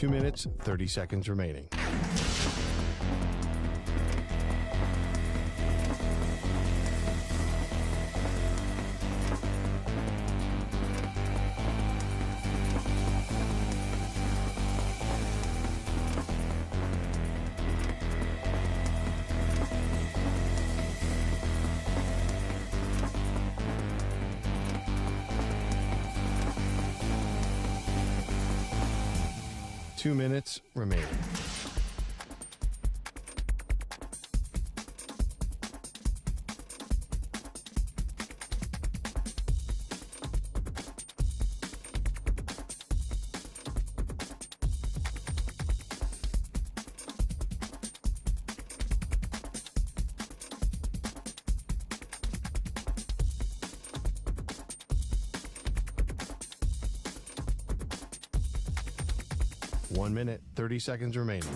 2 minutes, 30 seconds remaining. Two minutes remaining. One minute, 30 seconds remaining.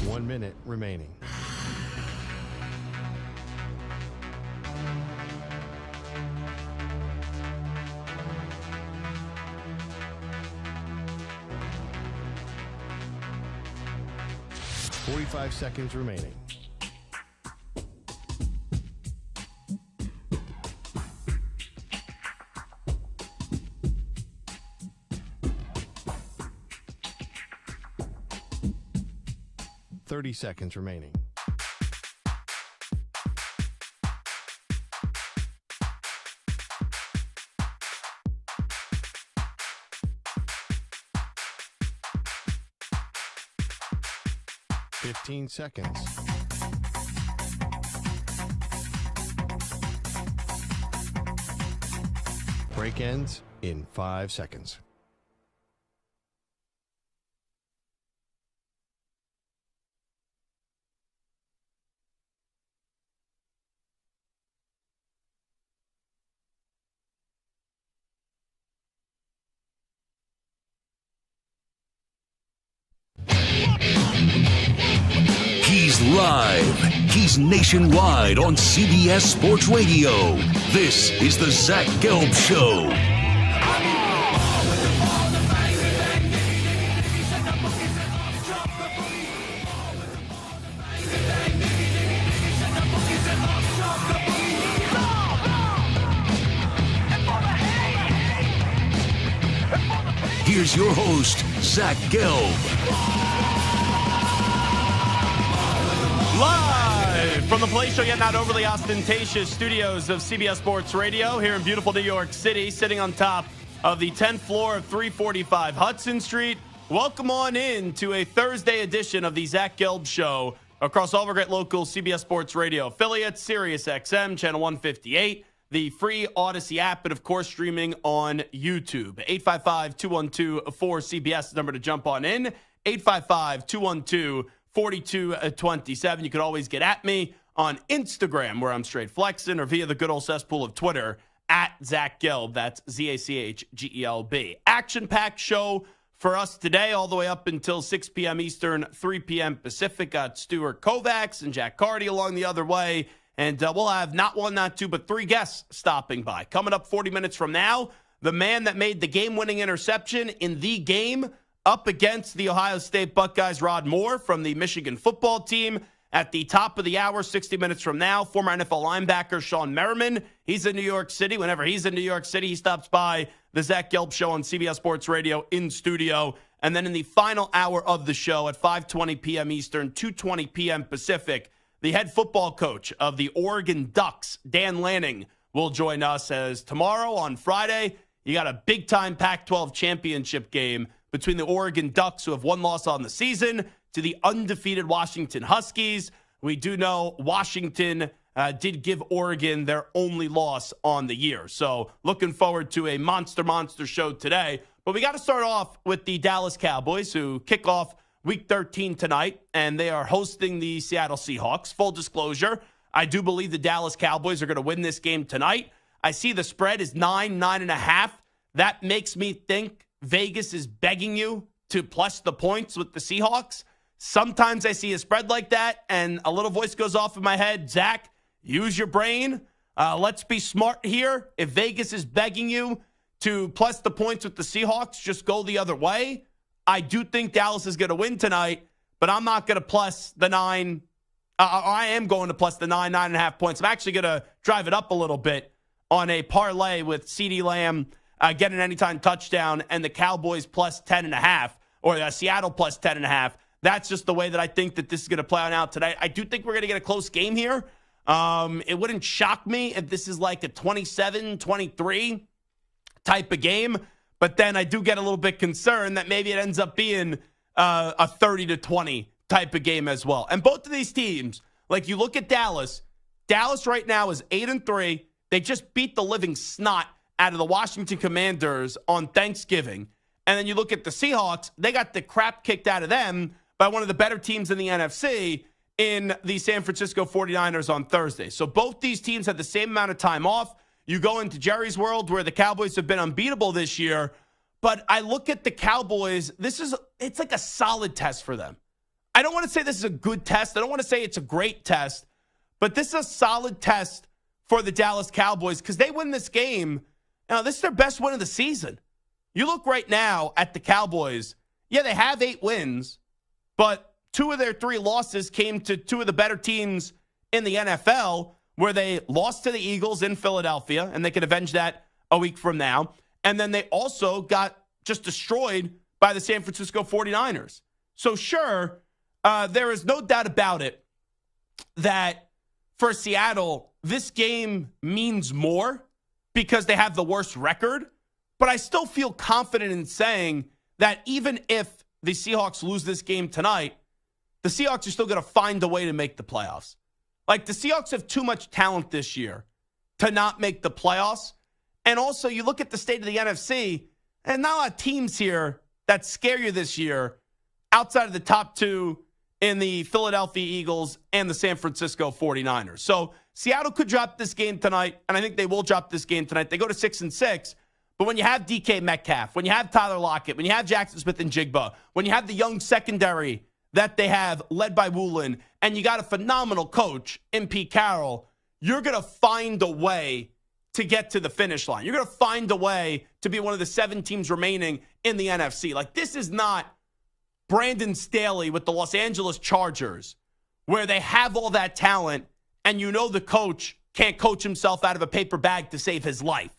One minute remaining. Forty-five seconds remaining. Seconds remaining. Fifteen seconds. Break ends in 5 seconds. He's live. He's nationwide on CBS Sports Radio. This is the Zach Gelb Show. Here's your host, Zach Gelb. Live from the Play Show, yet not overly ostentatious studios of CBS Sports Radio here in beautiful New York City, sitting on top of the 10th floor of 345 Hudson Street. Welcome on in to a Thursday edition of the Zach Gelb Show across all of our great local CBS Sports Radio affiliates, Sirius XM, Channel 158, the free Odyssey app, and, of course, streaming on YouTube. 855-212-4CBS is the number to jump on in. 855-212-4227. You could always get at me on Instagram, where I'm straight flexing, or via the good old cesspool of Twitter, at Zach Gelb. That's ZACHGELB. Action-packed show for us today, all the way up until 6 p.m. Eastern, 3 p.m. Pacific. Got Stuart Kovacs and Jack Carty along the other way. And we'll have not one, not two, but three guests stopping by. Coming up 40 minutes from now, the man that made the game-winning interception in the game up against the Ohio State Buckeyes, Rod Moore from the Michigan football team. At the top of the hour, 60 minutes from now, former NFL linebacker Shawne Merriman. He's in New York City. Whenever he's in New York City, he stops by the Zach Gelb Show on CBS Sports Radio in studio. And then in the final hour of the show at 5:20 p.m. Eastern, 2:20 p.m. Pacific, the head football coach of the Oregon Ducks, Dan Lanning, will join us, as tomorrow on Friday, you got a big-time Pac-12 championship game between the Oregon Ducks, who have one loss on the season, to the undefeated Washington Huskies. We do know Washington did give Oregon their only loss on the year. So looking forward to a monster show today. But we got to start off with the Dallas Cowboys, who kick off Week 13 tonight, and they are hosting the Seattle Seahawks. Full disclosure, I do believe the Dallas Cowboys are going to win this game tonight. I see the spread is 9.5. That makes me think Vegas is begging you to plus the points with the Seahawks. Sometimes I see a spread like that, and a little voice goes off in my head. Zach, use your brain. Let's be smart here. If Vegas is begging you to plus the points with the Seahawks, just go the other way. I do think Dallas is going to win tonight, but I'm not going to plus the 9. I am going to plus the 9.5 points. I'm actually going to drive it up a little bit on a parlay with CeeDee Lamb getting an anytime touchdown and the Cowboys plus 10.5 or Seattle plus 10.5. That's just the way that I think that this is going to play out tonight. I do think we're going to get a close game here. It wouldn't shock me if this is like a 27-23 type of game. But then I do get a little bit concerned that maybe it ends up being a 30-20 type of game as well. And both of these teams, like you look at Dallas right now is 8-3. They just beat the living snot out of the Washington Commanders on Thanksgiving. And then you look at the Seahawks, they got the crap kicked out of them by one of the better teams in the NFC in the San Francisco 49ers on Thursday. So both these teams had the same amount of time off. You go into Jerry's world where the Cowboys have been unbeatable this year. But I look at the Cowboys, it's like a solid test for them. I don't want to say this is a good test. I don't want to say it's a great test. But this is a solid test for the Dallas Cowboys because they win this game. This is their best win of the season. You look right now at the Cowboys. Yeah, they have 8 wins, but 2 of their 3 losses came to 2 of the better teams in the NFL, where they lost to the Eagles in Philadelphia, and they can avenge that a week from now. And then they also got just destroyed by the San Francisco 49ers. So sure, there is no doubt about it that for Seattle, this game means more because they have the worst record. But I still feel confident in saying that even if the Seahawks lose this game tonight, the Seahawks are still going to find a way to make the playoffs. Like, the Seahawks have too much talent this year to not make the playoffs. And also, you look at the state of the NFC, and not a lot of teams here that scare you this year outside of the top 2 in the Philadelphia Eagles and the San Francisco 49ers. So Seattle could drop this game tonight, and I think they will drop this game tonight. They go to 6-6. But when you have DK Metcalf, when you have Tyler Lockett, when you have Jackson Smith and Jigba, when you have the young secondary that they have led by Woolen, and you got a phenomenal coach in Pete Carroll, you're going to find a way to get to the finish line. You're going to find a way to be one of the 7 teams remaining in the NFC. Like, this is not Brandon Staley with the Los Angeles Chargers, where they have all that talent, and you know the coach can't coach himself out of a paper bag to save his life.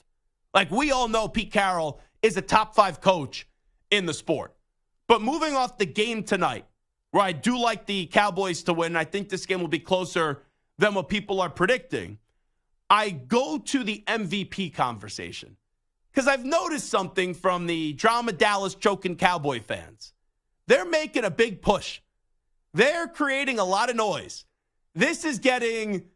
Like, we all know Pete Carroll is a top 5 coach in the sport. But moving off the game tonight, where I do like the Cowboys to win, and I think this game will be closer than what people are predicting, I go to the MVP conversation. Because I've noticed something from the Drama Dallas choking Cowboy fans. They're making a big push. They're creating a lot of noise. This is getting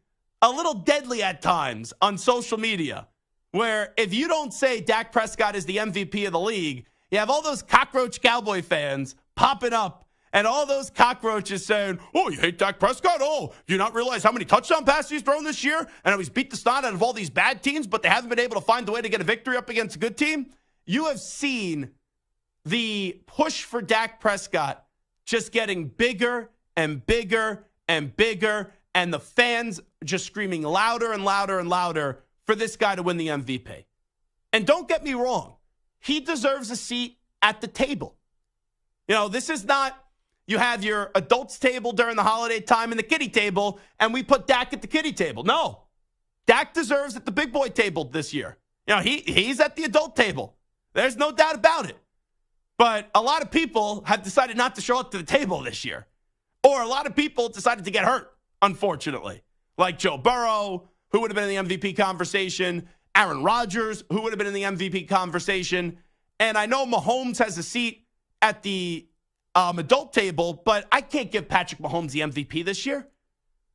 a little deadly at times on social media, where if you don't say Dak Prescott is the MVP of the league, you have all those cockroach Cowboy fans popping up and all those cockroaches saying, oh, you hate Dak Prescott? Oh, do you not realize how many touchdown passes he's thrown this year? And how he's beat the snot out of all these bad teams, but they haven't been able to find a way to get a victory up against a good team? You have seen the push for Dak Prescott just getting bigger and bigger and bigger, and the fans just screaming louder and louder and louder for this guy to win the MVP. And don't get me wrong, he deserves a seat at the table. This is not, you have your adults table during the holiday time and the kiddie table, and we put Dak at the kiddie table. No, Dak deserves at the big boy table this year. He's at the adult table. There's no doubt about it. But a lot of people have decided not to show up to the table this year. Or a lot of people decided to get hurt, unfortunately. Like Joe Burrow, who would have been in the MVP conversation. Aaron Rodgers, who would have been in the MVP conversation. And I know Mahomes has a seat at the adult table, but I can't give Patrick Mahomes the MVP this year.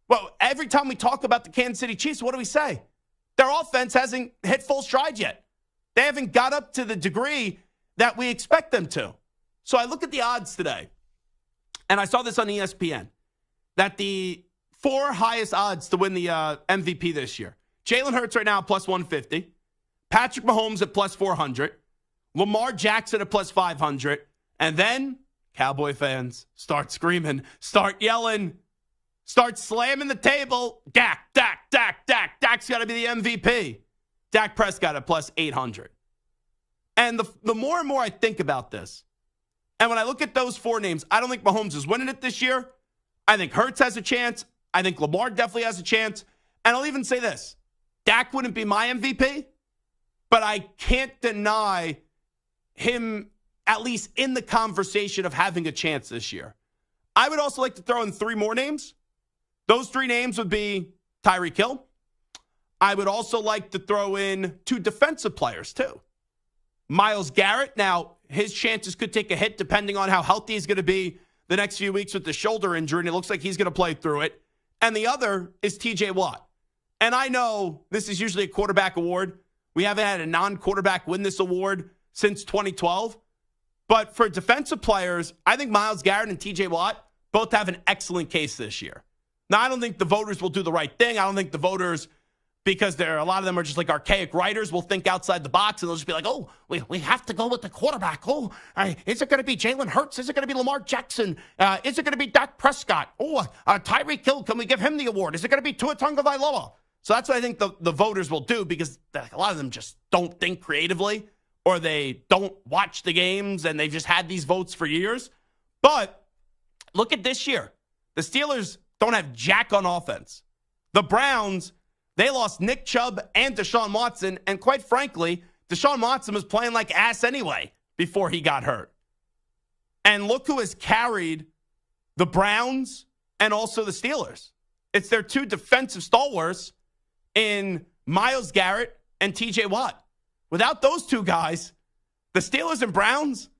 Well, every time we talk about the Kansas City Chiefs, what do we say? Their offense hasn't hit full stride yet. They haven't got up to the degree that we expect them to. So I look at the odds today. and I saw this on ESPN, that the 4 highest odds to win the MVP this year, Jalen Hurts right now at plus 150, Patrick Mahomes at plus 400, Lamar Jackson at plus 500, and then Cowboy fans start screaming, start yelling, start slamming the table. Dak. Dak's got to be the MVP. Dak Prescott at plus 800. And the more and more I think about this, and when I look at those 4 names, I don't think Mahomes is winning it this year. I think Hurts has a chance. I think Lamar definitely has a chance. And I'll even say this. Dak wouldn't be my MVP, but I can't deny him at least in the conversation of having a chance this year. I would also like to throw in 3 more names. Those 3 names would be Tyreek Hill. I would also like to throw in 2 defensive players too. Myles Garrett. Now, his chances could take a hit depending on how healthy he's going to be the next few weeks with the shoulder injury, and it looks like he's going to play through it. And the other is TJ Watt. And I know this is usually a quarterback award. We haven't had a non-quarterback win this award since 2012. But for defensive players, I think Myles Garrett and TJ Watt both have an excellent case this year. Now, I don't think the voters will do the right thing. I don't think the voters, because a lot of them are just like archaic writers, will think outside the box and they'll just be like, oh, we have to go with the quarterback. Oh, is it going to be Jalen Hurts? Is it going to be Lamar Jackson? Is it going to be Dak Prescott? Oh, Tyreek Hill, can we give him the award? Is it going to be Tua Tagovailoa? So that's what I think the voters will do, because a lot of them just don't think creatively, or they don't watch the games and they've just had these votes for years. But look at this year. The Steelers don't have jack on offense. The Browns, they lost Nick Chubb and Deshaun Watson. And quite frankly, Deshaun Watson was playing like ass anyway before he got hurt. And look who has carried the Browns and also the Steelers. It's their 2 defensive stalwarts in Myles Garrett and TJ Watt. Without those 2 guys, the Steelers and Browns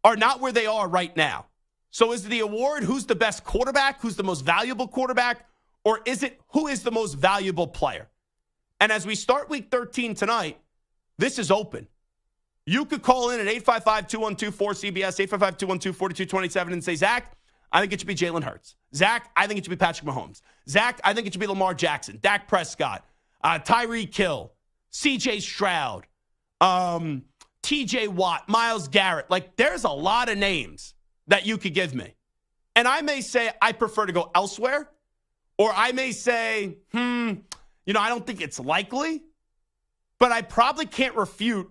are not where they are right now. So is the award who's the best quarterback, who's the most valuable quarterback, or is it who is the most valuable player? And as we start week 13 tonight, this is open. You could call in at 855-212-4CBS, 855-212-4227 and say, Zach, I think it should be Jalen Hurts. Zach, I think it should be Patrick Mahomes. Zach, I think it should be Lamar Jackson, Dak Prescott, Tyreek Hill, CJ Stroud, TJ Watt, Myles Garrett. Like, there's a lot of names that you could give me. And I may say I prefer to go elsewhere, or I may say, I don't think it's likely, but I probably can't refute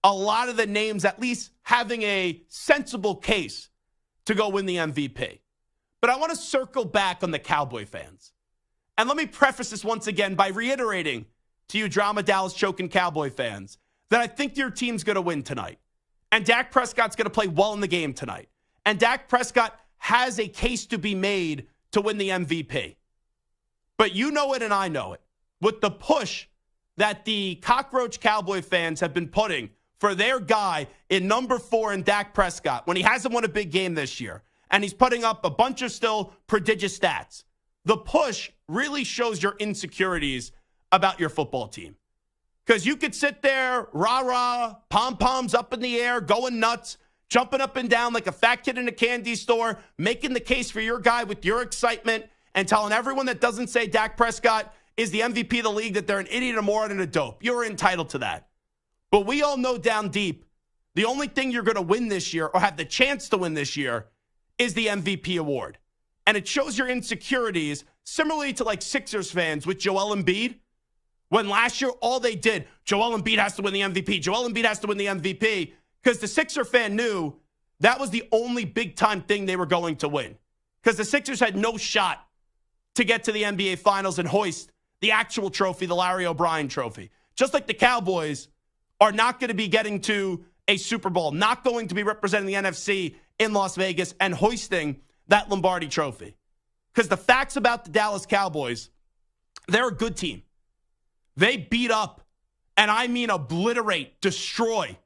a lot of the names at least having a sensible case to go win the MVP. But I want to circle back on the Cowboy fans. And let me preface this once again by reiterating to you drama Dallas choking Cowboy fans that I think your team's going to win tonight. And Dak Prescott's going to play well in the game tonight. And Dak Prescott has a case to be made to win the MVP. But you know it and I know it. With the push that the cockroach Cowboy fans have been putting for their guy in number 4 in Dak Prescott when he hasn't won a big game this year, and he's putting up a bunch of still prodigious stats, the push really shows your insecurities about your football team. Because you could sit there, rah-rah, pom-poms up in the air, going nuts, jumping up and down like a fat kid in a candy store, making the case for your guy with your excitement, and telling everyone that doesn't say Dak Prescott is the MVP of the league that they're an idiot, a moron, and a dope. You're entitled to that. But we all know down deep, the only thing you're going to win this year, or have the chance to win this year, is the MVP award. And it shows your insecurities, similarly to like Sixers fans with Joel Embiid. When last year, all they did, Joel Embiid has to win the MVP. Joel Embiid has to win the MVP. Because the Sixer fan knew that was the only big-time thing they were going to win. Because the Sixers had no shot to get to the NBA Finals and hoist the actual trophy, the Larry O'Brien trophy. Just like the Cowboys are not going to be getting to a Super Bowl, not going to be representing the NFC in Las Vegas and hoisting that Lombardi trophy. Because the facts about the Dallas Cowboys, they're a good team. They beat up, and I mean obliterate, destroy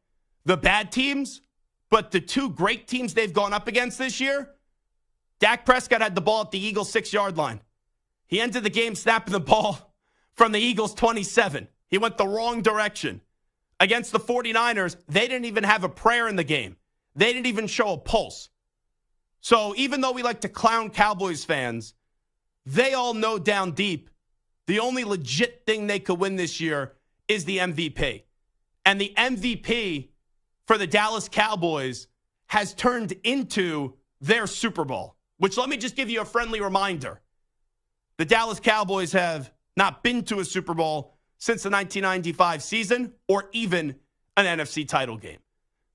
the bad teams, but the 2 great teams they've gone up against this year, Dak Prescott had the ball at the Eagles' 6-yard line. He ended the game snapping the ball from the Eagles' 27. He went the wrong direction. Against the 49ers, they didn't even have a prayer in the game. They didn't even show a pulse. So even though we like to clown Cowboys fans, they all know down deep the only legit thing they could win this year is the MVP. And the MVP for the Dallas Cowboys has turned into their Super Bowl, which let me just give you a friendly reminder. The Dallas Cowboys have not been to a Super Bowl since the 1995 season or even an NFC title game.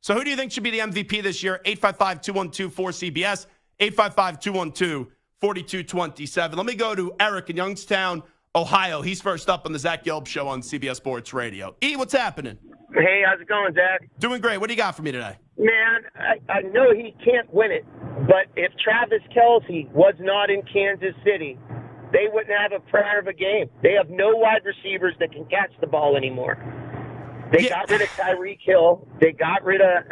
So who do you think should be the MVP this year? 855-212-4CBS, 855-212-4227. Let me go to Eric in Youngstown, Ohio. He's first up on the Zach Gelb Show on CBS Sports Radio. E, what's happening? Hey, how's it going, Zach? Doing great. What do you got for me today? Man, I know he can't win it, but if Travis Kelce was not in Kansas City, they wouldn't have a prayer of a game. They have no wide receivers that can catch the ball anymore. They got rid of Tyreek Hill. They got rid of,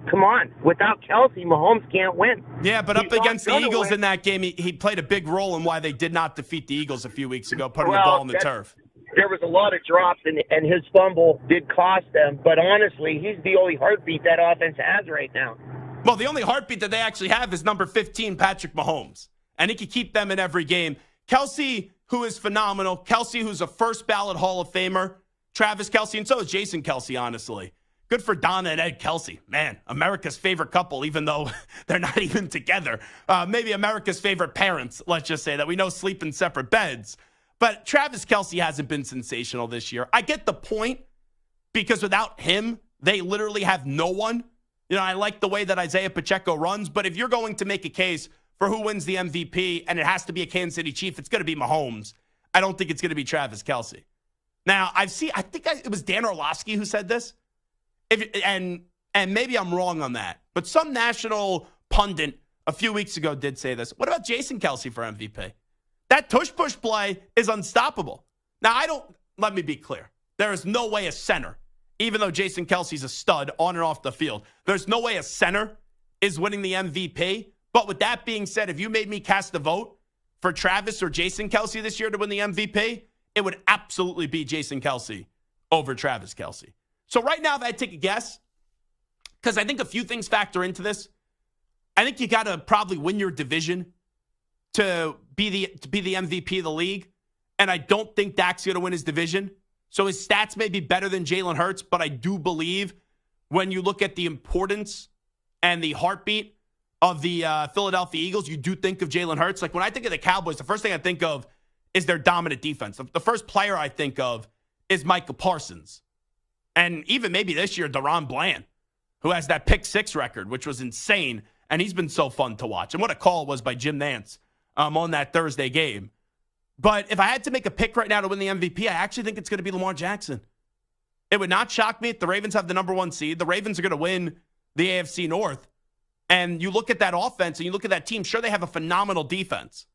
come on. Without Kelce, Mahomes can't win. Yeah, but up against the Eagles in that game, he played a big role in why they did not defeat the Eagles a few weeks ago, putting the ball on the turf. There was a lot of drops, and his fumble did cost them. But honestly, he's the only heartbeat that offense has right now. Well, the only heartbeat that they actually have is number 15, Patrick Mahomes. And he can keep them in every game. Kelce, who is phenomenal. Kelce, who's a first-ballot Hall of Famer. Travis Kelce, and so is Jason Kelce, honestly. Good for Donna and Ed Kelce. Man, America's favorite couple, even though they're not even together. Maybe America's favorite parents, let's just say, that we know sleep in separate beds. But Travis Kelce hasn't been sensational this year. I get the point, because without him, they literally have no one. You know, I like the way that Isaiah Pacheco runs, but if you're going to make a case for who wins the MVP, and it has to be a Kansas City Chief, it's going to be Mahomes. I don't think it's going to be Travis Kelce. Now, I think it was Dan Orlovsky who said this, and maybe I'm wrong on that, but some national pundit a few weeks ago did say this. What about Jason Kelce for MVP? That tush-push play is unstoppable. Now, let me be clear. There is no way a center, even though Jason Kelce's a stud on and off the field, there's no way a center is winning the MVP. But with that being said, if you made me cast a vote for Travis or Jason Kelce this year to win the MVP, it would absolutely be Jason Kelce over Travis Kelce. So right now, if I had to take a guess, because I think a few things factor into this, I think you got to probably win your division to be the MVP of the league. And I don't think Dak's going to win his division. So his stats may be better than Jalen Hurts, but I do believe when you look at the importance and the heartbeat of the Philadelphia Eagles, you do think of Jalen Hurts. Like when I think of the Cowboys, the first thing I think of is their dominant defense. The first player I think of is Micah Parsons. And even maybe this year, Deron Bland, who has that pick six record, which was insane. And he's been so fun to watch. And what a call it was by Jim Nantz on that Thursday game. But if I had to make a pick right now to win the MVP, I actually think it's going to be Lamar Jackson. It would not shock me if the Ravens have the number one seed. The Ravens are going to win the AFC North. And you look at that offense and you look at that team, sure, they have a phenomenal defense.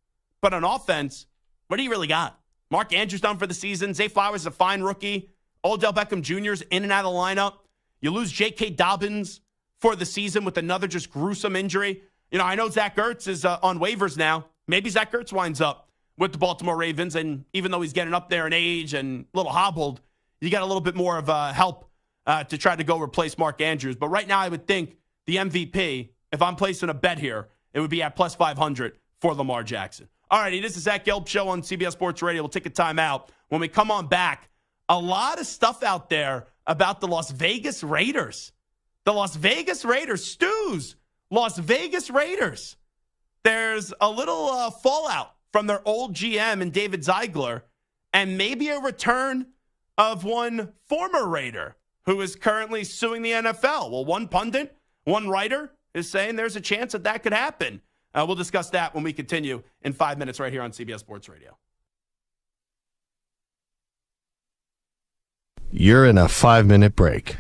But on offense, what do you really got? Mark Andrews done for the season. Zay Flowers is a fine rookie. Odell Beckham Jr. is in and out of the lineup. You lose J.K. Dobbins for the season with another just gruesome injury. You know, I know Zach Ertz is on waivers now. Maybe Zach Ertz winds up with the Baltimore Ravens, and even though he's getting up there in age and a little hobbled, you got a little bit more of help to try to go replace Mark Andrews. But right now I would think the MVP, if I'm placing a bet here, it would be at plus 500 for Lamar Jackson. All right, it is the Zach Gelb Show on CBS Sports Radio. We'll take a time out. When we come on back, a lot of stuff out there about the Las Vegas Raiders. The Las Vegas Raiders, Stu's Las Vegas Raiders. There's a little fallout from their old GM and David Ziegler, and maybe a return of one former Raider who is currently suing the NFL. Well, one pundit, one writer is saying there's a chance that could happen. We'll discuss that when we continue in 5 minutes right here on CBS Sports Radio. You're in a 5-minute break.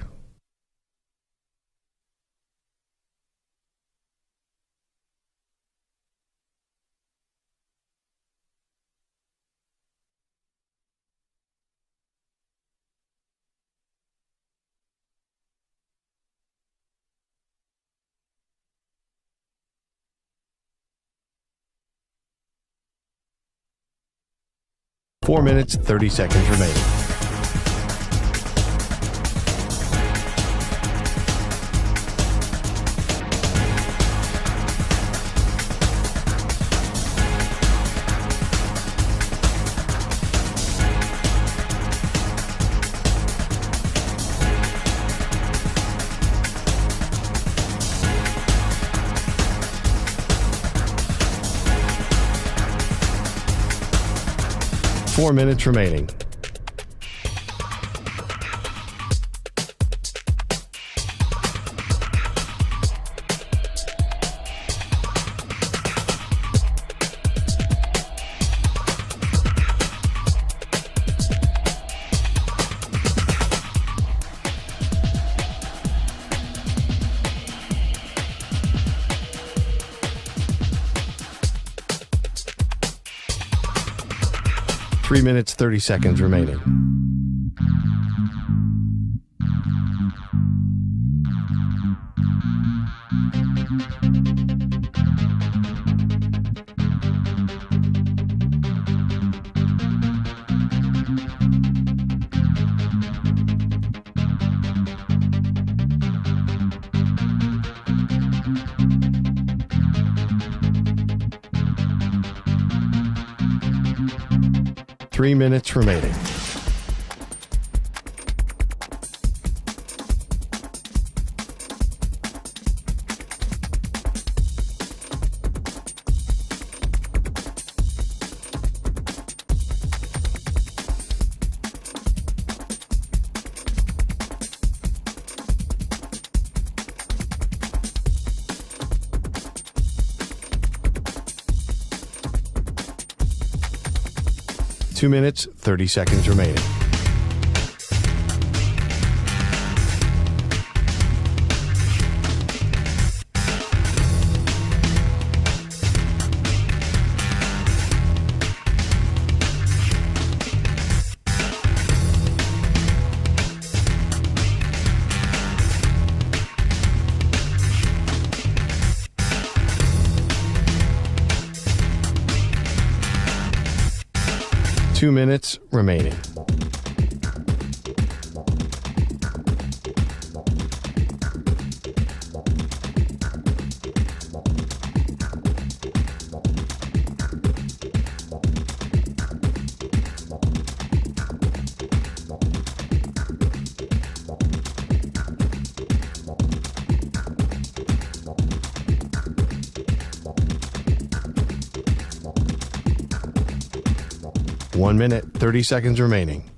Four minutes, 30 seconds remaining. 4 minutes remaining. Three minutes, 30 seconds remaining. Three minutes remaining. Two minutes, 30 seconds remaining. Two minutes remaining. One minute, 30 seconds remaining.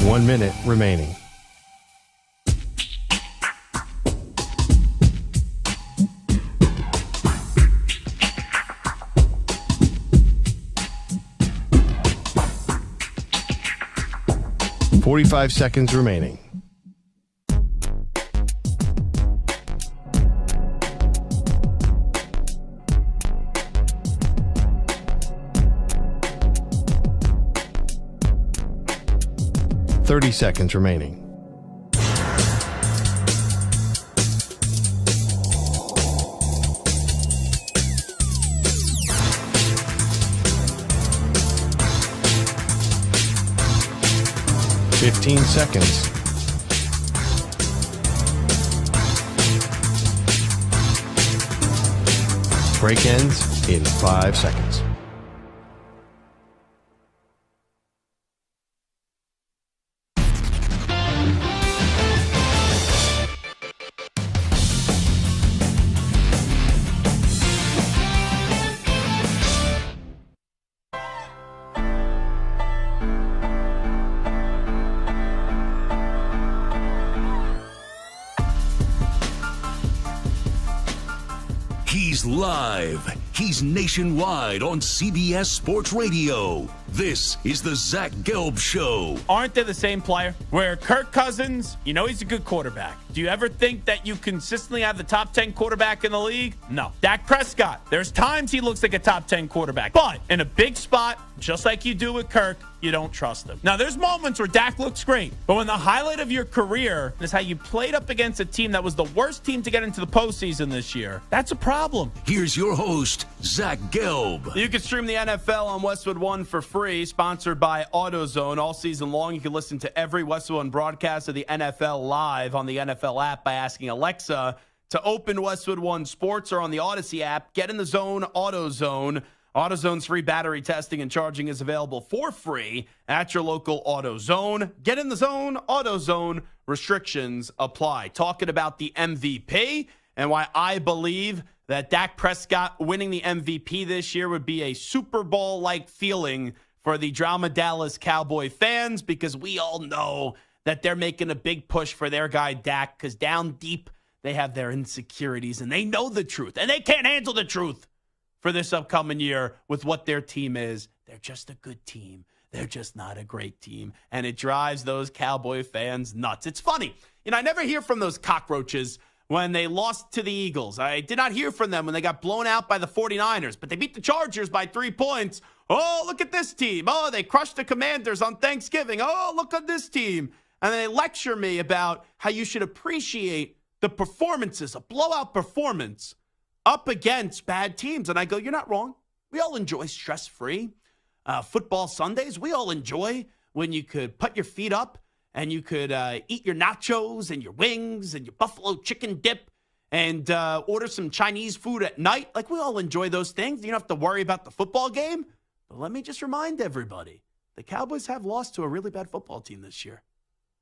One minute remaining. Forty-five seconds remaining. Thirty seconds remaining. Fifteen seconds. Break ends in 5 seconds. He's live. He's nationwide on CBS Sports Radio. This is the Zach Gelb Show. Aren't they the same player? Where Kirk Cousins, you know he's a good quarterback. Do you ever think that you consistently have the top 10 quarterback in the league? No. Dak Prescott, there's times he looks like a top 10 quarterback. But in a big spot, just like you do with Kirk, you don't trust him. Now, there's moments where Dak looks great. But when the highlight of your career is how you played up against a team that was the worst team to get into the postseason this year, that's a problem. Here's your host, Zach Gelb. You can stream the NFL on Westwood One for free. free, sponsored by AutoZone. All season long, you can listen to every Westwood One broadcast of the NFL live on the NFL app by asking Alexa to open Westwood One Sports, or on the Odyssey app. Get in the zone, AutoZone. AutoZone's free battery testing and charging is available for free at your local AutoZone. Get in the zone, AutoZone. Restrictions apply. Talking about the MVP and why I believe that Dak Prescott winning the MVP this year would be a Super Bowl-like feeling for the Drama Dallas Cowboy fans, because we all know that they're making a big push for their guy Dak, because down deep they have their insecurities and they know the truth, and they can't handle the truth for this upcoming year with what their team is. They're just a good team. They're just not a great team, and it drives those Cowboy fans nuts. It's funny. I never hear from those cockroaches when they lost to the Eagles. I did not hear from them when they got blown out by the 49ers, but they beat the Chargers by 3 points. Oh, look at this team. Oh, they crushed the Commanders on Thanksgiving. Oh, look at this team. And then they lecture me about how you should appreciate the performances, a blowout performance up against bad teams. And I go, you're not wrong. We all enjoy stress-free football Sundays. We all enjoy when you could put your feet up and you could eat your nachos and your wings and your buffalo chicken dip and order some Chinese food at night. Like, we all enjoy those things. You don't have to worry about the football game. But let me just remind everybody, the Cowboys have lost to a really bad football team this year.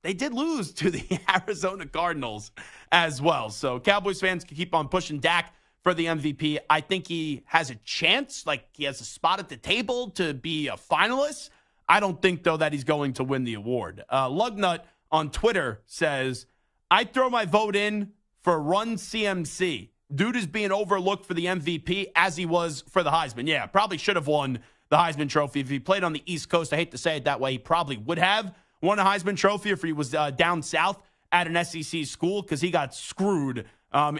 They did lose to the Arizona Cardinals as well. So Cowboys fans can keep on pushing Dak for the MVP. I think he has a chance, like he has a spot at the table to be a finalist. I don't think, though, that he's going to win the award. Lugnut on Twitter says, I'd throw my vote in for Run CMC. Dude is being overlooked for the MVP as he was for the Heisman. Yeah, probably should have won the Heisman Trophy. If he played on the East Coast, I hate to say it that way, he probably would have won a Heisman Trophy if he was down south at an SEC school, because he got screwed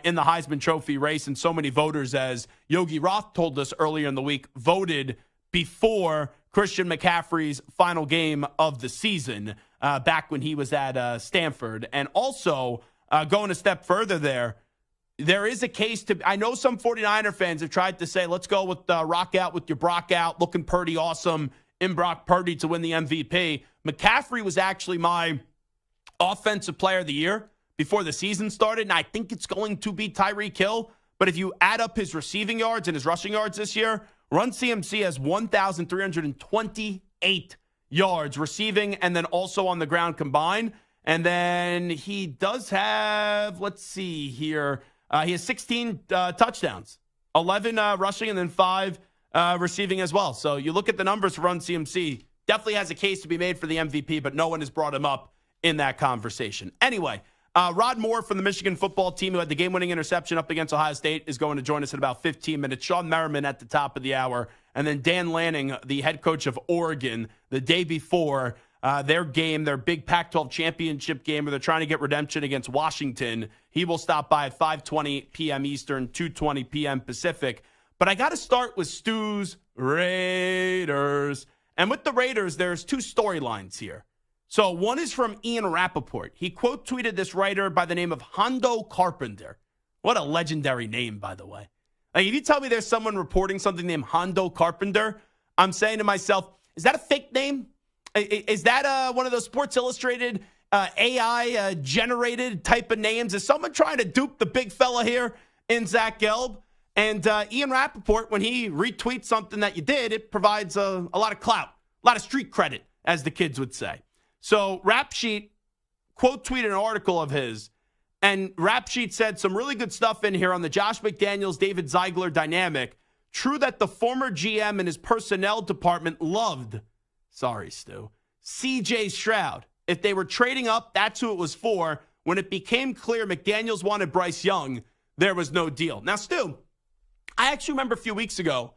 in the Heisman Trophy race. And so many voters, as Yogi Roth told us earlier in the week, voted before Christian McCaffrey's final game of the season back when he was at Stanford. And also, going a step further there is a case to – I know some 49er fans have tried to say, let's go with rock out with your Brock out, looking pretty awesome in Brock Purdy to win the MVP. McCaffrey was actually my offensive player of the year before the season started, and I think it's going to be Tyreek Hill. But if you add up his receiving yards and his rushing yards this year, Run CMC has 1,328 yards receiving and then also on the ground combined. And then he does have, let's see here, he has 16 touchdowns, 11 rushing and then 5 receiving as well. So you look at the numbers for Run CMC, definitely has a case to be made for the MVP, but no one has brought him up in that conversation. Anyway, Rod Moore from the Michigan football team, who had the game-winning interception up against Ohio State, is going to join us in about 15 minutes. Shawne Merriman at the top of the hour. And then Dan Lanning, the head coach of Oregon, the day before their game, their big Pac-12 championship game, where they're trying to get redemption against Washington. He will stop by at 5:20 p.m. Eastern, 2:20 p.m. Pacific. But I got to start with Stu's Raiders. And with the Raiders, there's 2 storylines here. So one is from Ian Rappaport. He quote tweeted this writer by the name of Hondo Carpenter. What a legendary name, by the way. Like, if you tell me there's someone reporting something named Hondo Carpenter, I'm saying to myself, is that a fake name? Is that one of those Sports Illustrated AI generated type of names? Is someone trying to dupe the big fella here in Zach Gelb? And Ian Rappaport, when he retweets something that you did, it provides a lot of clout, a lot of street credit, as the kids would say. So Rap Sheet quote tweeted an article of his, and Rap Sheet said some really good stuff in here on the Josh McDaniels, David Ziegler dynamic. True that the former GM and his personnel department loved, sorry, Stu, C.J. Stroud. If they were trading up, that's who it was for. When it became clear McDaniels wanted Bryce Young, there was no deal. Now, Stu, I actually remember a few weeks ago,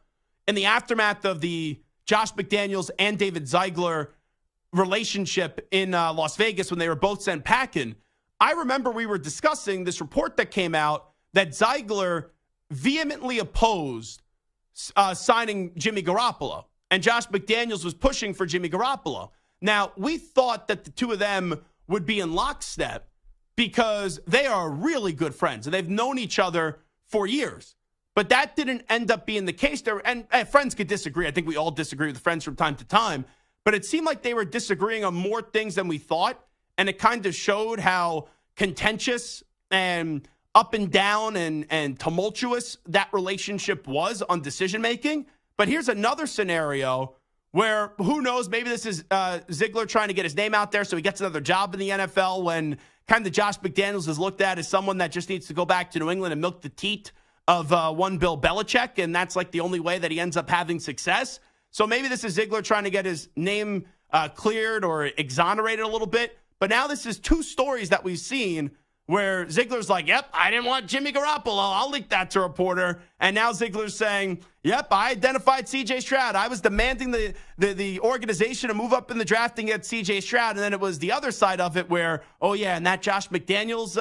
in the aftermath of the Josh McDaniels and David Ziegler relationship in Las Vegas when they were both sent packing, I remember we were discussing this report that came out that Ziegler vehemently opposed signing Jimmy Garoppolo, and Josh McDaniels was pushing for Jimmy Garoppolo. Now, we thought that the two of them would be in lockstep because they are really good friends, and they've known each other for years. But that didn't end up being the case there. And friends could disagree. I think we all disagree with friends from time to time. But it seemed like they were disagreeing on more things than we thought. And it kind of showed how contentious and up and down and tumultuous that relationship was on decision-making. But here's another scenario where, who knows, maybe this is Ziegler trying to get his name out there so he gets another job in the NFL when kind of Josh McDaniels is looked at as someone that just needs to go back to New England and milk the teat of one Bill Belichick, and that's like the only way that he ends up having success. So maybe this is Ziegler trying to get his name cleared or exonerated a little bit. But now this is two stories that we've seen where Ziegler's like, yep, I didn't want Jimmy Garoppolo. I'll leak that to a reporter. And now Ziegler's saying, yep, I identified C.J. Stroud. I was demanding the organization to move up in the draft and get C.J. Stroud. And then it was the other side of it where, oh, yeah, and that Josh McDaniels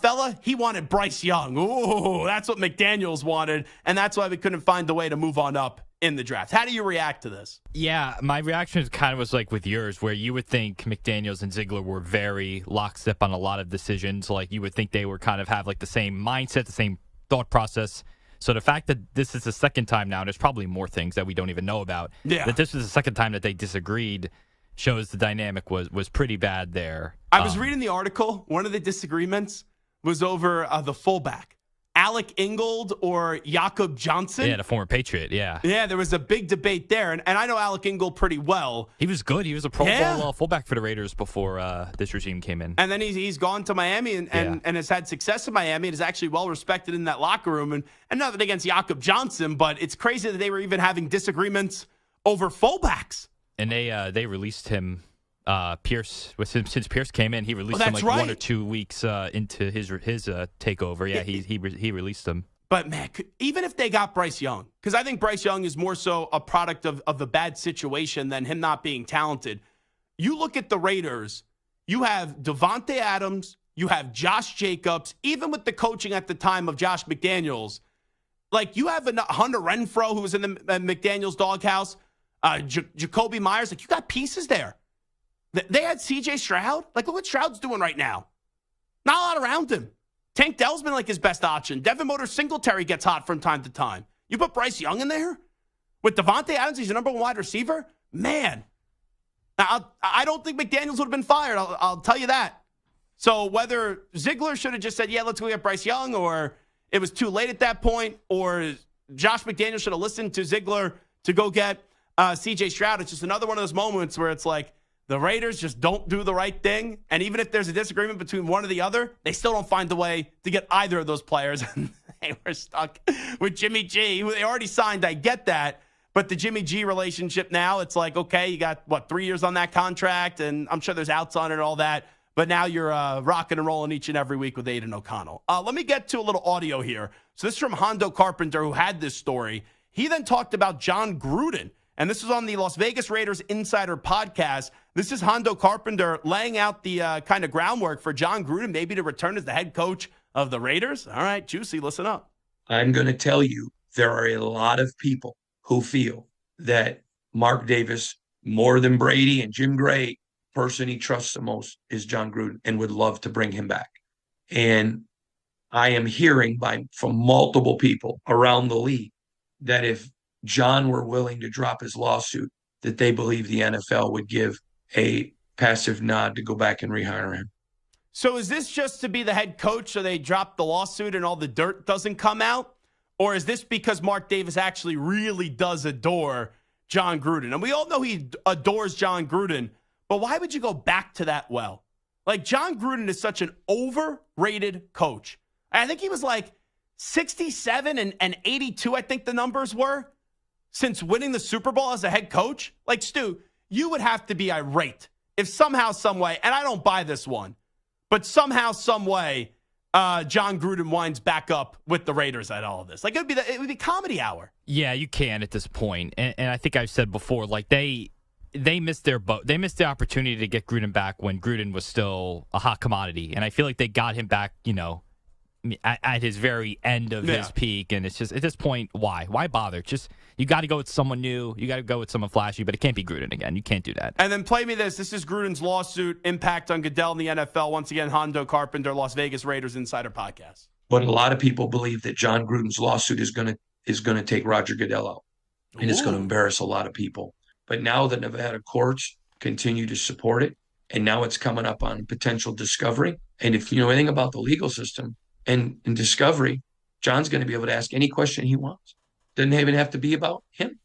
fella, he wanted Bryce Young. Ooh, that's what McDaniels wanted. And that's why we couldn't find a way to move on up in the draft. How do you react to this? Yeah, my reaction kind of was like with yours, where you would think McDaniels and Ziegler were very lockstep on a lot of decisions. Like you would think they were kind of have like the same mindset, the same thought process. So the fact that this is the second time now, there's probably more things that we don't even know about. Yeah. That this was the second time that they disagreed shows the dynamic was pretty bad there. I was reading the article. One of the disagreements was over the fullback. Alec Ingold or Jakob Johnson. Yeah, the former Patriot, yeah. Yeah, there was a big debate there. And I know Alec Ingold pretty well. He was good. He was a Pro Bowl fullback for the Raiders before this regime came in. And then he's gone to Miami and has had success in Miami and is actually well-respected in that locker room. And nothing against Jakob Johnson, but it's crazy that they were even having disagreements over fullbacks. And they released him. Pierce, since Pierce came in, he released him like right. 1 or 2 weeks into his takeover. Yeah, he released him. But man, even if they got Bryce Young, because I think Bryce Young is more so a product of the bad situation than him not being talented. You look at the Raiders, you have Devontae Adams, you have Josh Jacobs, even with the coaching at the time of Josh McDaniels. Like you have Hunter Renfrow, who was in the McDaniels doghouse, Jacoby Myers. Like you got pieces there. They had C.J. Stroud. Like, look what Stroud's doing right now. Not a lot around him. Tank Dell's been like his best option. Devin Motor Singletary gets hot from time to time. You put Bryce Young in there? With Devontae Adams, he's the number one wide receiver? Man. Now, I don't think McDaniels would have been fired. I'll tell you that. So whether Ziegler should have just said, yeah, let's go get Bryce Young, or it was too late at that point, or Josh McDaniels should have listened to Ziegler to go get C.J. Stroud. It's just another one of those moments where it's like, the Raiders just don't do the right thing. And even if there's a disagreement between one or the other, they still don't find a way to get either of those players. And they were stuck with Jimmy G, who they already signed. I get that. But the Jimmy G relationship now, it's like, okay, you got, 3 years on that contract? And I'm sure there's outs on it and all that. But now you're rocking and rolling each and every week with Aiden O'Connell. Let me get to a little audio here. So this is from Hondo Carpenter, who had this story. He then talked about John Gruden. And this is on the Las Vegas Raiders Insider podcast. This is Hondo Carpenter laying out the kind of groundwork for John Gruden maybe to return as the head coach of the Raiders. All right, Juicy, listen up. I'm going to tell you, there are a lot of people who feel that Mark Davis, more than Brady and Jim Gray, person he trusts the most is John Gruden and would love to bring him back. And I am hearing from multiple people around the league that if John were willing to drop his lawsuit, that they believe the NFL would give a passive nod to go back and rehire him. So is this just to be the head coach so they drop the lawsuit and all the dirt doesn't come out? Or is this because Mark Davis actually really does adore John Gruden? And we all know he adores John Gruden, but why would you go back to that well? Like, John Gruden is such an overrated coach. I think he was like 67 and 82, I think the numbers were, since winning the Super Bowl as a head coach. Like, Stu, you would have to be irate if somehow, some way, and I don't buy this one, but somehow, some way, John Gruden winds back up with the Raiders at all of this. Like, it would be comedy hour. Yeah, you can at this point. And I think I've said before, like, they missed their boat. They missed the opportunity to get Gruden back when Gruden was still a hot commodity. And I feel like they got him back, at his very end of his peak. And it's just, at this point, why? Why bother? Just, you got to go with someone new. You got to go with someone flashy, but it can't be Gruden again. You can't do that. And then play me this. This is Gruden's lawsuit impact on Goodell in the NFL. Once again, Hondo Carpenter, Las Vegas Raiders Insider Podcast. But a lot of people believe that John Gruden's lawsuit is going to take Roger Goodell out, and it's going to embarrass a lot of people. But now the Nevada courts continue to support it, and now it's coming up on potential discovery. And if you know anything about the legal system and discovery, John's going to be able to ask any question he wants. Doesn't even have to be about him.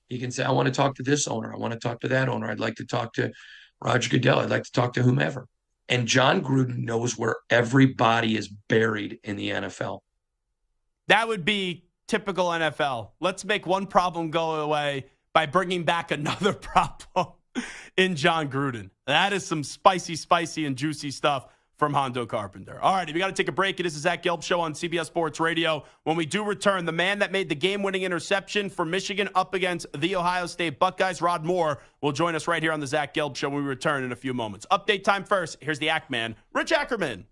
He can say, I want to talk to this owner. I want to talk to that owner. I'd like to talk to Roger Goodell. I'd like to talk to whomever. And John Gruden knows where everybody is buried in the NFL. That would be typical NFL. Let's make one problem go away by bringing back another problem in John Gruden. That is some spicy and juicy stuff from Hondo Carpenter. All right, we got to take a break. It is the Zach Gelb Show on CBS Sports Radio. When we do return, the man that made the game-winning interception for Michigan up against the Ohio State Buckeyes, Rod Moore, will join us right here on the Zach Gelb Show when we return in a few moments. Update time first. Here's the Act Man, Rich Ackerman.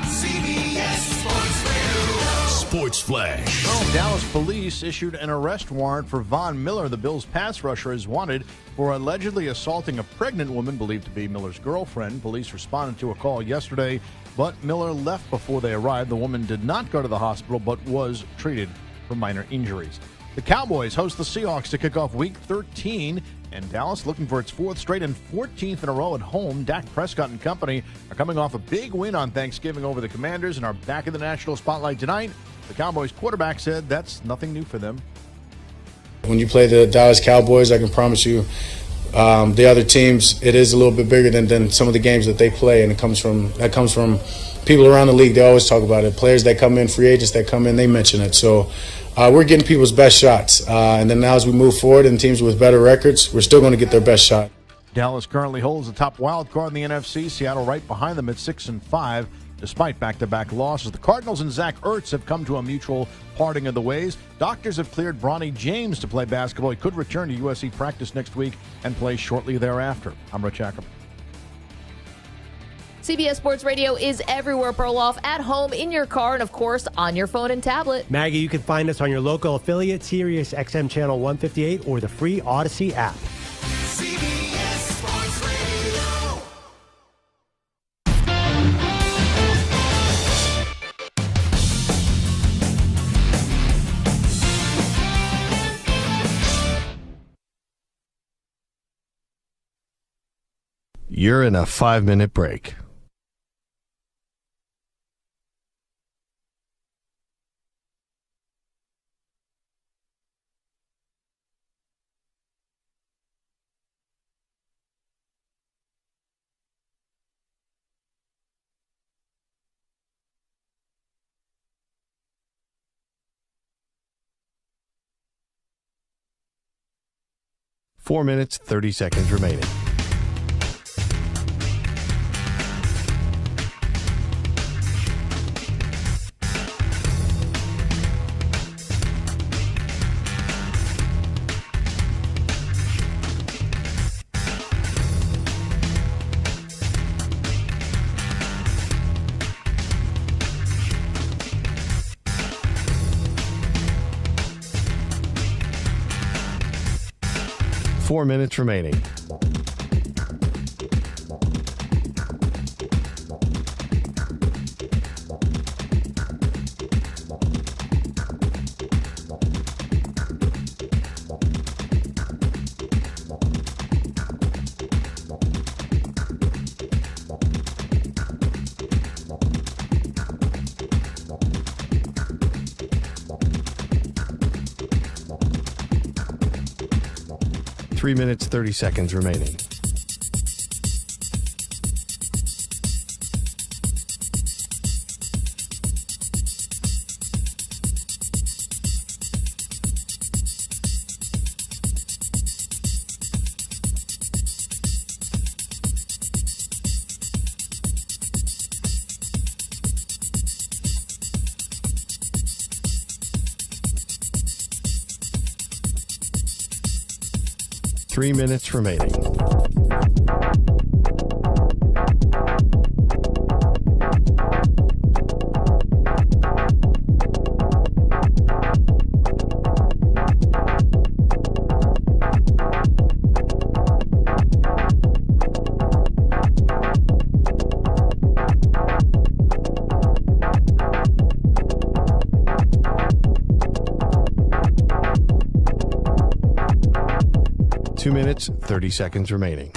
CBS Sports Radio. Sports Flash. Well, Dallas police issued an arrest warrant for Von Miller. The Bills' pass rusher is wanted for allegedly assaulting a pregnant woman believed to be Miller's girlfriend. Police responded to a call yesterday, but Miller left before they arrived. The woman did not go to the hospital, but was treated for minor injuries. The Cowboys host the Seahawks to kick off Week 13, and Dallas looking for its 4th straight and 14th in a row at home. Dak Prescott and company are coming off a big win on Thanksgiving over the Commanders and are back in the national spotlight tonight. The Cowboys quarterback said that's nothing new for them. When you play the Dallas Cowboys, I can promise you the other teams, it is a little bit bigger than some of the games that they play, and that comes from people around the league. They always talk about it. Players that come in, free agents that come in, they mention it. So we're getting people's best shots. And then now as we move forward and teams with better records, we're still going to get their best shot. Dallas currently holds the top wild card in the NFC. Seattle right behind them at 6-5. Despite back-to-back losses, the Cardinals and Zach Ertz have come to a mutual parting of the ways. Doctors have cleared Bronny James to play basketball. He could return to USC practice next week and play shortly thereafter. I'm Rich Ackerman. CBS Sports Radio is everywhere, Perloff, at home, in your car, and, of course, on your phone and tablet. Maggie, you can find us on your local affiliate, Sirius XM Channel 158, or the free Odyssey app. CBS Sports Radio. You're in a 5-minute break. Four minutes, 30 seconds remaining. Four minutes remaining. Three minutes, 30 seconds remaining. Three minutes remaining. 2 minutes, 30 seconds remaining.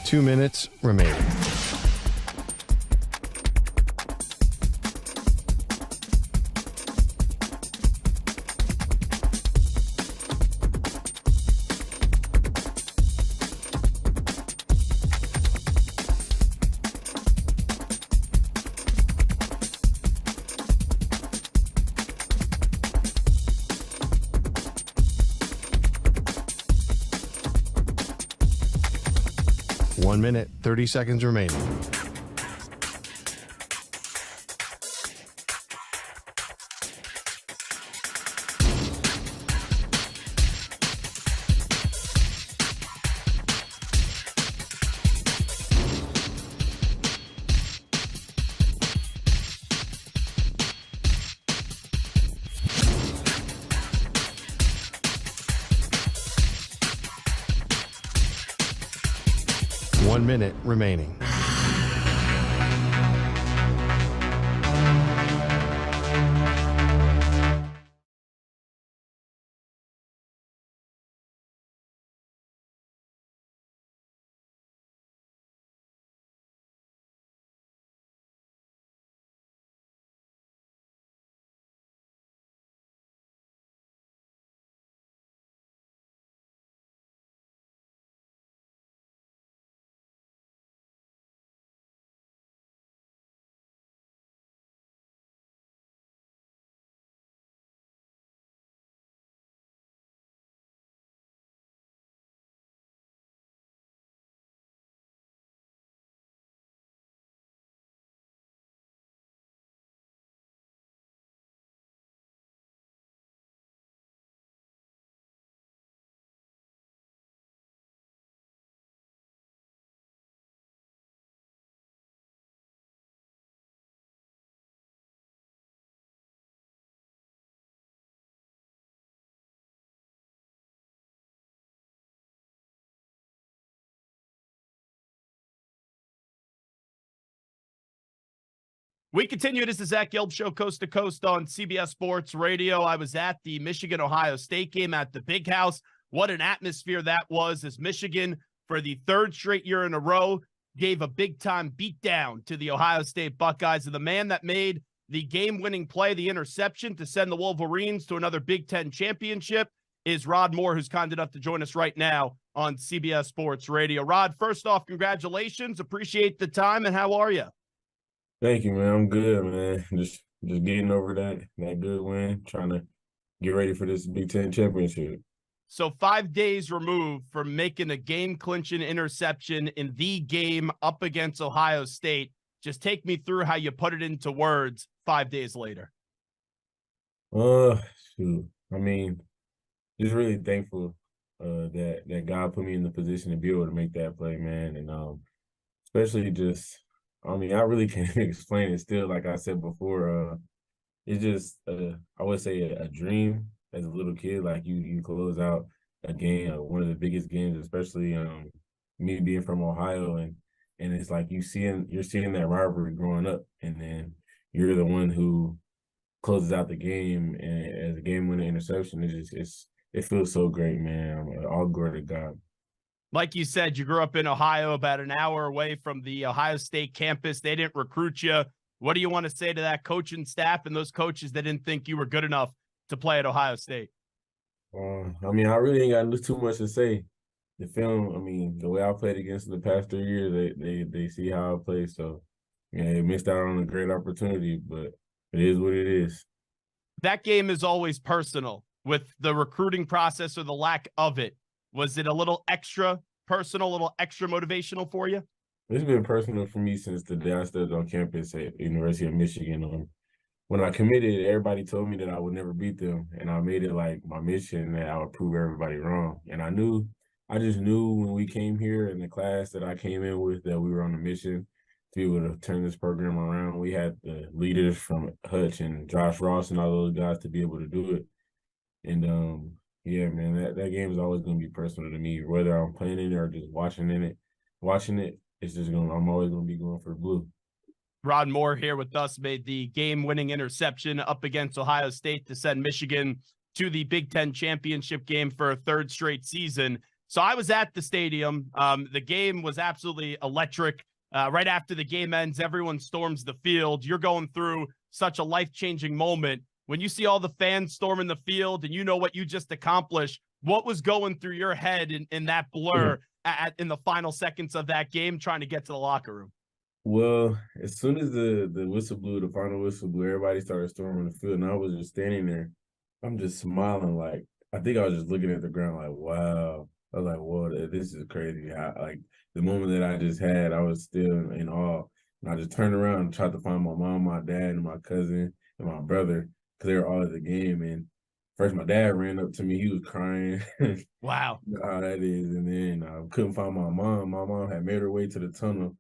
Two minutes remaining. One minute, 30 seconds remaining. One minute remaining. We continue. This is the Zach Gelb Show, coast to coast on CBS Sports Radio. I was at the Michigan-Ohio State game at the Big House. What an atmosphere that was, as Michigan, for the third straight year in a row, gave a big-time beatdown to the Ohio State Buckeyes. And the man that made the game-winning play, the interception, to send the Wolverines to another Big Ten championship is Rod Moore, who's kind enough to join us right now on CBS Sports Radio. Rod, first off, congratulations. Appreciate the time, and how are you? Thank you, man. I'm good, man. Just getting over that good win, trying to get ready for this Big Ten championship. So 5 days removed from making a game-clinching interception in the game up against Ohio State. Just take me through how you put it into words 5 days later. Shoot. I mean, just really thankful that God put me in the position to be able to make that play, man. And especially just, I mean, I really can't explain it still. Like I said before, it's just, I would say a dream as a little kid. Like you close out a game, one of the biggest games, especially me being from Ohio, and it's like you're seeing that rivalry growing up, and then you're the one who closes out the game and as a game-winning interception. It feels so great, man. All glory to God. Like you said, you grew up in Ohio, about an hour away from the Ohio State campus. They didn't recruit you. What do you want to say to that coaching staff and those coaches that didn't think you were good enough to play at Ohio State? I mean, I really ain't got too much to say. The film, I mean, the way I played against them the past 3 years, they see how I play. So, yeah, they missed out on a great opportunity, but it is what it is. That game is always personal with the recruiting process or the lack of it. Was it a little extra personal, a little extra motivational for you? It's been personal for me since the day I stepped on campus at University of Michigan. When I committed, everybody told me that I would never beat them, and I made it like my mission that I would prove everybody wrong. And I knew I just knew when we came here in the class that I came in with that we were on a mission to be able to turn this program around. We had the leaders from Hutch and Josh Ross and all those guys to be able to do it. And yeah, man, that game is always going to be personal to me, whether I'm playing in it or just watching it. It's just I'm always going to be going for the blue. Rod Moore here with us made the game-winning interception up against Ohio State to send Michigan to the Big Ten championship game for a third straight season. So I was at the stadium. The game was absolutely electric. Right after the game ends, everyone storms the field. You're going through such a life-changing moment. When you see all the fans storming the field and you know what you just accomplished, what was going through your head in that blur in the final seconds of that game trying to get to the locker room? Well, as soon as the whistle blew, the final whistle blew, everybody started storming the field, and I was just standing there. I'm just smiling, like, I think I was just looking at the ground like, wow. I was like, whoa, this is crazy. Like, the moment that I just had, I was still in awe. And I just turned around and tried to find my mom, my dad, and my cousin, and my brother, because they were all at the game. And first, my dad ran up to me. He was crying. Wow. You know how that is. And then I couldn't find my mom. My mom had made her way to the tunnel.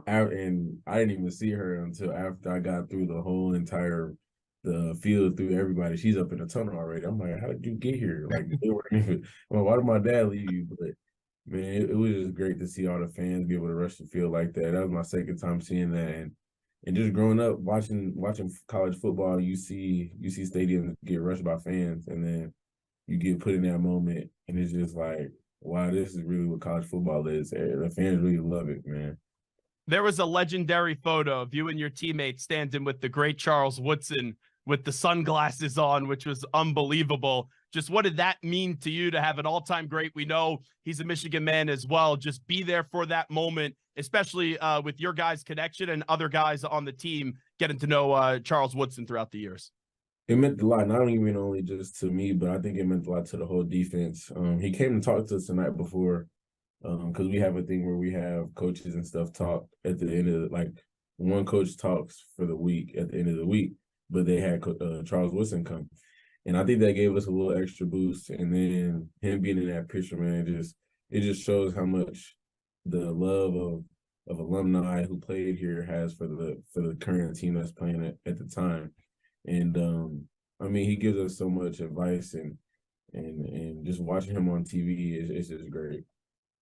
And I didn't even see her until after I got through the whole entire the field through everybody. She's up in the tunnel already. I'm like, how did you get here? Like, they weren't even. I'm like, why did my dad leave you? But man, it was just great to see all the fans be able to rush the field like that. That was my second time seeing that, and just growing up watching college football, you see stadiums get rushed by fans, and then you get put in that moment, and it's just like, wow, this is really what college football is. The fans really love it, man. There was a legendary photo of you and your teammates standing with the great Charles Woodson with the sunglasses on, which was unbelievable. Just what did that mean to you to have an all-time great? We know he's a Michigan man as well. Just be there for that moment, especially with your guys' connection and other guys on the team getting to know Charles Woodson throughout the years. It meant a lot, not even only just to me, but I think it meant a lot to the whole defense. He came to talk to us the night before, because we have a thing where we have coaches and stuff talk at the end of like one coach talks for the week at the end of the week, but they had Charles Woodson come, and I think that gave us a little extra boost. And then him being in that picture, man, it just shows how much the love of alumni who played here has for the current team that's playing at the time. And I mean, he gives us so much advice, and just watching him on TV is just great.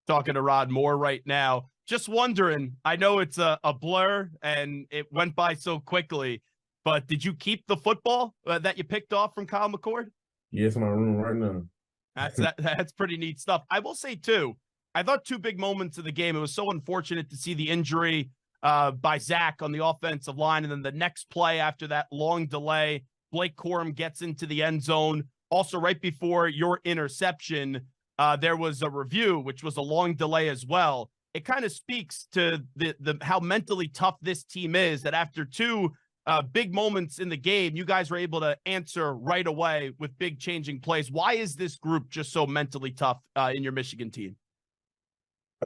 Talking to Rod Moore right now. Just wondering, I know it's a blur and it went by so quickly, but did you keep the football that you picked off from Kyle McCord? Yes, in my room right now. That's pretty neat stuff. I will say, too, I thought two big moments of the game. It was so unfortunate to see the injury by Zach on the offensive line, and then the next play after that long delay, Blake Corum gets into the end zone. Also, right before your interception, there was a review, which was a long delay as well. It kind of speaks to the how mentally tough this team is, that after two big moments in the game, you guys were able to answer right away with big changing plays. Why is this group just so mentally tough in your Michigan team?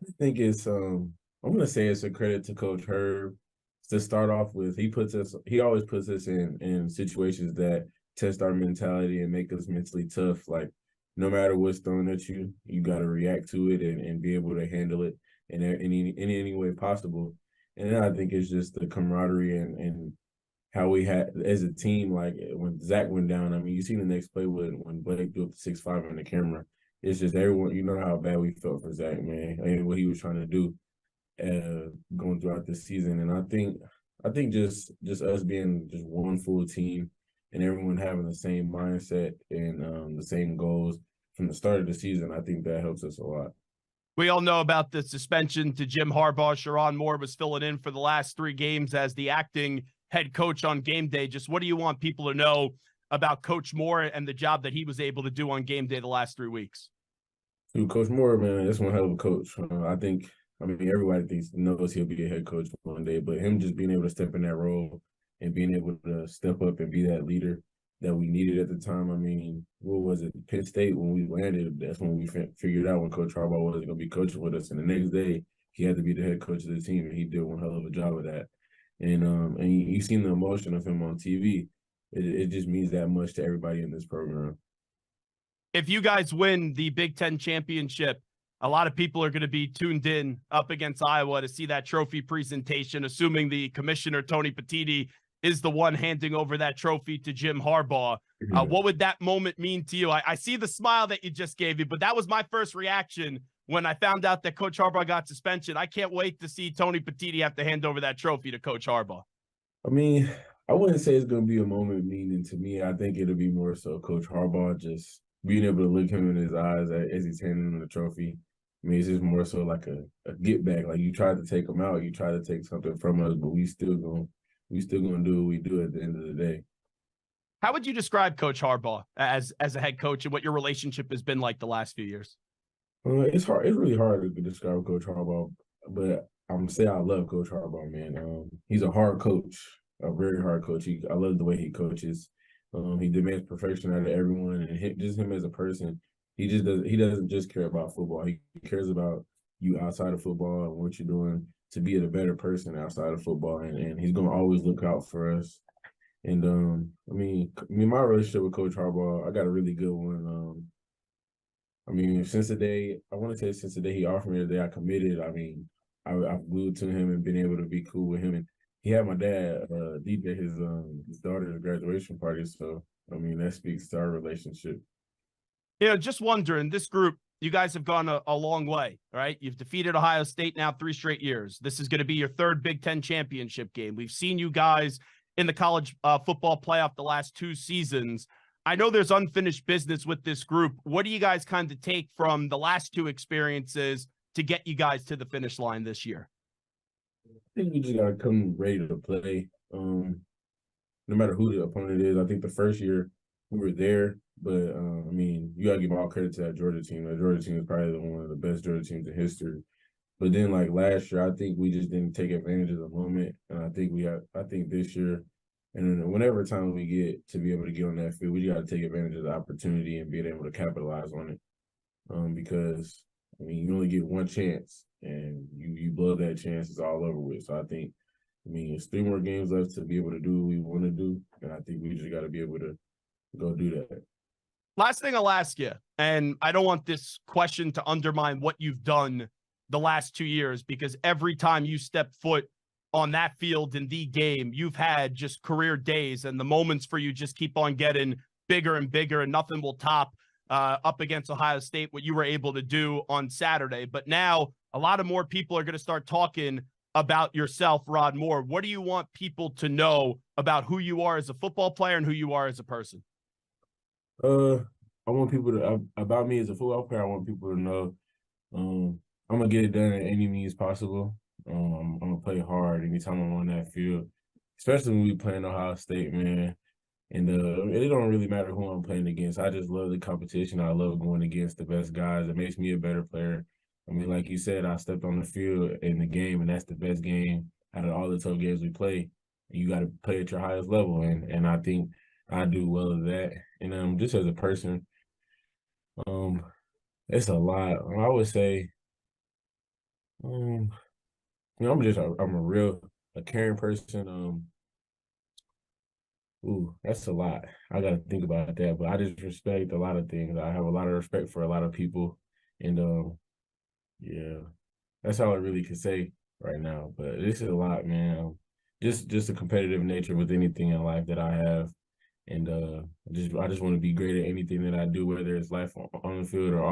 I think it's I'm gonna say it's a credit to Coach Herb to start off with. He always puts us in situations that test our mentality and make us mentally tough. Like, no matter what's thrown at you, you got to react to it and be able to handle it in any way possible. And then I think it's just the camaraderie and how we had as a team. Like, when Zach went down, I mean, you see the next play when Blake threw up the 6'5" on the camera. It's just everyone, you know how bad we felt for Zach, man, and what he was trying to do going throughout this season. And I think just us being just one full team and everyone having the same mindset and the same goals from the start of the season, I think that helps us a lot. We all know about the suspension to Jim Harbaugh. Shawne Moore was filling in for the last 3 games as the acting head coach on game day. Just what do you want people to know about Coach Moore and the job that he was able to do on game day the last 3 weeks? Dude, Coach Moore, man, that's one hell of a coach. I mean, everybody knows he'll be a head coach one day, but him just being able to step in that role and being able to step up and be that leader that we needed at the time. I mean, what was it? Penn State, when we landed, that's when we figured out when Coach Harbaugh wasn't going to be coaching with us. And the next day, he had to be the head coach of the team, and he did one hell of a job of that. And you've seen the emotion of him on TV. It just means that much to everybody in this program. If you guys win the Big Ten championship, a lot of people are going to be tuned in up against Iowa to see that trophy presentation, assuming the commissioner, Tony Petitti, is the one handing over that trophy to Jim Harbaugh. What would that moment mean to you? I see the smile that you just gave me, but that was my first reaction when I found out that Coach Harbaugh got suspension. I can't wait to see Tony Petitti have to hand over that trophy to Coach Harbaugh. I mean, I wouldn't say it's going to be a moment meaning to me. I think it'll be more so Coach Harbaugh just being able to look him in his eyes as he's handing him the trophy. I mean, it's just more so like a get back. Like, you tried to take him out, you tried to take something from us, but we still gonna do what we do at the end of the day. How would you describe Coach Harbaugh as a head coach and what your relationship has been like the last few years? It's hard. It's really hard to describe Coach Harbaugh, but I'm gonna say I love Coach Harbaugh, man. He's a hard coach, a very hard coach. I love the way he coaches. He demands perfection out of everyone, and just him as a person. He doesn't just care about football. He cares about you outside of football and what you're doing to be a better person outside of football, and he's gonna always look out for us. And I mean, my relationship with Coach Harbaugh, I got a really good one. I mean, since the day he offered me the day I committed, I mean, I've glued to him and been able to be cool with him. And he had my dad DJ his daughter's graduation party, so I mean that speaks to our relationship. Just wondering, this group, you guys have gone a long way, right? You've defeated Ohio State now 3 straight years. This is going to be your 3rd Big Ten championship game. We've seen you guys in the college football playoff the last 2 seasons. I know there's unfinished business with this group. What do you guys kind of take from the last 2 experiences to get you guys to the finish line this year? I think we just got to come ready to play. No matter who the opponent is. I think the first year we were there, but I mean, you got to give all credit to that Georgia team. That Georgia team is probably one of the best Georgia teams in history. But then, like last year, I think we just didn't take advantage of the moment, and I think this year, and whenever time we get to be able to get on that field, we got to take advantage of the opportunity and being able to capitalize on it. Because I mean, you only get one chance, and you blow that chance, it's all over with. So I think, I mean, there's 3 more games left to be able to do what we want to do, and I think we just got to be able to go do that. Last thing I'll ask you, and I don't want this question to undermine what you've done the last 2 years, because every time you step foot on that field in the game, you've had just career days, and the moments for you just keep on getting bigger and bigger, and nothing will top up against Ohio State what you were able to do on Saturday. But now a lot of more people are going to start talking about yourself, Rod Moore. What do you want people to know about who you are as a football player and who you are as a person? I want people to about me as a football player. I want people to know I'm gonna get it done at any means possible. I'm gonna play hard anytime I'm on that field, especially when we playing Ohio State, man. And it don't really matter who I'm playing against. I just love the competition. I love going against the best guys. It makes me a better player. I mean, like you said, I stepped on the field in the game, and that's the best game out of all the tough games we play. You got to play at your highest level, and I think I do well at that. And just as a person, it's a lot. I would say, I'm a caring person. That's a lot. I got to think about that. But I just respect a lot of things. I have a lot of respect for a lot of people, and yeah, that's all I really can say right now. But this is a lot, man. Just a competitive nature with anything in life that I have. And I just want to be great at anything that I do, whether it's life on the field or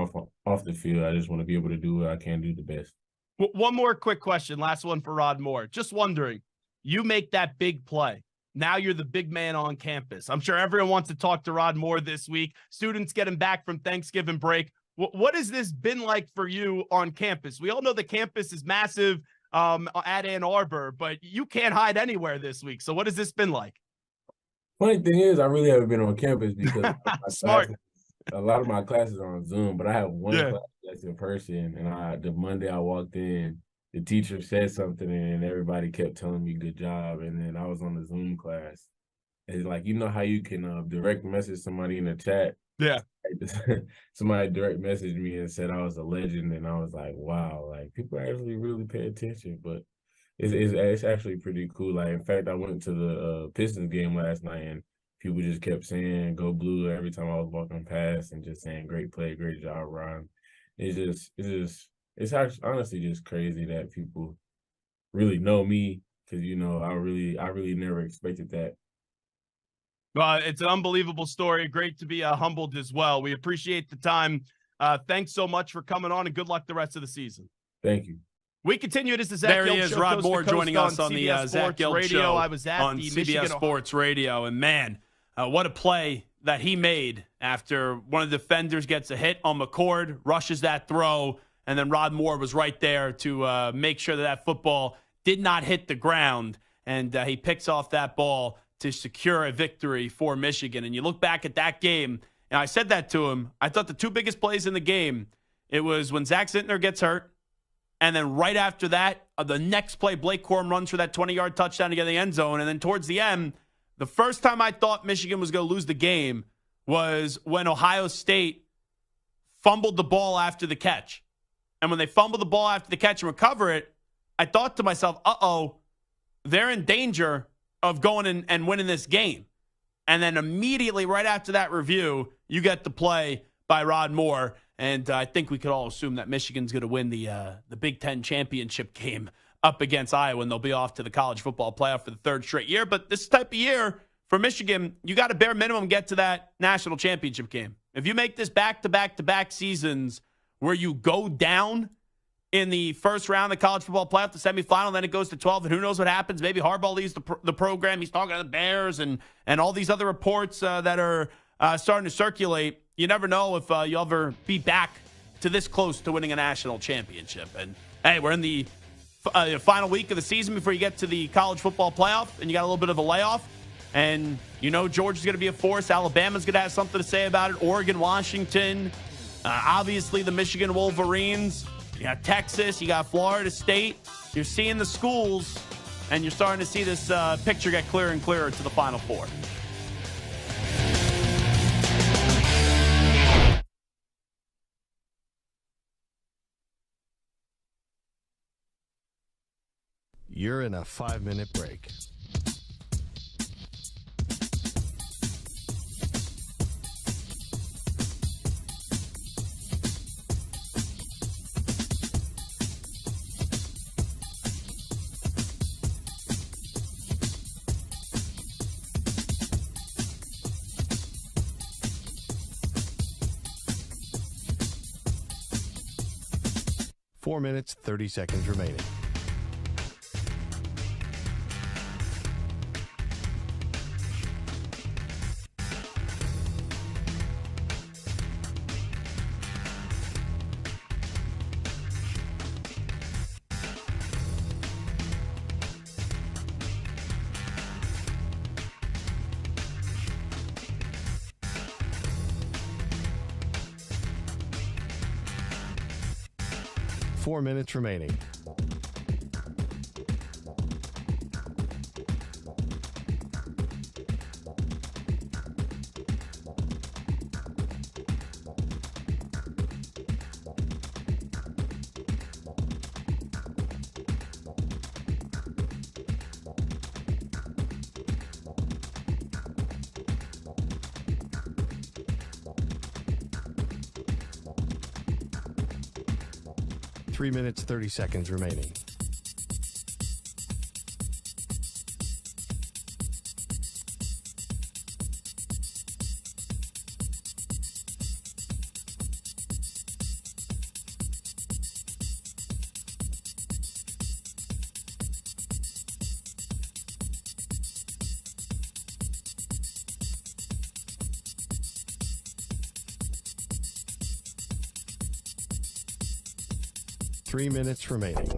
off the field. I just want to be able to do what I can do the best. One more quick question, last one for Rod Moore. Just wondering, you make that big play. Now you're the big man on campus. I'm sure everyone wants to talk to Rod Moore this week. Students getting back from Thanksgiving break. What has this been like for you on campus? We all know the campus is massive at Ann Arbor, but you can't hide anywhere this week. So what has this been like? Funny thing is, I really haven't been on campus because Smart. A lot of my classes are on Zoom, but I have one class that's in person. And the Monday I walked in, the teacher said something, and everybody kept telling me good job. And then I was on the Zoom class. It's like, you know how you can direct message somebody in the chat? Yeah. Somebody direct messaged me and said I was a legend, and I was like, wow, like people actually really pay attention. But it's actually pretty cool. Like, in fact, I went to the Pistons game last night, and people just kept saying "Go Blue" every time I was walking past, and just saying "Great play, great job, Ron." It's actually honestly just crazy that people really know me because I really never expected that. Well, it's an unbelievable story. Great to be humbled as well. We appreciate the time. Thanks so much for coming on, and good luck the rest of the season. Thank you. We continue. It is the Zach There he Gelb is, Show, Rod coast to Moore coast joining us on the CBS Zach Gelb Radio. Show I was at on the CBS Michigan Sports Radio, and man, what a play that he made after one of the defenders gets a hit on McCord, rushes that throw, and then Rod Moore was right there to make sure that football did not hit the ground, and he picks off that ball to secure a victory for Michigan. And you look back at that game, and I said that to him, I thought the two biggest plays in the game, it was when Zach Zintner gets hurt, and then right after that, the next play, Blake Corum runs for that 20-yard touchdown to get in the end zone. And then towards the end, the first time I thought Michigan was going to lose the game was when Ohio State fumbled the ball after the catch. And when they fumbled the ball after the catch and recover it, I thought to myself, they're in danger of going and winning this game. And then immediately right after that review, you get the play by Rod Moore. And I think we could all assume that Michigan's going to win the Big Ten championship game up against Iowa, and they'll be off to the college football playoff for the third straight year. But this type of year for Michigan, you got to bare minimum get to that national championship game. If you make this back-to-back-to-back seasons where you go down in the first round of the college football playoff, the semifinal, then it goes to 12, and who knows what happens. Maybe Harbaugh leaves the program. He's talking to the Bears and all these other reports that are starting to circulate. You never know if you'll ever be back to this close to winning a national championship. And, hey, we're in the final week of the season before you get to the college football playoff, and you got a little bit of a layoff. And Georgia's going to be a force. Alabama's going to have something to say about it. Oregon, Washington, obviously the Michigan Wolverines. You got Texas. You got Florida State. You're seeing the schools, and you're starting to see this picture get clearer and clearer to the Final Four. You're in a 5-minute break. Four minutes, 30 seconds remaining. Four minutes remaining. Three minutes, 30 seconds remaining. Three minutes remaining.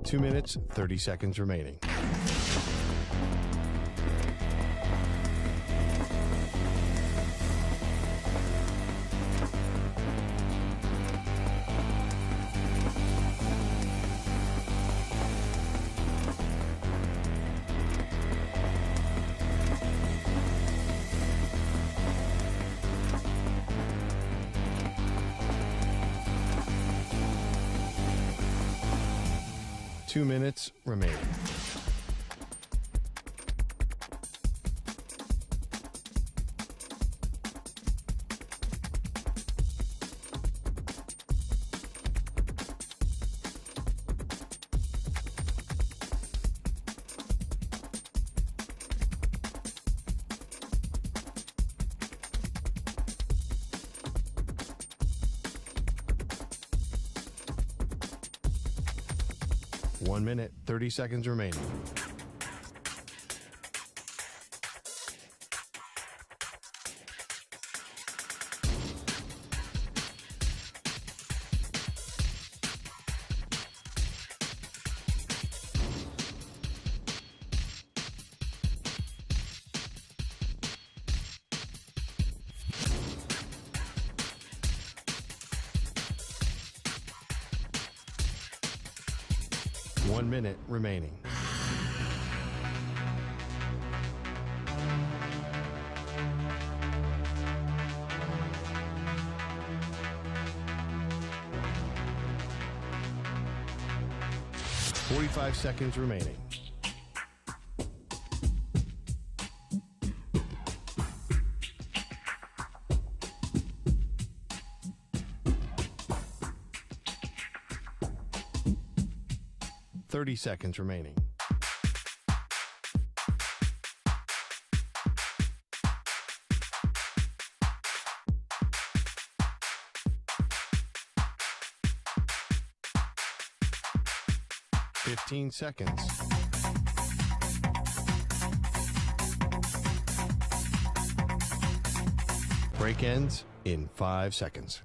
Two minutes, 30 seconds remaining. 2 minutes remaining. One minute, 30 seconds remaining. One minute remaining. Forty-five seconds remaining. Thirty seconds remaining. Fifteen seconds. Break ends in 5 seconds.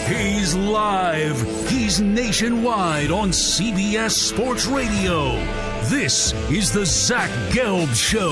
He's live. He's nationwide on CBS Sports Radio. This is the Zach Gelb Show.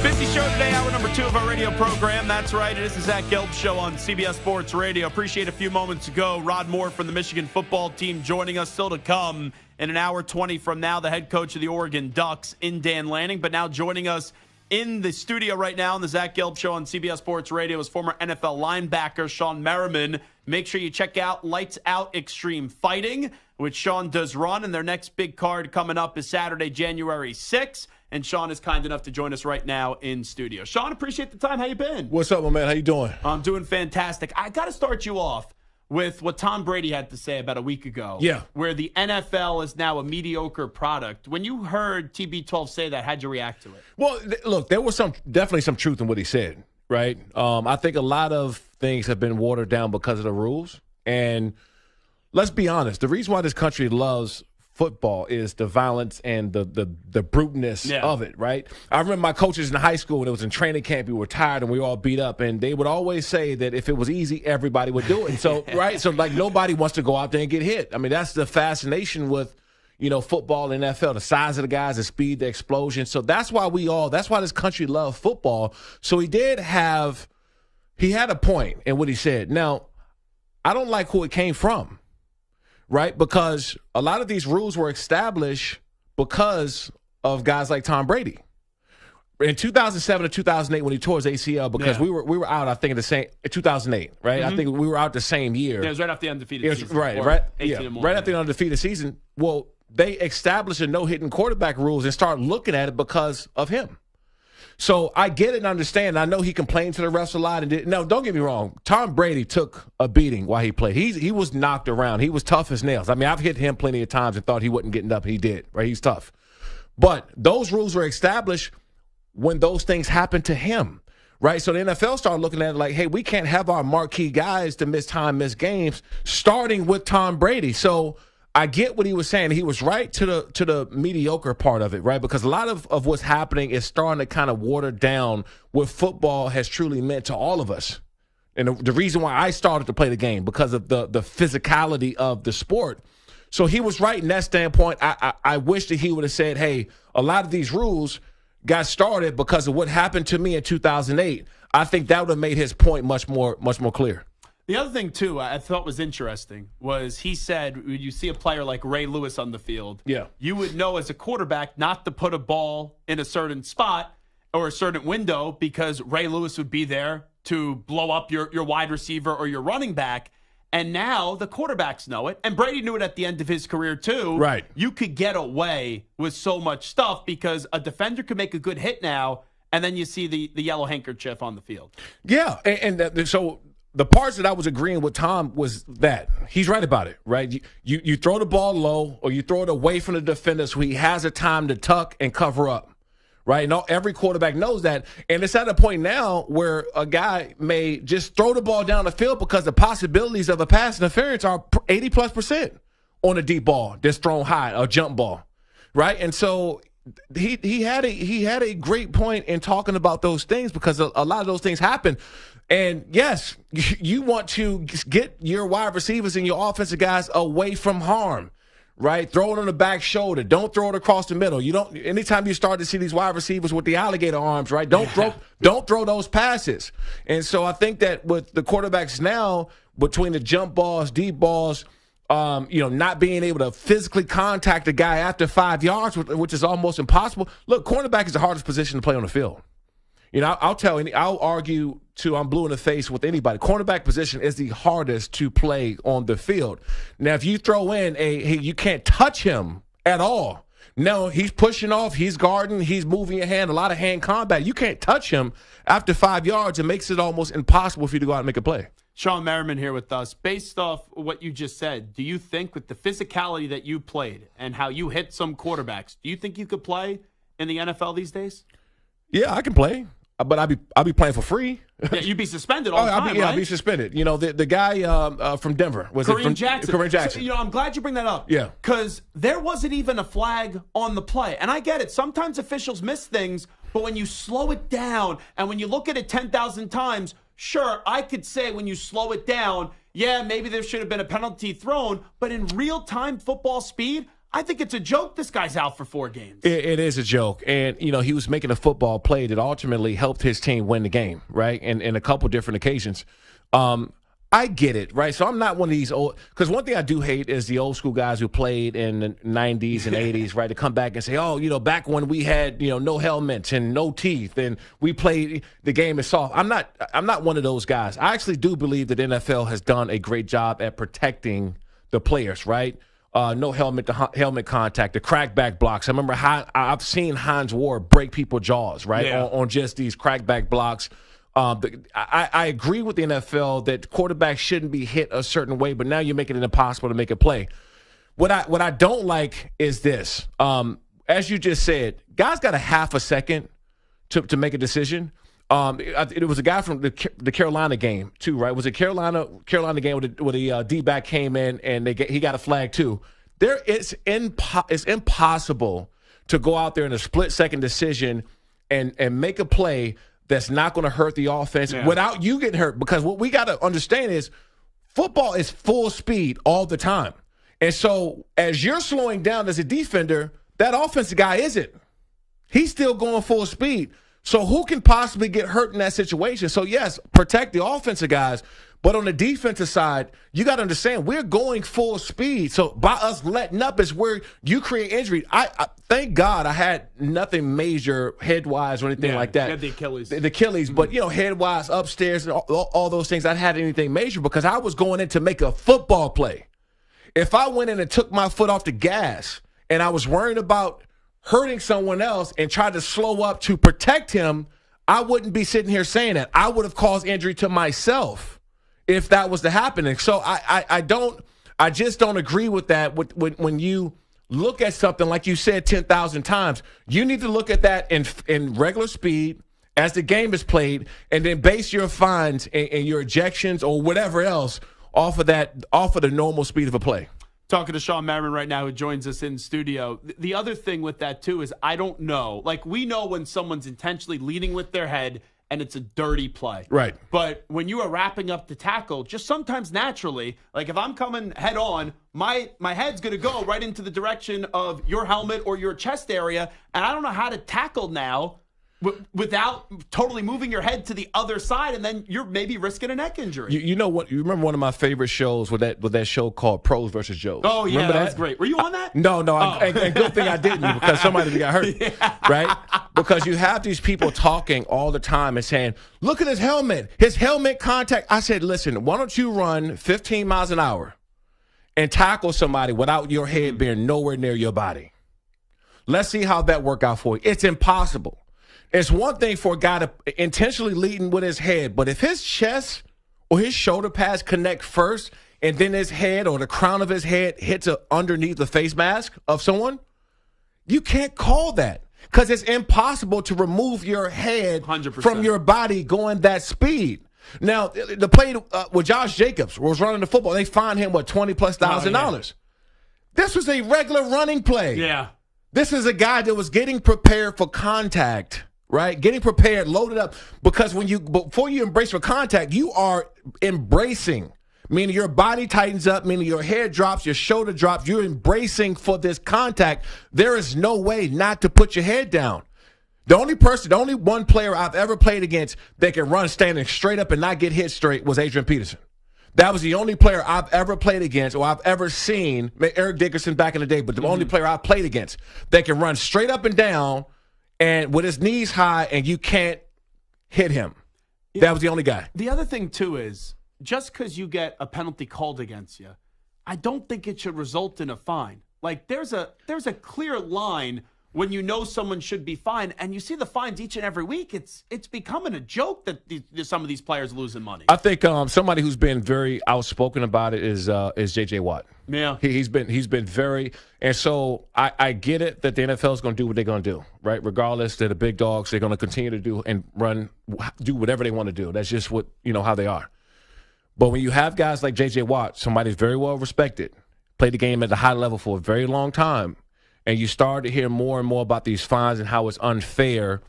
Busy show today, hour number 2 of our radio program. That's right, it is the Zach Gelb Show on CBS Sports Radio. Appreciate a few moments ago, Rod Moore from the Michigan football team joining us. Still to come in an hour 20 from now, the head coach of the Oregon Ducks in Dan Lanning. But now joining us in the studio right now on the Zach Gelb Show on CBS Sports Radio is former NFL linebacker Shawne Merriman. Make sure you check out Lights Out Extreme Fighting, which Shawne does run, and their next big card coming up is Saturday, January 6th. And Shawne is kind enough to join us right now in studio. Shawne, appreciate the time. How you been? What's up, my man? How you doing? I'm doing fantastic. I got to start you off with what Tom Brady had to say about a week ago. Yeah. Where the NFL is now a mediocre product. When you heard TB12 say that, how'd you react to it? Well, look, there was definitely some truth in what he said, right? I think a lot of things have been watered down because of the rules. And let's be honest, the reason why this country loves football is the violence and the bruteness of it, right? I remember my coaches in high school when it was in training camp, we were tired and we were all beat up, and they would always say that if it was easy, everybody would do it. So, right? So, like, nobody wants to go out there and get hit. I mean, that's the fascination with, football and NFL, the size of the guys, the speed, the explosion. So that's why this country loves football. So he had a point in what he said. Now, I don't like who it came from. Right? Because a lot of these rules were established because of guys like Tom Brady. In 2007 to 2008 when he tore his ACL, because we were out, I think, 2008, right? Mm-hmm. I think we were out the same year. Yeah, it was right after the undefeated season. Right after the undefeated season. Well, they established a no-hitting quarterback rules and started looking at it because of him. So I get it and understand. I know he complained to the refs a lot. No, don't get me wrong. Tom Brady took a beating while he played. He was knocked around. He was tough as nails. I mean, I've hit him plenty of times and thought he wasn't getting up. He did, right? He's tough. But those rules were established when those things happened to him, right? So the NFL started looking at it like, hey, we can't have our marquee guys to miss games, starting with Tom Brady. So I get what he was saying. He was right to the mediocre part of it, right? Because a lot of what's happening is starting to kind of water down what football has truly meant to all of us. And the reason why I started to play the game, because of the physicality of the sport. So he was right in that standpoint. I wish that he would have said, hey, a lot of these rules got started because of what happened to me in 2008. I think that would have made his point much more clear. The other thing, too, I thought was interesting was he said when you see a player like Ray Lewis on the field, you would know as a quarterback not to put a ball in a certain spot or a certain window because Ray Lewis would be there to blow up your wide receiver or your running back. And now the quarterbacks know it. And Brady knew it at the end of his career, too. Right. You could get away with so much stuff because a defender could make a good hit now, and then you see the yellow handkerchief on the field. Yeah, and so the parts that I was agreeing with Tom was that he's right about it, right? You throw the ball low or you throw it away from the defender so he has a time to tuck and cover up, right? And every quarterback knows that. And it's at a point now where a guy may just throw the ball down the field because the possibilities of a pass interference are 80+% on a deep ball that's thrown high, a jump ball, right? And so he had a great point in talking about those things because a lot of those things happen. And yes, you want to get your wide receivers and your offensive guys away from harm, right? Throw it on the back shoulder. Don't throw it across the middle. You don't. Anytime you start to see these wide receivers with the alligator arms, right? Don't throw those passes. And so I think that with the quarterbacks now, between the jump balls, deep balls, not being able to physically contact a guy after 5 yards, which is almost impossible. Look, cornerback is the hardest position to play on the field. I'll argue till I'm blue in the face with anybody. Cornerback position is the hardest to play on the field. Now, if you throw in you can't touch him at all. No, he's pushing off, he's guarding, he's moving your hand, a lot of hand combat. You can't touch him after 5 yards. It makes it almost impossible for you to go out and make a play. Shawne Merriman here with us. Based off what you just said, do you think with the physicality that you played and how you hit some quarterbacks, do you think you could play in the NFL these days? Yeah, I can play. But I'll be playing for free. Yeah, you'd be suspended all the time, right? I'll be suspended. The guy from Denver. Kareem Jackson. Kareem Jackson. So, I'm glad you bring that up. Yeah. Because there wasn't even a flag on the play. And I get it. Sometimes officials miss things, but when you slow it down and when you look at it 10,000 times, sure, I could say when you slow it down, yeah, maybe there should have been a penalty thrown. But in real-time football speed, I think it's a joke this guy's out for 4 games. It is a joke. And, he was making a football play that ultimately helped his team win the game, right? And in a couple different occasions. I get it, right? So I'm not one of these old – because one thing I do hate is the old school guys who played in the 90s and 80s, right, to come back and say, back when we had, no helmets and no teeth and we played – the game is soft. I'm not one of those guys. I actually do believe that NFL has done a great job at protecting the players, right? No helmet contact, the crackback blocks. I remember I've seen Hines Ward break people's jaws, right, on just these crackback blocks. I agree with the NFL that quarterbacks shouldn't be hit a certain way, but now you're making it impossible to make a play. What I don't like is this. As you just said, guys got a half a second to make a decision. It was a guy from the Carolina game too, right? Was it Carolina game where the D-back came in and he got a flag too? It's impossible to go out there in a split-second decision and make a play that's not going to hurt the offense without you getting hurt. Because what we got to understand is football is full speed all the time. And so as you're slowing down as a defender, that offensive guy isn't. He's still going full speed. So who can possibly get hurt in that situation? So, yes, protect the offensive guys. But on the defensive side, you got to understand, we're going full speed. So by us letting up is where you create injury. I thank God I had nothing major head-wise or anything like that. Yeah, the Achilles. The Achilles. But, head-wise, upstairs, and all those things, I had anything major because I was going in to make a football play. If I went in and took my foot off the gas and I was worried about hurting someone else and tried to slow up to protect him, I wouldn't be sitting here saying that. I would have caused injury to myself if that was to happen. So I just don't agree with that. When you look at something like you said 10,000 times, you need to look at that in regular speed as the game is played, and then base your fines and your ejections or whatever else off of the normal speed of a play. Talking to Shawne Merriman right now, who joins us in studio. The other thing with that, too, is I don't know. Like, we know when someone's intentionally leading with their head and it's a dirty play. Right. But when you are wrapping up the tackle, just sometimes naturally, like if I'm coming head on, my head's going to go right into the direction of your helmet or your chest area, and I don't know how to tackle now without totally moving your head to the other side, and then you're maybe risking a neck injury. You know what? You remember one of my favorite shows with that show called Pros versus Joes? Oh, yeah, remember that was great. Were you on that? No. And good thing I didn't, because somebody got hurt, right? Because you have these people talking all the time and saying, look at his helmet contact. I said, listen, why don't you run 15 miles an hour and tackle somebody without your head being nowhere near your body? Let's see how that work out for you. It's impossible. It's one thing for a guy to intentionally leading with his head, but if his chest or his shoulder pads connect first and then his head or the crown of his head hits underneath the face mask of someone, you can't call that, because it's impossible to remove your head 100%. From your body going that speed. Now, the play with Josh Jacobs was running the football. They fined him, $20,000+. This was a regular running play. Yeah. This is a guy that was getting prepared for contact. Right? Getting prepared, loaded up, because before you embrace for contact, you are embracing, meaning your body tightens up, meaning your head drops, your shoulder drops, you're embracing for this contact. There is no way not to put your head down. The only one player I've ever played against that can run standing straight up and not get hit straight was Adrian Peterson. That was the only player I've ever played against, or I've ever seen, Eric Dickerson back in the day, but the only player I've played against that can run straight up and down and with his knees high, and you can't hit him. That was the only guy. The other thing, too, is just because you get a penalty called against you, I don't think it should result in a fine. Like, there's a clear line when you know someone should be fined, and you see the fines each and every week. It's becoming a joke that some of these players losing money. I think somebody who's been very outspoken about it is J.J. Watt. Yeah, he's been very, and so I get it that the NFL is going to do what they're going to do, right? Regardless, they're the big dogs. They're going to continue to do whatever they want to do. That's just how they are. But when you have guys like J.J. Watt, somebody's very well respected, played the game at a high level for a very long time, and you start to hear more and more about these fines and how it's unfair,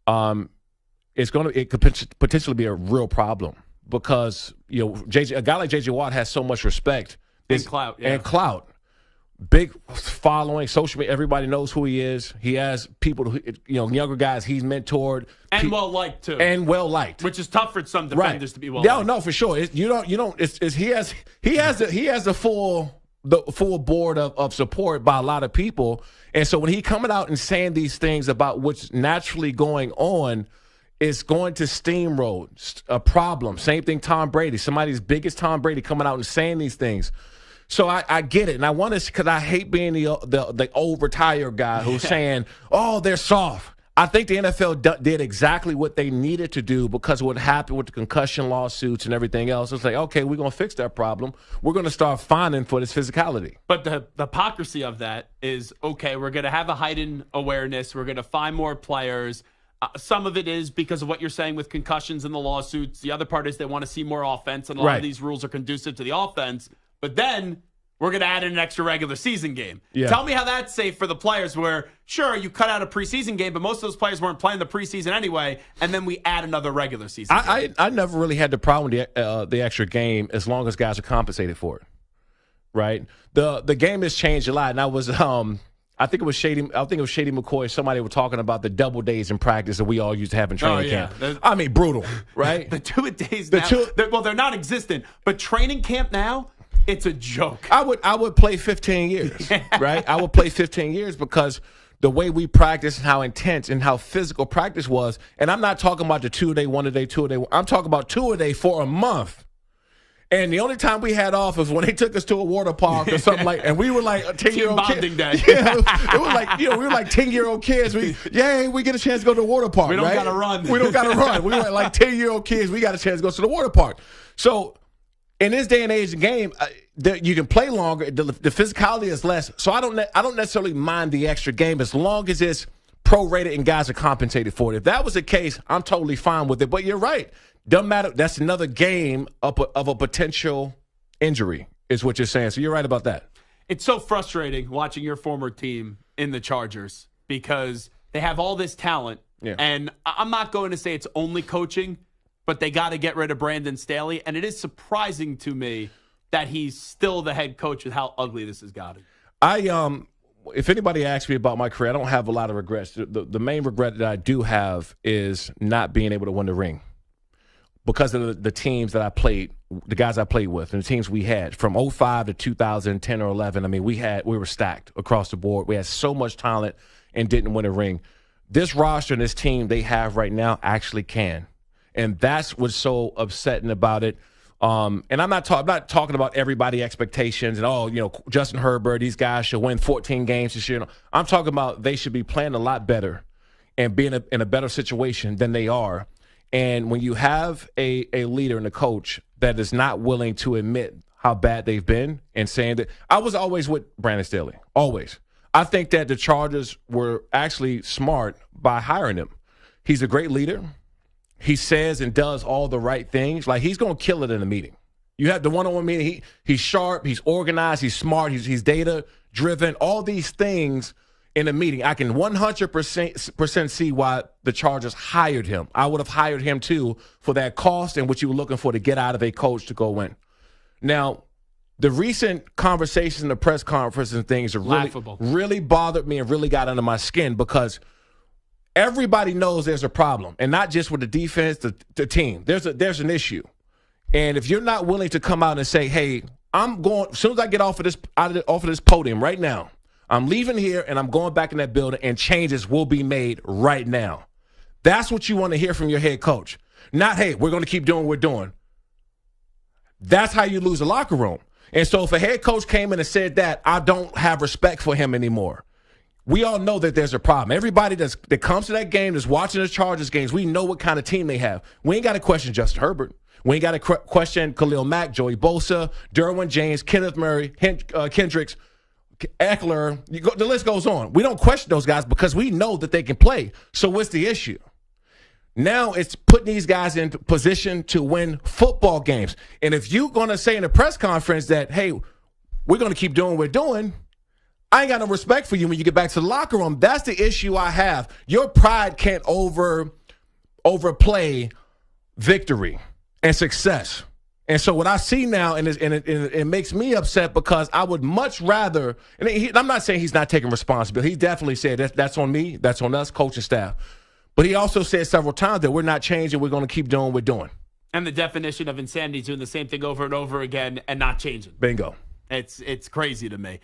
it could potentially be a real problem, because a guy like J.J. Watt has so much respect and clout, big following, social media. Everybody knows who he is. He has people, younger guys he's mentored, and well liked too, which is tough for some defenders to be well liked. No, for sure. He has the full board of support by a lot of people. And so when he coming out and saying these things about what's naturally going on, it's going to steamroll a problem. Same thing, Tom Brady. Somebody as big as Tom Brady coming out and saying these things. So I get it. And I want to, because I hate being the old retired guy who's saying, oh, they're soft. I think the NFL did exactly what they needed to do, because of what happened with the concussion lawsuits and everything else. It's like, okay, we're going to fix that problem. We're going to start fining for this physicality. But the hypocrisy of that is, okay, we're going to have a heightened awareness. We're going to find more players. Some of it is because of what you're saying with concussions and the lawsuits. The other part is they want to see more offense, and a lot of these rules are conducive to the offense. But then we're going to add in an extra regular season game. Yeah. Tell me how that's safe for the players, where, sure, you cut out a preseason game, but most of those players weren't playing the preseason anyway, and then we add another regular season game. I never really had the problem with the extra game, as long as guys are compensated for it, right? The game has changed a lot, and I was I think it was Shady McCoy. Somebody were talking about the double days in practice that we all used to have in training camp. I mean, brutal, right? The two-a-days now, they're non-existent, but training camp now, it's a joke. I would play 15 years, right? I would play 15 years, because the way we practice and how intense and how physical practice was, and I'm not talking about the 2-a-day, 1-a-day, 2-a-day. I'm talking about 2-a-day for a month. And the only time we had off was when they took us to a water park or something like, and we were like a 10-year-old kid. Day. Yeah, it was like, we were like 10-year-old kids. We get a chance to go to the water park. We don't got to run. We don't got to run. We were like 10-year-old kids. We got a chance to go to the water park. So in this day and age of game, you can play longer. The physicality is less. So I don't necessarily mind the extra game, as long as it's prorated and guys are compensated for it. If that was the case, I'm totally fine with it. But you're right. Doesn't matter. That's another game of a potential injury, is what you're saying. So you're right about that. It's so frustrating watching your former team in the Chargers, because they have all this talent, Yeah. And I'm not going to say it's only coaching, but they got to get rid of Brandon Staley. And it is surprising to me that he's still the head coach with how ugly this has gotten. If anybody asks me about my career, I don't have a lot of regrets. The main regret that I do have is not being able to win the ring because of the teams that I played, the guys I played with, and the teams we had from 2005 to 2010 or 11. I mean, we were stacked across the board. We had so much talent and didn't win a ring. This roster and this team they have right now actually can, and that's what's so upsetting about it. And I'm not talking about everybody expectations and Justin Herbert, these guys should win 14 games this year. I'm talking about they should be playing a lot better and being in a better situation than they are. And when you have a leader and a coach that is not willing to admit how bad they've been and saying that, I was always with Brandon Staley, always. I think that the Chargers were actually smart by hiring him. He's a great leader. He says and does all the right things. Like, he's going to kill it in a meeting. You have the one-on-one meeting. He's sharp. He's organized. He's smart. He's data-driven. All these things in a meeting. I can 100% see why the Chargers hired him. I would have hired him, too, for that cost and what you were looking for to get out of a coach to go win. Now, the recent conversations in the press conference and things really bothered me and really got under my skin because – everybody knows there's a problem, and not just with the defense, the team. There's an issue, and if you're not willing to come out and say, "Hey, I'm going," as soon as I get off of this podium right now, I'm leaving here and I'm going back in that building, and changes will be made right now. That's what you want to hear from your head coach. Not, "Hey, we're going to keep doing what we're doing." That's how you lose a locker room. And so, if a head coach came in and said that, I don't have respect for him anymore. We all know that there's a problem. Everybody that comes to that game, that's watching the Chargers games, we know what kind of team they have. We ain't got to question Justin Herbert. We ain't got to question Khalil Mack, Joey Bosa, Derwin James, Kenneth Murray, Kendricks, Eckler. The list goes on. We don't question those guys because we know that they can play. So what's the issue? Now it's putting these guys in position to win football games. And if you're going to say in a press conference that, "Hey, we're going to keep doing what we're doing," I ain't got no respect for you when you get back to the locker room. That's the issue I have. Your pride can't overplay victory and success. And so what I see now, and it makes me upset because I would much rather, and I'm not saying he's not taking responsibility. He definitely said that's on me, that's on us, coaching staff. But he also said several times that we're not changing, we're going to keep doing what we're doing. And the definition of insanity is doing the same thing over and over again and not changing. Bingo. It's crazy to me.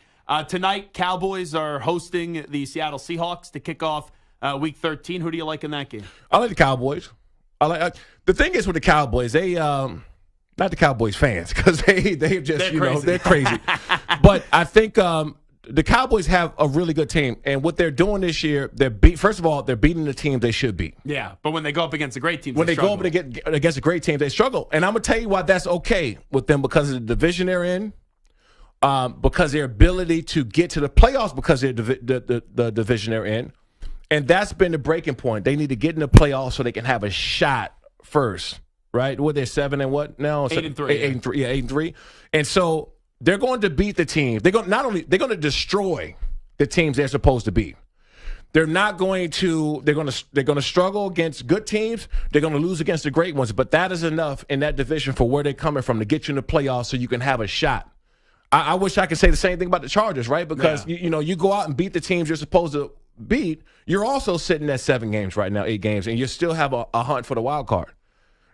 Tonight, Cowboys are hosting the Seattle Seahawks to kick off Week 13. Who do you like in that game? I like the Cowboys. The thing is with the Cowboys, they not the Cowboys fans because they're just they're crazy. But I think the Cowboys have a really good team, and what they're doing this year, first of all, they're beating the team they should beat. Yeah, but when they go up against a great team, when they go up against a great team, they struggle. And I'm gonna tell you why that's okay with them because of the division they're in. Because their ability to get to the playoffs because of the division they're in. And that's been the breaking point. They need to get in the playoffs so they can have a shot first, right? What, they're 7 and what now? 8-3. 8-3. Yeah, 8-3. And so they're going to beat the teams. They're going to destroy the teams they're supposed to beat. They're going to struggle against good teams. They're going to lose against the great ones. But that is enough in that division for where they're coming from to get you in the playoffs so you can have a shot. I wish I could say the same thing about the Chargers, right? Because, you go out and beat the teams you're supposed to beat. You're also sitting at 7 games right now, 8 games, and you still have a hunt for the wild card,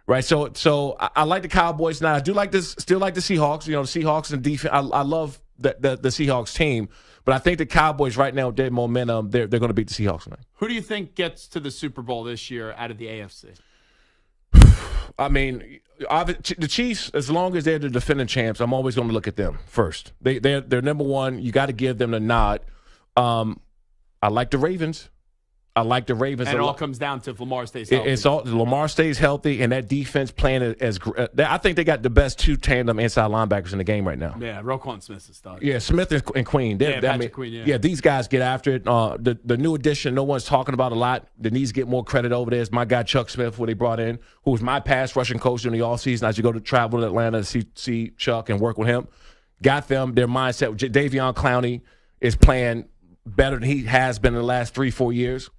right? So I like the Cowboys. Now, I do still like the Seahawks. The Seahawks and defense. I love the Seahawks team, but I think the Cowboys right now, their momentum, they're going to beat the Seahawks tonight. Who do you think gets to the Super Bowl this year out of the AFC? I mean, the Chiefs, as long as they're the defending champs, I'm always going to look at them first. They're number one. You got to give them the nod. I like the Ravens. And it all comes down to if Lamar stays healthy. Lamar stays healthy, and that defense playing as I think they got the best 2 tandem inside linebackers in the game right now. Yeah, Roquan Smith is starting. Yeah, Smith and Queen. Queen. Yeah, these guys get after it. The new addition, no one's talking about a lot. That needs to get more credit over there is my guy Chuck Smith, who they brought in, who was my pass rushing coach in the offseason. I should go to travel to Atlanta to see Chuck and work with him. Got them their mindset. Davion Clowney is playing better than he has been in the last 3-4 years.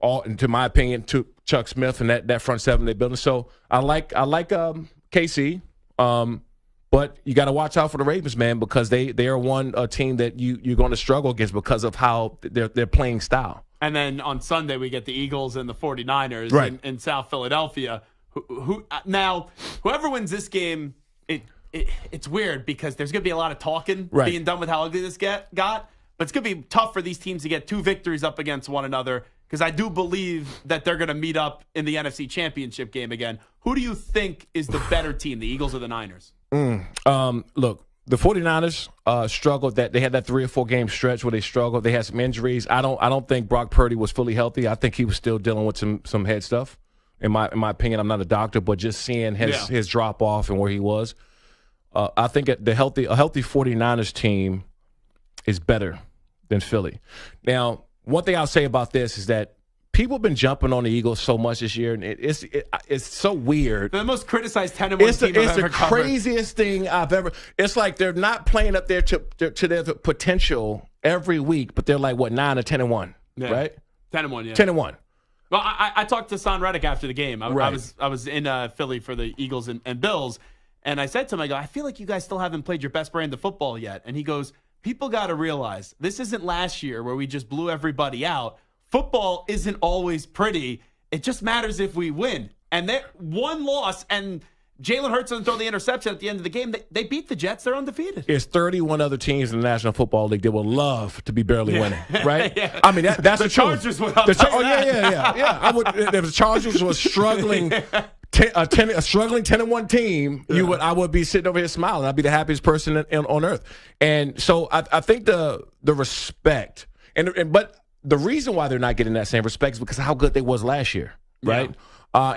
to my opinion, to Chuck Smith and that front seven they're building. So I like KC, but you got to watch out for the Ravens, man, because they are a team that you're going to struggle against because of how their playing style. And then on Sunday we get the Eagles and the 49ers in South Philadelphia. Now, whoever wins this game, it's weird because there's going to be a lot of talking being done with how ugly this got. But it's going to be tough for these teams to get 2 victories up against one another because I do believe that they're going to meet up in the NFC Championship game again. Who do you think is the better team, the Eagles or the Niners? Look, the 49ers struggled. That they had that 3 or 4 game stretch where they struggled. They had some injuries. I don't think Brock Purdy was fully healthy. I think he was still dealing with some head stuff. In my opinion, I'm not a doctor, but just seeing his drop off and where he was, I think a healthy 49ers team is better than Philly. Now, one thing I'll say about this is that people have been jumping on the Eagles so much this year, and it's so weird. They're the most criticized 10-1 team I've ever covered. It's the craziest thing I've ever. It's like they're not playing up there to their potential every week, but they're like 9 or 10-1, right? 10-1, yeah. 10-1. Well, I talked to Son Reddick after the game. I was in Philly for the Eagles and Bills, and I said to him, I feel like you guys still haven't played your best brand of football yet. And he goes, people got to realize this isn't last year where we just blew everybody out. Football isn't always pretty. It just matters if we win. And one loss, and Jalen Hurts doesn't throw the interception at the end of the game. They beat the Jets. They're undefeated. There's 31 other teams in the National Football League that would love to be barely winning, right? I mean, that's the Chargers truth. Yeah. If the Chargers was struggling, a struggling 10-1 team, I would be sitting over here smiling. I'd be the happiest person on earth. And so I think the respect, but the reason why they're not getting that same respect is because of how good they was last year, right? Yeah.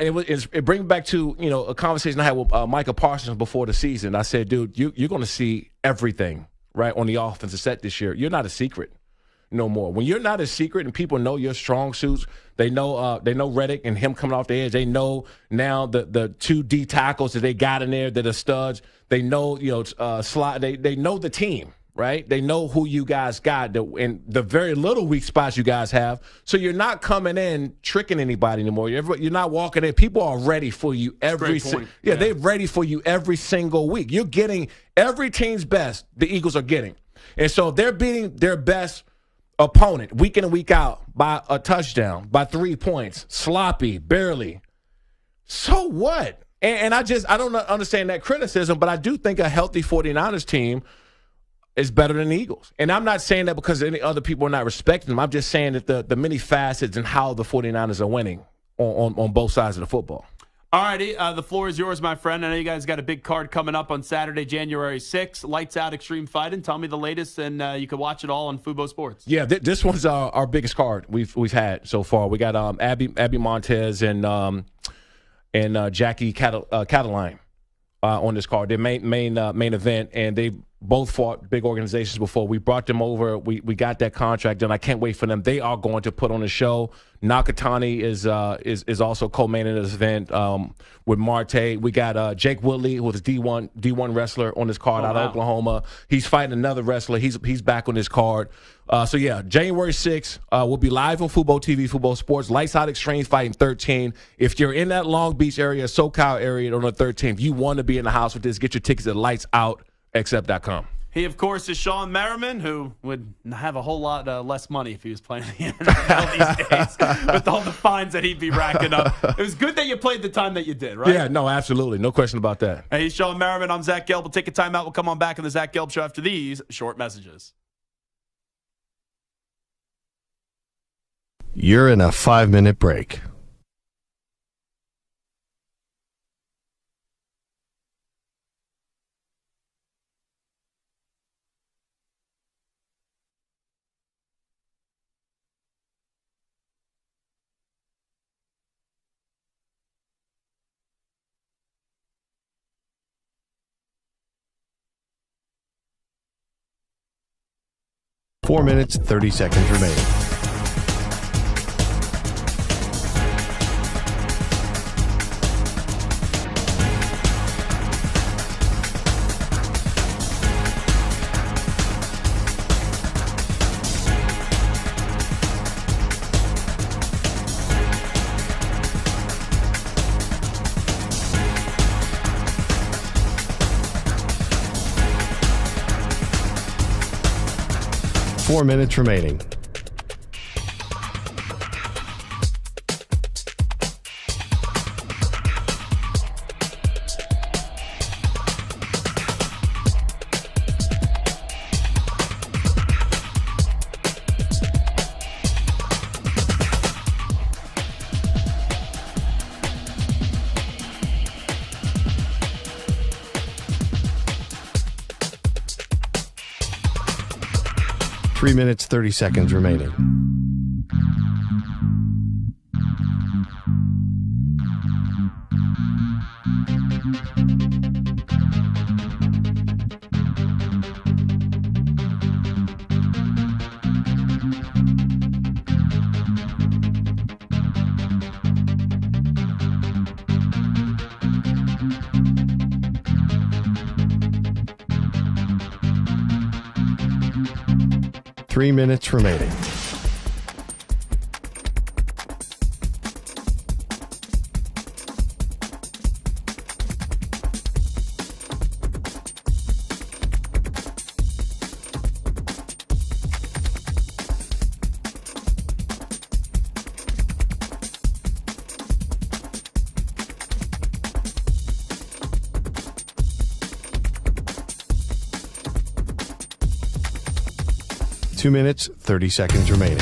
It brings back to a conversation I had with Micah Parsons before the season. I said, dude, you're going to see everything right on the offensive set this year. You're not a secret no more. When you're not a secret and people know your strong suits, they know Reddick and him coming off the edge. They know now the 2 D tackles that they got in there that are studs. They know slot. They know the team. Right? They know who you guys got and the very little weak spots you guys have. So you're not coming in tricking anybody anymore. You're not walking in. People are ready for you they're ready for you every single week. You're getting every team's best the Eagles are getting. And so they're beating their best opponent week in and week out by a touchdown, by 3 points, sloppy, barely. So what? And I don't understand that criticism, but I do think a healthy 49ers team is better than the Eagles. And I'm not saying that because any other people are not respecting them. I'm just saying that the many facets and how the 49ers are winning on both sides of the football. All righty. The floor is yours, my friend. I know you guys got a big card coming up on Saturday, January 6th. Lights Out Extreme Fighting. Tell me the latest, and you can watch it all on Fubo Sports. Yeah, this one's our biggest card we've had so far. We got Abby Montez and Jackie Cataline on this card. Their main event, and they both fought big organizations before. We brought them over. We got that contract, and I can't wait for them. They are going to put on a show. Nakatani is also co-main this event with Marte. We got Jake Woodley, who was a D1 wrestler on this card out of Oklahoma. He's fighting another wrestler. He's back on this card. So yeah, January 6th, we'll be live on Fubo TV, Fubo Sports. Lights Out Extreme Fighting 13. If you're in that Long Beach area, SoCal area on the 13th, you want to be in the house with this, get your tickets at lightsoutxf.com. He, of course, is Shawne Merriman, who would have a whole lot less money if he was playing in the NFL these days with all the fines that he'd be racking up. It was good that you played the time that you did, right? Yeah, no, absolutely. No question about that. Hey, he's Shawne Merriman. I'm Zach Gelb. We'll take a timeout. We'll come on back on the Zach Gelb Show after these short messages. You're in a 5-minute break. Four minutes, 30 seconds remaining. 4 minutes remaining. Three minutes, 30 seconds remaining. Three minutes remaining. Two minutes, 30 seconds remaining.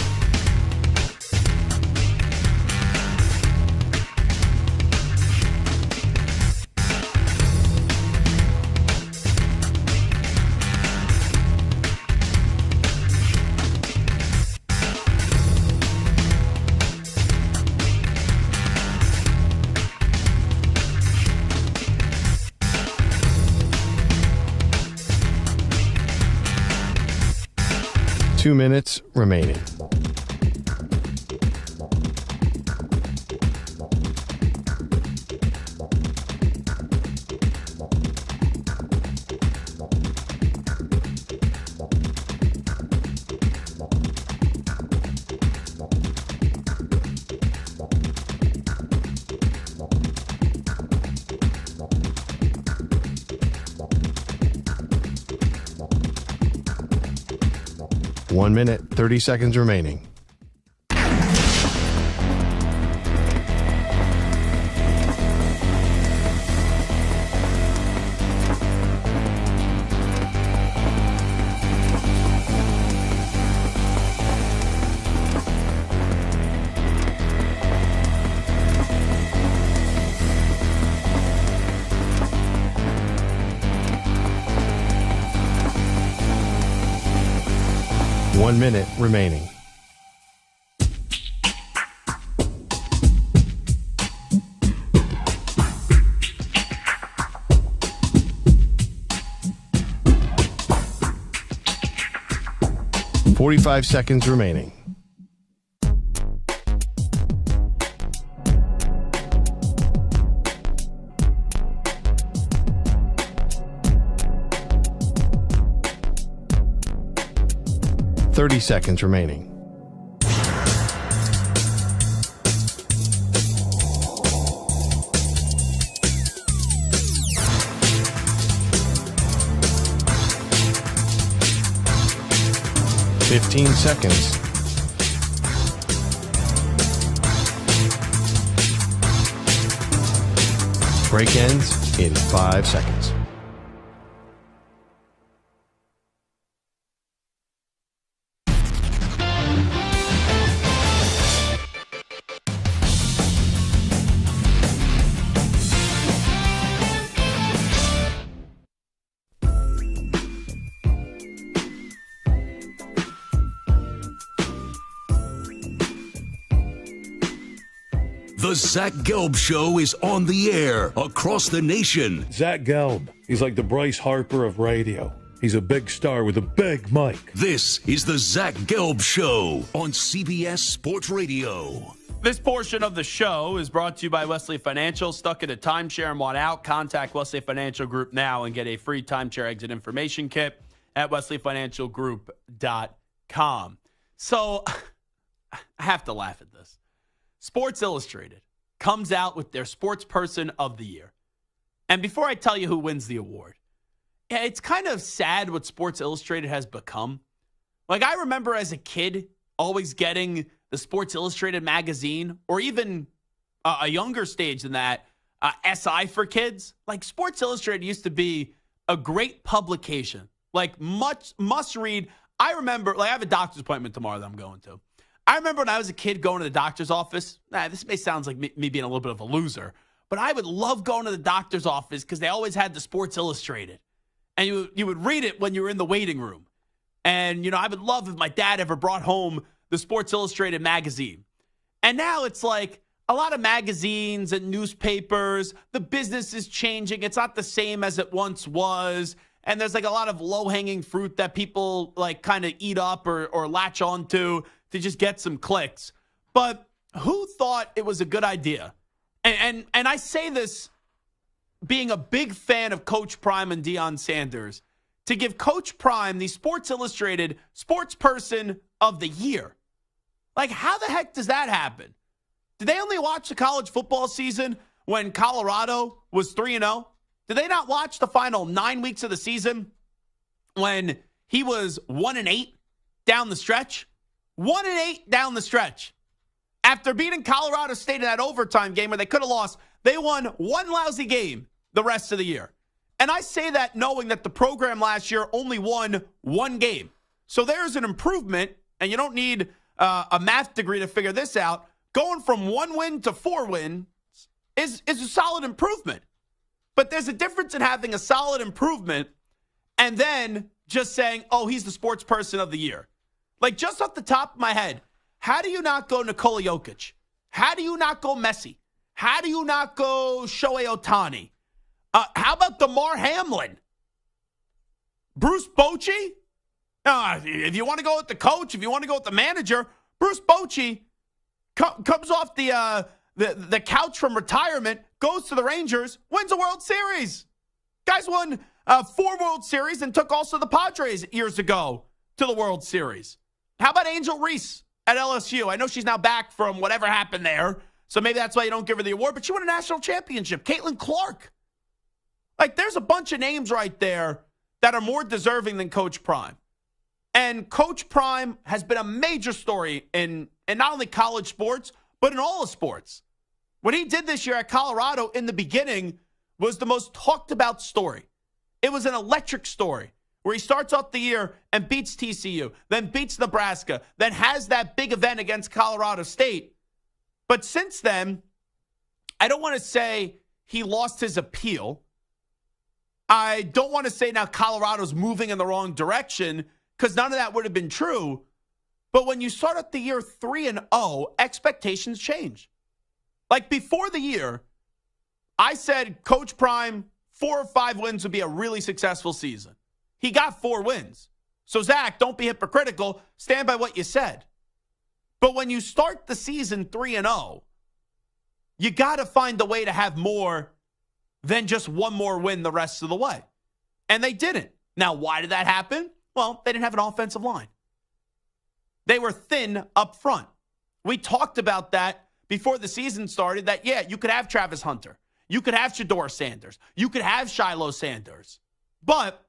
Two minutes remaining. One minute, 30 seconds remaining. One minute remaining. .45 seconds remaining. .30 seconds remaining. .15 seconds. Break ends in 5 seconds. The Zach Gelb Show is on the air across the nation. Zach Gelb. He's like the Bryce Harper of radio. He's a big star with a big mic. This is the Zach Gelb Show on CBS Sports Radio. This portion of the show is brought to you by Wesley Financial. Stuck in a timeshare and want out? Contact Wesley Financial Group now and get a free timeshare exit information kit at wesleyfinancialgroup.com. So I have to laugh at this. Sports Illustrated comes out with their Sportsperson of the Year. And before I tell you who wins the award, it's kind of sad what Sports Illustrated has become. Like, I remember as a kid always getting the Sports Illustrated magazine, or even a younger stage than that, SI for kids. Like, Sports Illustrated used to be a great publication, like must read. I remember, like, I have a doctor's appointment tomorrow that I'm going to. I remember when I was a kid going to the doctor's office. This may sound like me being a little bit of a loser, but I would love going to the doctor's office because they always had the Sports Illustrated. And you would read it when you were in the waiting room. And, I would love if my dad ever brought home the Sports Illustrated magazine. And now it's like a lot of magazines and newspapers, the business is changing. It's not the same as it once was. And there's like a lot of low-hanging fruit that people like kind of eat up or latch onto to just get some clicks. But who thought it was a good idea? And I say this being a big fan of Coach Prime and Deion Sanders, to give Coach Prime the Sports Illustrated Sportsperson of the Year. Like, how the heck does that happen? Did they only watch the college football season when Colorado was 3-0? Did they not watch the final 9 weeks of the season when he was 1-8 down the stretch? 1-8 down the stretch. After beating Colorado State in that overtime game where they could have lost, they won one lousy game the rest of the year. And I say that knowing that the program last year only won one game. So there's an improvement, and you don't need a math degree to figure this out. Going from 1 win to 4 wins is a solid improvement. But there's a difference in having a solid improvement and then just saying, oh, he's the sports person of the year. Like, just off the top of my head, how do you not go Nikola Jokic? How do you not go Messi? How do you not go Shohei Ohtani? How about DeMar Hamlin? Bruce Bochy? If you want to go with the coach, if you want to go with the manager, Bruce Bochy comes off the couch from retirement, goes to the Rangers, wins a World Series. Guys won 4 World Series and took also the Padres years ago to the World Series. How about Angel Reese at LSU? I know she's now back from whatever happened there, so maybe that's why you don't give her the award, but she won a national championship. Caitlin Clark. Like, there's a bunch of names right there that are more deserving than Coach Prime. And Coach Prime has been a major story in not only college sports, but in all of sports. What he did this year at Colorado in the beginning was the most talked about story. It was an electric story where he starts off the year and beats TCU, then beats Nebraska, then has that big event against Colorado State. But since then, I don't want to say he lost his appeal. I don't want to say now Colorado's moving in the wrong direction, because none of that would have been true. But when you start out the year 3-0, expectations change. Like, before the year, I said Coach Prime, 4 or 5 wins would be a really successful season. He got 4 wins. So, Zach, don't be hypocritical. Stand by what you said. But when you start the season 3-0, you got to find a way to have more than just one more win the rest of the way. And they didn't. Now, why did that happen? Well, they didn't have an offensive line. They were thin up front. We talked about that before the season started, that, yeah, you could have Travis Hunter. You could have Shedeur Sanders. You could have Shiloh Sanders. But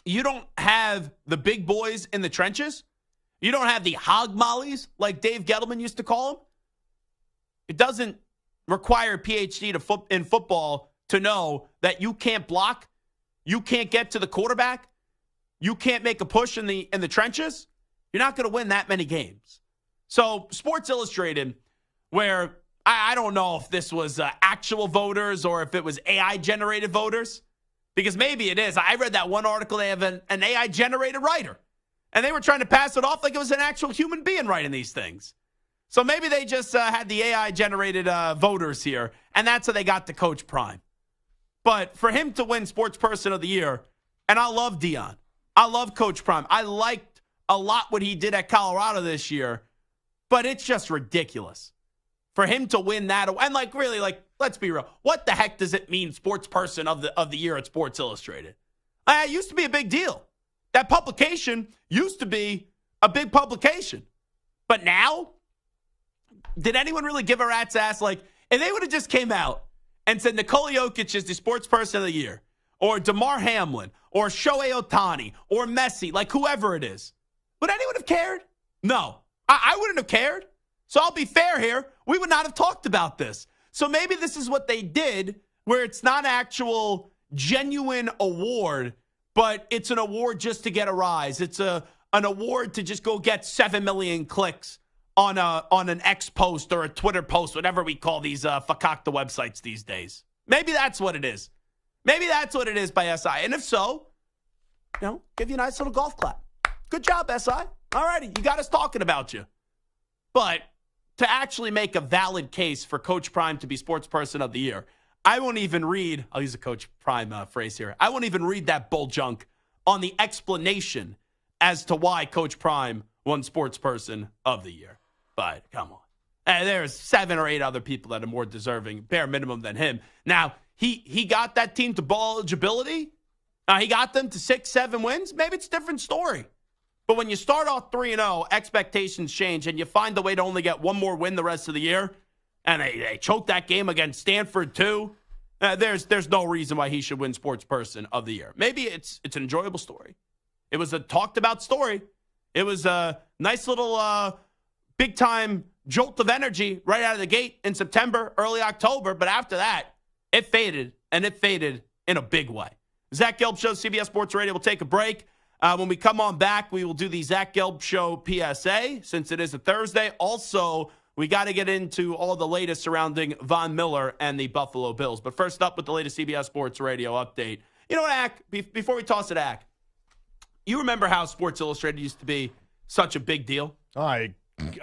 you don't have the big boys in the trenches. You don't have the hog mollies, like Dave Gettleman used to call them. It doesn't require a PhD in football to know that you can't block, you can't get to the quarterback, you can't make a push in the trenches. You're not going to win that many games. So Sports Illustrated, where I don't know if this was actual voters or if it was AI-generated voters, because maybe it is. I read that one article, they have an AI-generated writer, and they were trying to pass it off like it was an actual human being writing these things. So maybe they just had the AI-generated voters here, and that's how they got to Coach Prime. But for him to win Sports Person of the Year, and I love Deion. I love Coach Prime. I liked a lot what he did at Colorado this year, but it's just ridiculous. For him to win that, and like really, like, let's be real. What the heck does it mean, Sports Person of the Year at Sports Illustrated? It used to be a big deal. That publication used to be a big publication. But now, did anyone really give a rat's ass? Like, if they would have just came out and said Nikola Jokic is the Sports Person of the Year, or DeMar Hamlin, or Shohei Ohtani, or Messi, like whoever it is, Would anyone have cared? No. I wouldn't have cared. So I'll be fair here. We would not have talked about this. So maybe this is what they did, where it's not actual genuine award, but it's an award just to get a rise. It's an award to just go get 7 million clicks on an X post or a Twitter post, whatever we call these fakakta websites these days. Maybe that's what it is. Maybe that's what it is by SI. And if so, give you a nice little golf clap. Good job, SI. All righty, you got us talking about you. But to actually make a valid case for Coach Prime to be Sportsperson of the Year, I won't even read, I'll use a Coach Prime phrase here, I won't even read that bull junk on the explanation as to why Coach Prime won Sportsperson of the Year. But come on. And there's 7 or 8 other people that are more deserving, bare minimum, than him. Now, he got that team to bowl eligibility. He got them to 6-7 wins. Maybe it's a different story. But when you start off 3-0, expectations change, and you find a way to only get one more win the rest of the year, and they choked that game against Stanford too, there's no reason why he should win Sportsperson of the Year. Maybe it's an enjoyable story. It was a talked-about story. It was a nice little big-time jolt of energy right out of the gate in September, early October, but after that, it faded, and it faded in a big way. Zach Gelb Show, CBS Sports Radio. We'll take a break. When we come on back, we will do the Zach Gelb Show PSA, since it is a Thursday. Also, we got to get into all the latest surrounding Von Miller and the Buffalo Bills. But first up with the latest CBS Sports Radio update. You know what, Ack? Before we toss it, Ack, you remember how Sports Illustrated used to be such a big deal? I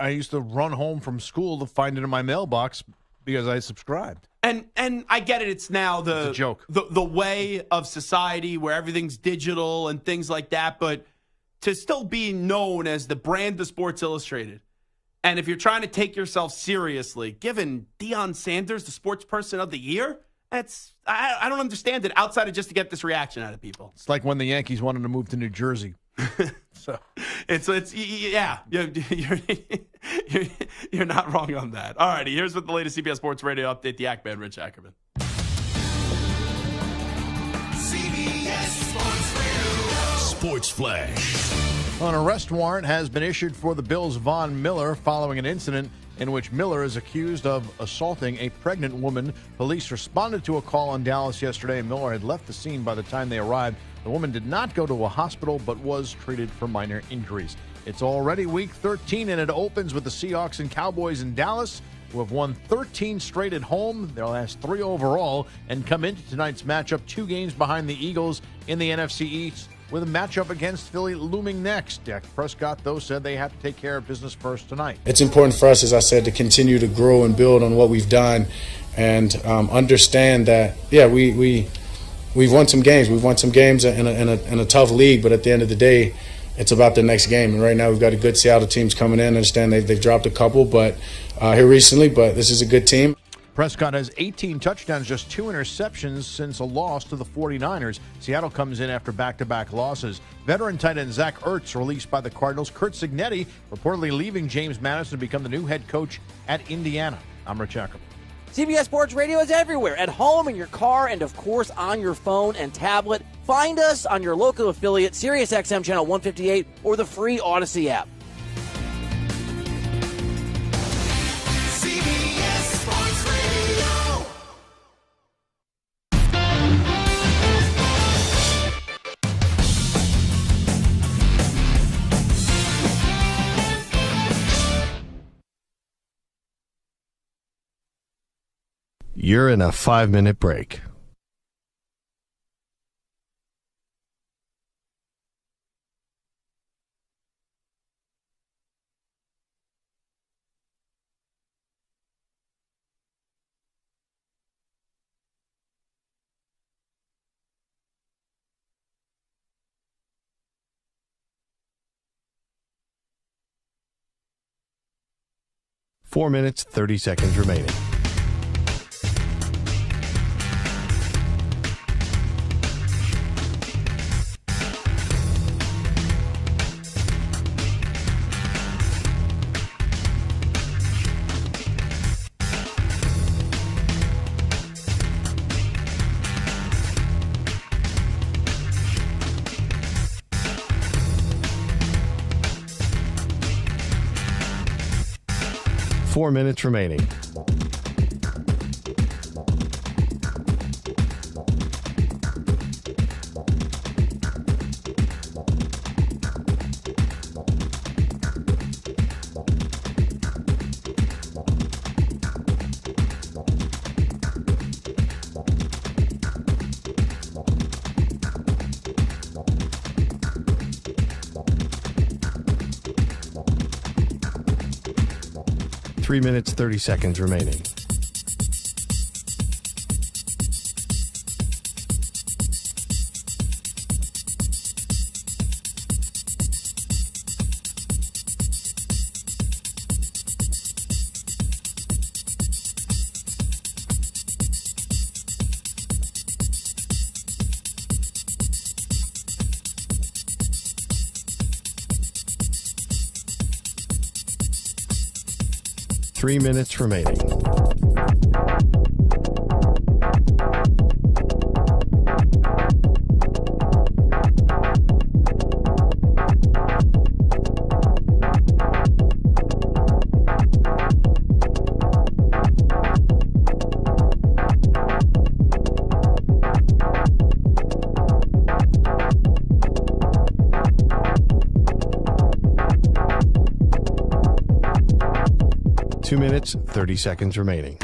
used to run home from school to find it in my mailbox because I subscribed. And I get it. It's now It's a joke. The way of society where everything's digital and things like that. But to still be known as the brand of Sports Illustrated, and if you're trying to take yourself seriously, giving Deion Sanders the Sportsperson of the Year, I don't understand it outside of just to get this reaction out of people. It's like when the Yankees wanted to move to New Jersey. So it's yeah, you're not wrong on that. All righty, here's what the latest CBS Sports Radio update. The Act Man, Rich Ackerman. CBS Sports Radio. Sports Flash. An arrest warrant has been issued for the Bills' Von Miller following an incident in which Miller is accused of assaulting a pregnant woman. Police responded to a call in Dallas yesterday, and Miller had left the scene by the time they arrived. The woman did not go to a hospital, but was treated for minor injuries. It's already Week 13, and it opens with the Seahawks and Cowboys in Dallas, who have won 13 straight at home, their last 3 overall, and come into tonight's matchup 2 games behind the Eagles in the NFC East, with a matchup against Philly looming next. Dak Prescott, though, said they have to take care of business first tonight. It's important for us, as I said, to continue to grow and build on what we've done and understand that, we've won some games. We've won some games in a tough league, but at the end of the day, it's about the next game. And right now we've got a good Seattle teams coming in. I understand they've dropped a couple here recently, but this is a good team. Prescott has 18 touchdowns, just 2 interceptions since a loss to the 49ers. Seattle comes in after back-to-back losses. Veteran tight end Zach Ertz released by the Cardinals. Kurt Cignetti reportedly leaving James Madison to become the new head coach at Indiana. I'm Rich Ackerman. CBS Sports Radio is everywhere, at home, in your car, and of course on your phone and tablet. Find us on your local affiliate, Sirius XM Channel 158, or the free Odyssey app. CBS Sports Radio. You're in a 5-minute break. Four minutes, 30 seconds remaining. 4 minutes remaining. Three minutes, 30 seconds remaining. Three minutes remaining. Two minutes, 30 seconds remaining.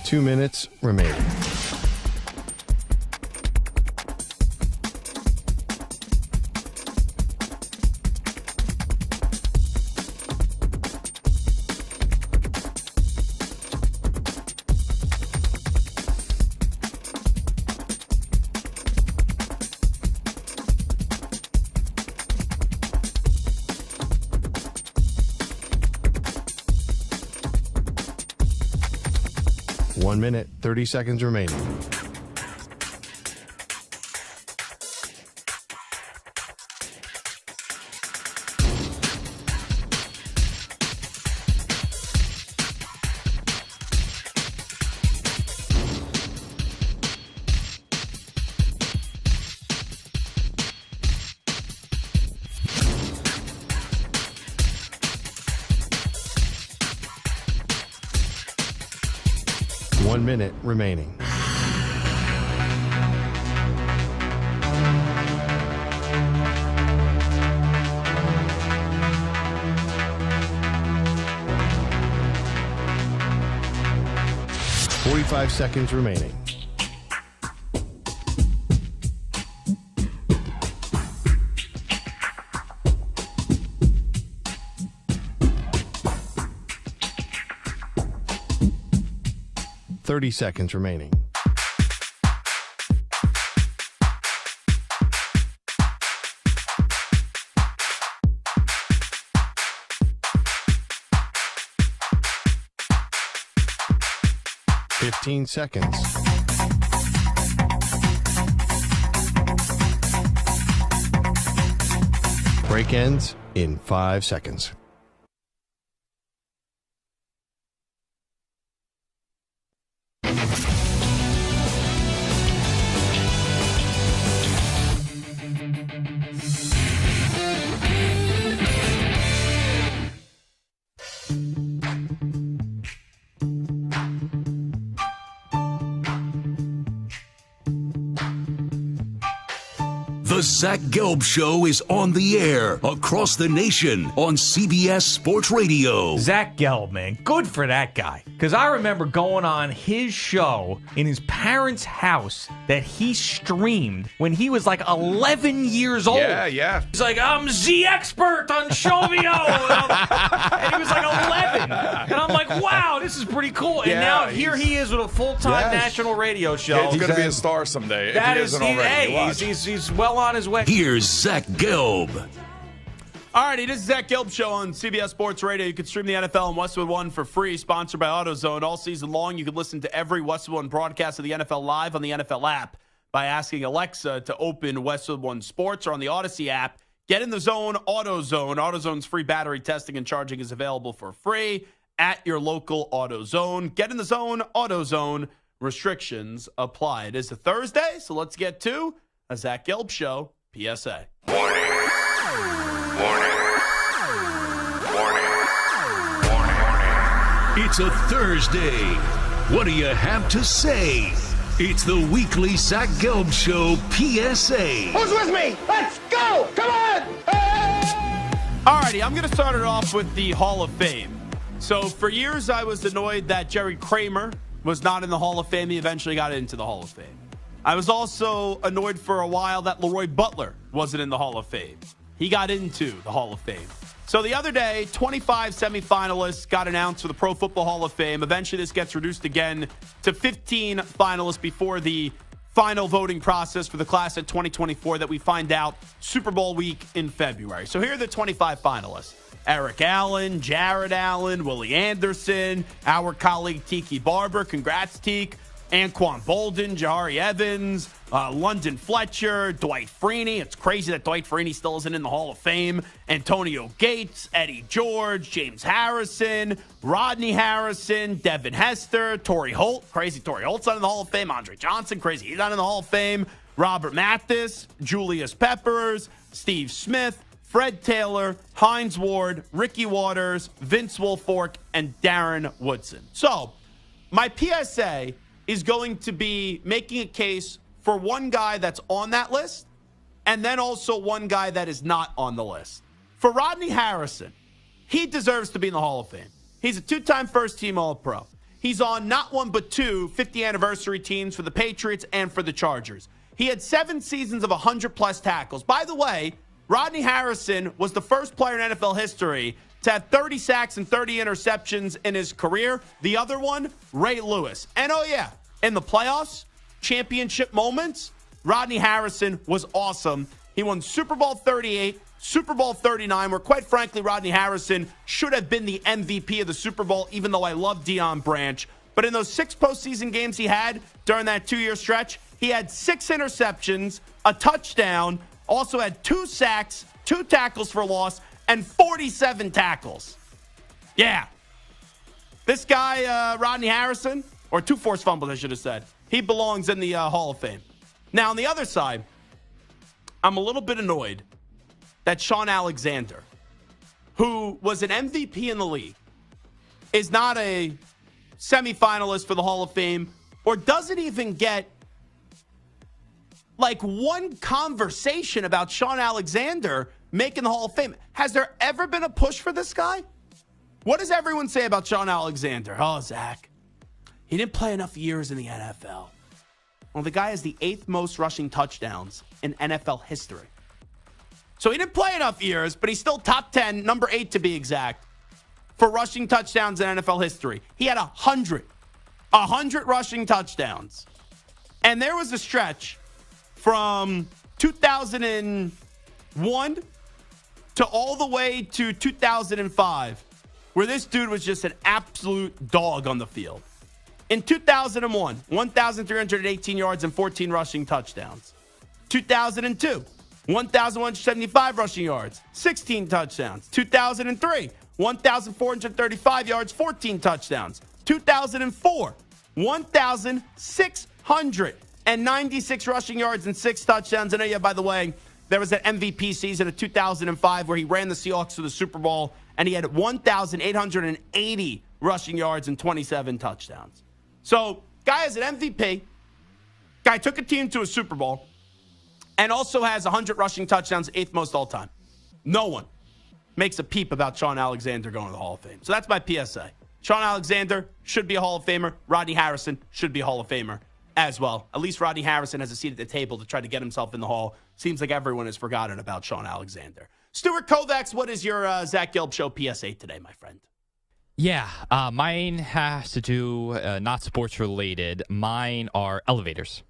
Two minutes remaining. One minute, 30 seconds remaining. One minute remaining. Five seconds remaining. Seconds remaining. Seconds. Break ends in 5 seconds. The Zach Gelb Show is on the air across the nation on CBS Sports Radio. Zach Gelb, man. Good for that guy. Because I remember going on his show in his parents' house that he streamed when he was like 11 years old. Yeah. He's like, I'm the expert on Show Me Out. And he was like 11. And I'm like, wow, this is pretty cool. And now here he is with a full-time national radio show. He's going to be a star someday. That if he isn't already. He's well on his way. Here's Zach Gelb. All righty, this is Zach Gelb Show on CBS Sports Radio. You can stream the NFL and Westwood One for free, sponsored by AutoZone. All season long, you can listen to every Westwood One broadcast of the NFL live on the NFL app by asking Alexa to open Westwood One Sports, or on the Odyssey app. Get in the zone, AutoZone. AutoZone's free battery testing and charging is available for free at your local AutoZone. Get in the zone, AutoZone. Restrictions apply. It is a Thursday, so let's get to a Zach Gelb Show PSA. Warning. It's a Thursday. What do you have to say? It's the weekly Zach Gelb Show PSA. Who's with me? Let's go! Come on! All righty, I'm going to start it off with the Hall of Fame. So for years, I was annoyed that Jerry Kramer was not in the Hall of Fame. He eventually got into the Hall of Fame. I was also annoyed for a while that Leroy Butler wasn't in the Hall of Fame. He got into the Hall of Fame. So the other day, 25 semifinalists got announced for the Pro Football Hall of Fame. Eventually, this gets reduced again to 15 finalists before the final voting process for the class of 2024 that we find out Super Bowl week in February. So here are the 25 finalists. Eric Allen, Jared Allen, Willie Anderson, our colleague Tiki Barber. Congrats, Teak. Anquan Bolden, Jahari Evans, London Fletcher, Dwight Freeney. It's crazy that Dwight Freeney still isn't in the Hall of Fame. Antonio Gates, Eddie George, James Harrison, Rodney Harrison, Devin Hester, Torrey Holt. Crazy Torrey Holt's not in the Hall of Fame. Andre Johnson, crazy he's not in the Hall of Fame. Robert Mathis, Julius Peppers, Steve Smith, Fred Taylor, Hines Ward, Ricky Waters, Vince Wilfork, and Darren Woodson. So, my PSA is going to be making a case for one guy that's on that list and then also one guy that is not on the list. For Rodney Harrison, he deserves to be in the Hall of Fame. He's a two-time first-team All-Pro. He's on not one but two 50th anniversary teams for the Patriots and for the Chargers. He had 7 seasons of 100-plus tackles. By the way, Rodney Harrison was the first player in NFL history to have 30 sacks and 30 interceptions in his career. The other one, Ray Lewis. And oh yeah, in the playoffs, championship moments, Rodney Harrison was awesome. He won Super Bowl 38, Super Bowl 39, where quite frankly, Rodney Harrison should have been the MVP of the Super Bowl, even though I love Deion Branch. But in those 6 postseason games he had during that 2-year stretch, he had 6 interceptions, a touchdown, also had 2 sacks, 2 tackles for loss, and 47 tackles. Yeah. This guy, Rodney Harrison, or 2 forced fumbles, I should have said, he belongs in the Hall of Fame. Now, on the other side, I'm a little bit annoyed that Shawne Alexander, who was an MVP in the league, is not a semifinalist for the Hall of Fame or doesn't even get like one conversation about Shawne Alexander making the Hall of Fame. Has there ever been a push for this guy? What does everyone say about Shawne Alexander? Oh, Zach, he didn't play enough years in the NFL. Well, the guy has the 8th most rushing touchdowns in NFL history. So he didn't play enough years, but he's still top 10, number 8 to be exact, for rushing touchdowns in NFL history. He had 100 rushing touchdowns. And there was a stretch from 2001 to all the way to 2005 where this dude was just an absolute dog on the field. In 2001, 1,318 yards and 14 rushing touchdowns. 2002, 1,175 rushing yards, 16 touchdowns. 2003, 1,435 yards, 14 touchdowns. 2004, 1,696 rushing yards and 6 touchdowns. And by the way, there was that MVP season of 2005 where he ran the Seahawks to the Super Bowl, and he had 1,880 rushing yards and 27 touchdowns. So, guy is an MVP. Guy took a team to a Super Bowl and also has 100 rushing touchdowns, 8th most all time. No one makes a peep about Shawne Alexander going to the Hall of Fame. So that's my PSA. Shawne Alexander should be a Hall of Famer. Rodney Harrison should be a Hall of Famer as well. At least Rodney Harrison has a seat at the table to try to get himself in the Hall. Seems like everyone has forgotten about Shawne Alexander. Stuart Kovacs, what is your Zach Gelb Show PSA today, my friend? Yeah, mine has to do, not sports related. Mine are elevators.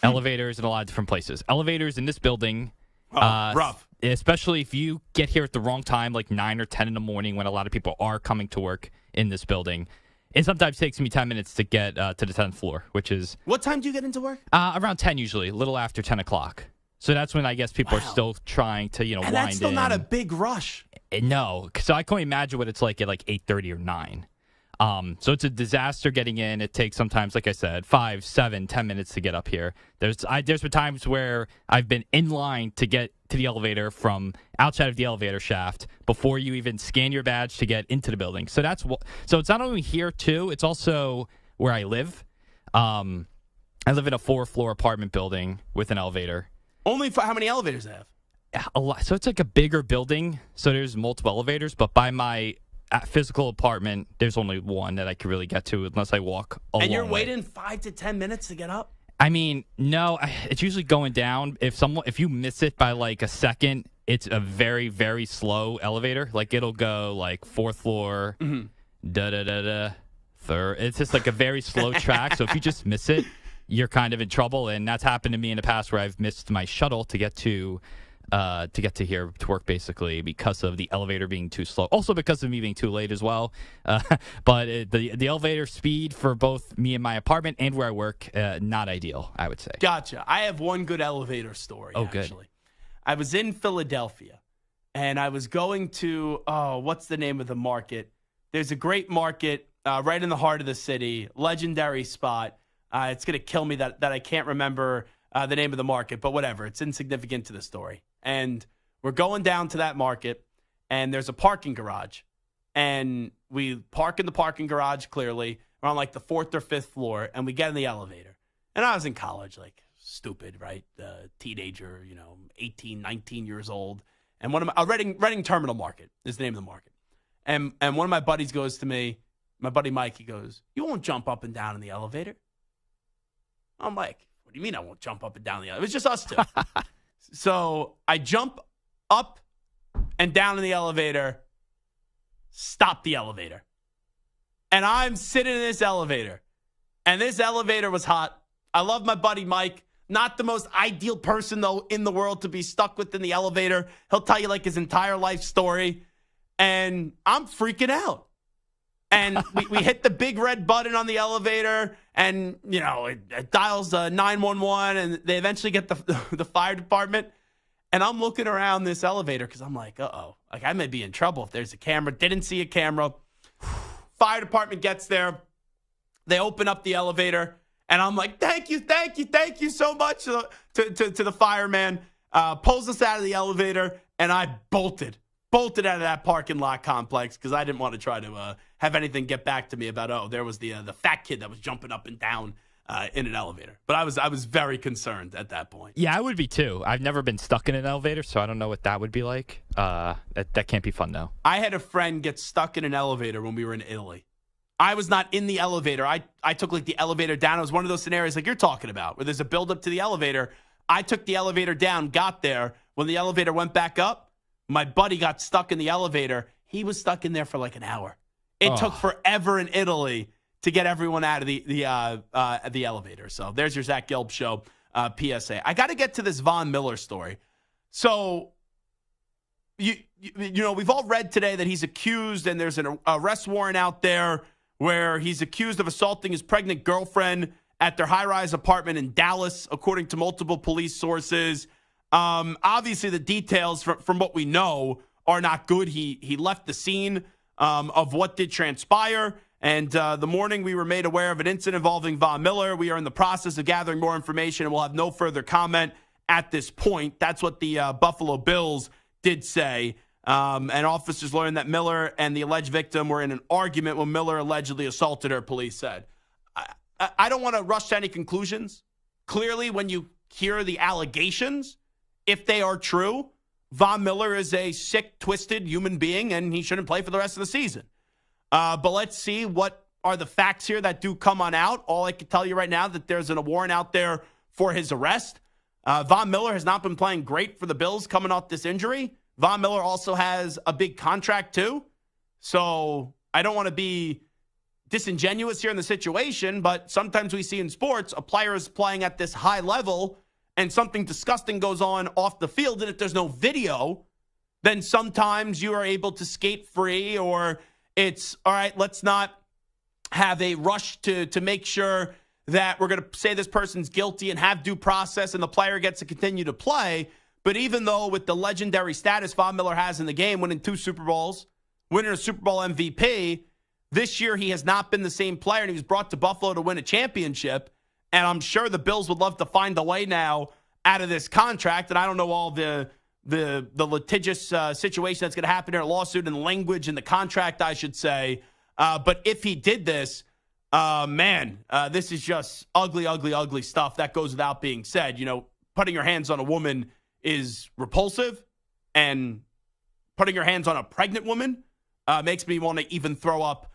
Elevators in a lot of different places. Elevators in this building Rough. Especially if you get here at the wrong time, like 9 or 10 in the morning when a lot of people are coming to work in this building. It sometimes takes me 10 minutes to get to the 10th floor, which is... What time do you get into work? Around 10 usually, a little after 10 o'clock. So that's when I guess people are still trying to, wind in. And that's still not a big rush. No. So I can't imagine what it's like at like 8:30 or 9. So it's a disaster getting in. It takes sometimes, like I said, 5, 7, 10 minutes to get up here. There's been times where I've been in line to get to the elevator from outside of the elevator shaft before you even scan your badge to get into the building. So so it's not only here too, it's also where I live. I live in a 4-floor apartment building with an elevator. Only for how many elevators they have? A lot. So it's like a bigger building. So there's multiple elevators, but by my physical apartment, there's only one that I could really get to unless I walk a long way. And you're waiting 5 to 10 minutes to get up? I mean, no, it's usually going down. If you miss it by like a second, it's a very, very slow elevator. Like it'll go like 4th floor, third. It's just like a very slow track. So if you just miss it, you're kind of in trouble. And that's happened to me in the past where I've missed my shuttle to get to here to work, basically because of the elevator being too slow. Also because of me being too late as well. But the elevator speed for both me and my apartment and where I work, not ideal, I would say. Gotcha. I have one good elevator story, actually. Good. I was in Philadelphia, and I was going to, what's the name of the market? There's a great market right in the heart of the city, legendary spot. It's going to kill me that I can't remember the name of the market, but whatever. It's insignificant to the story. And we're going down to that market, and there's a parking garage. And we park in the parking garage, clearly. We're on like the 4th or 5th floor, and we get in the elevator. And I was in college, like stupid, right? Teenager, 18, 19 years old. And one of my Reading Terminal Market is the name of the market. And one of my buddies goes to me, my buddy Mike, he goes, "You won't jump up and down in the elevator?" I'm like, "What do you mean I won't jump up and down the elevator?" It was just us two. So I jump up and down in the elevator, stop the elevator. And I'm sitting in this elevator. And this elevator was hot. I love my buddy Mike. Not the most ideal person, though, in the world to be stuck within the elevator. He'll tell you, like, his entire life story. And I'm freaking out. And we hit the big red button on the elevator, and, it dials 911, and they eventually get the fire department. And I'm looking around this elevator because I'm like, uh-oh. Like, I may be in trouble if there's a camera. Didn't see a camera. Fire department gets there. They open up the elevator, and I'm like, thank you so much to the fireman. Pulls us out of the elevator, and I bolted out of that parking lot complex because I didn't want to try to have anything get back to me about, there was the fat kid that was jumping up and down in an elevator. But I was very concerned at that point. Yeah, I would be too. I've never been stuck in an elevator, so I don't know what that would be like. That can't be fun, though. I had a friend get stuck in an elevator when we were in Italy. I was not in the elevator. I took like the elevator down. It was one of those scenarios like you're talking about where there's a buildup to the elevator. I took the elevator down, got there. When the elevator went back up, my buddy got stuck in the elevator. He was stuck in there for like an hour. It took forever in Italy to get everyone out of the elevator. So there's your Zach Gelb Show PSA. I got to get to this Von Miller story. So, we've all read today that he's accused, and there's an arrest warrant out there where he's accused of assaulting his pregnant girlfriend at their high-rise apartment in Dallas, according to multiple police sources. Obviously, the details from what we know are not good. He left the scene of what did transpire. And the morning we were made aware of an incident involving Von Miller. We are in the process of gathering more information, and we'll have no further comment at this point. That's what the Buffalo Bills did say. And officers learned that Miller and the alleged victim were in an argument when Miller allegedly assaulted her, police said. I don't want to rush to any conclusions. Clearly, when you hear the allegations, if they are true, Von Miller is a sick, twisted human being, and he shouldn't play for the rest of the season. But let's see what are the facts here that do come on out. All I can tell you right now that there's a warrant out there for his arrest. Von Miller has not been playing great for the Bills coming off this injury. Von Miller also has a big contract too. So I don't want to be disingenuous here in the situation, but sometimes we see in sports a player is playing at this high level and something disgusting goes on off the field, and if there's no video, then sometimes you are able to skate free, or it's, all right, let's not have a rush to make sure that we're going to say this person's guilty and have due process and the player gets to continue to play. But even though with the legendary status Von Miller has in the game, winning 2 Super Bowls, winning a Super Bowl MVP, this year he has not been the same player, and he was brought to Buffalo to win a championship. And I'm sure the Bills would love to find a way now out of this contract. And I don't know all the litigious situation that's going to happen in a lawsuit and language in the contract, I should say. But if he did this, this is just ugly, ugly, ugly stuff. That goes without being said. You know, putting your hands on a woman is repulsive, and putting your hands on a pregnant woman makes me want to even throw up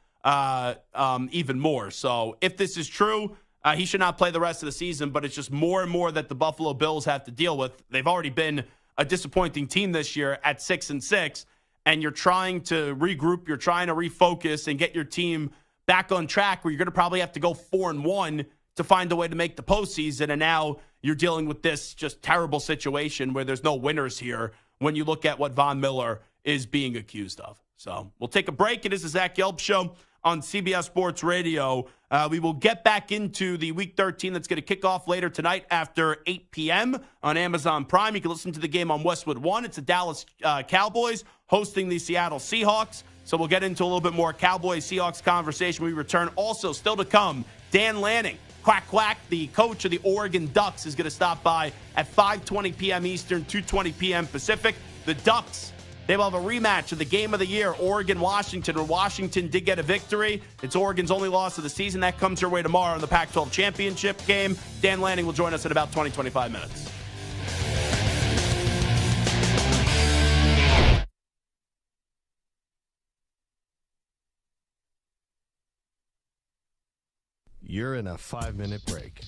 even more. So if this is true, he should not play the rest of the season, but it's just more and more that the Buffalo Bills have to deal with. They've already been a disappointing team this year at 6-6, and you're trying to regroup, you're trying to refocus and get your team back on track, where you're going to probably have to go 4-1 to find a way to make the postseason. And now you're dealing with this just terrible situation where there's no winners here when you look at what Von Miller is being accused of. So we'll take a break. It is the Zach Gelb Show on CBS Sports Radio. We will get back into the Week 13 that's going to kick off later tonight after 8 p.m. on Amazon Prime. You can listen to the game on Westwood One. It's the Dallas Cowboys hosting the Seattle Seahawks. So we'll get into a little bit more Cowboys-Seahawks conversation. We return. Also, still to come, Dan Lanning, Quack Quack, the coach of the Oregon Ducks, is going to stop by at 5:20 p.m. Eastern, 2:20 p.m. Pacific. The Ducks, they will have a rematch of the game of the year, Oregon-Washington, where Washington did get a victory. It's Oregon's only loss of the season. That comes your way tomorrow in the Pac-12 championship game. Dan Lanning will join us in about 20-25 minutes. You're in a 5-minute break.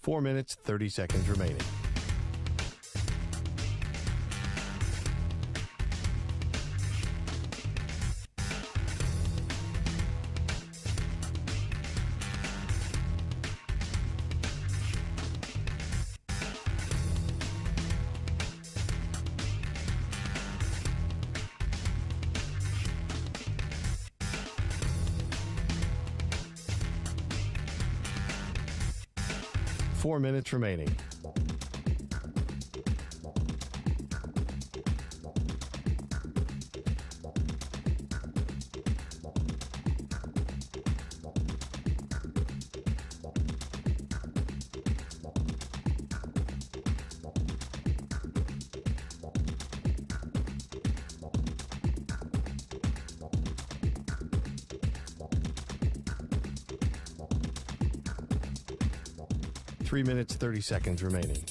Four minutes, 30 seconds remaining. Four minutes remaining. Three minutes, 30 seconds remaining.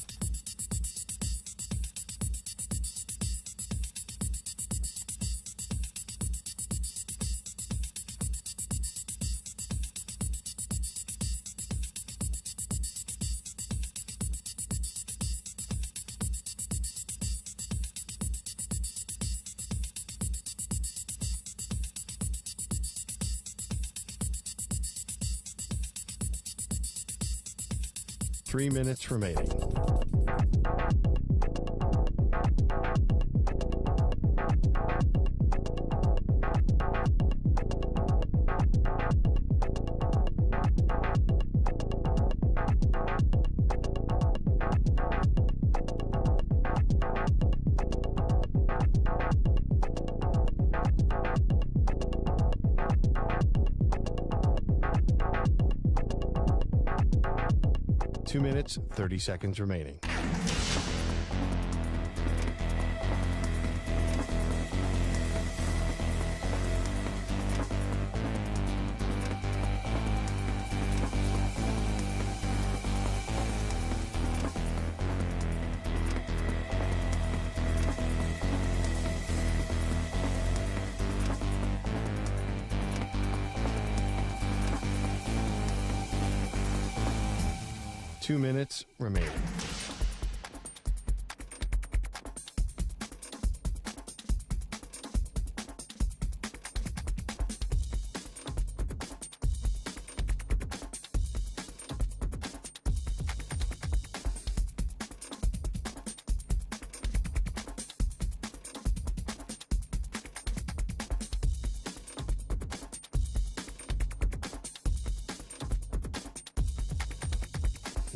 Three minutes remaining. Two minutes, 30 seconds remaining. 2 minutes remaining.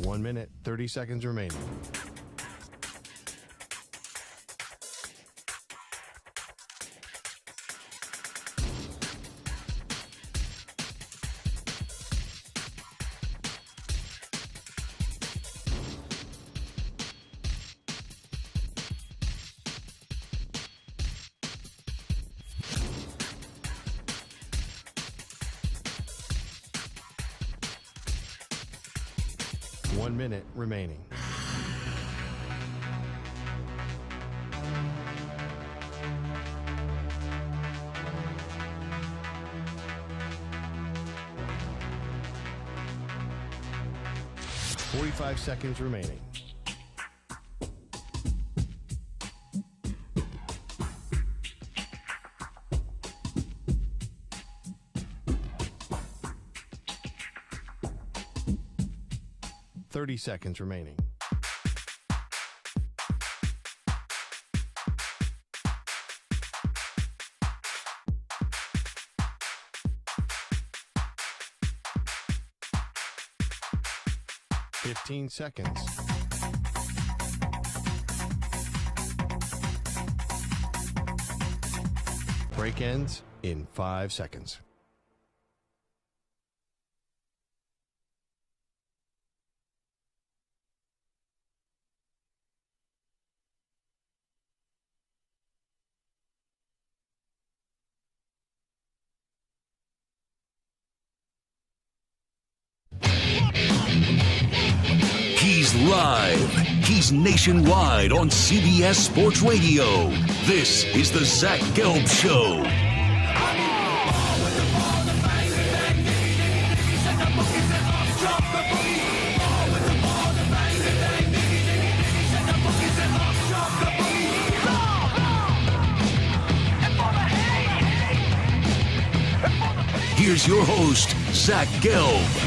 One minute, 30 seconds remaining. One minute remaining. Forty-five seconds remaining. Seconds remaining. Fifteen seconds. Break ends in 5 seconds. He's live. He's nationwide on CBS Sports Radio. This is the Zach Gelb Show. Here's your host, Zach Gelb.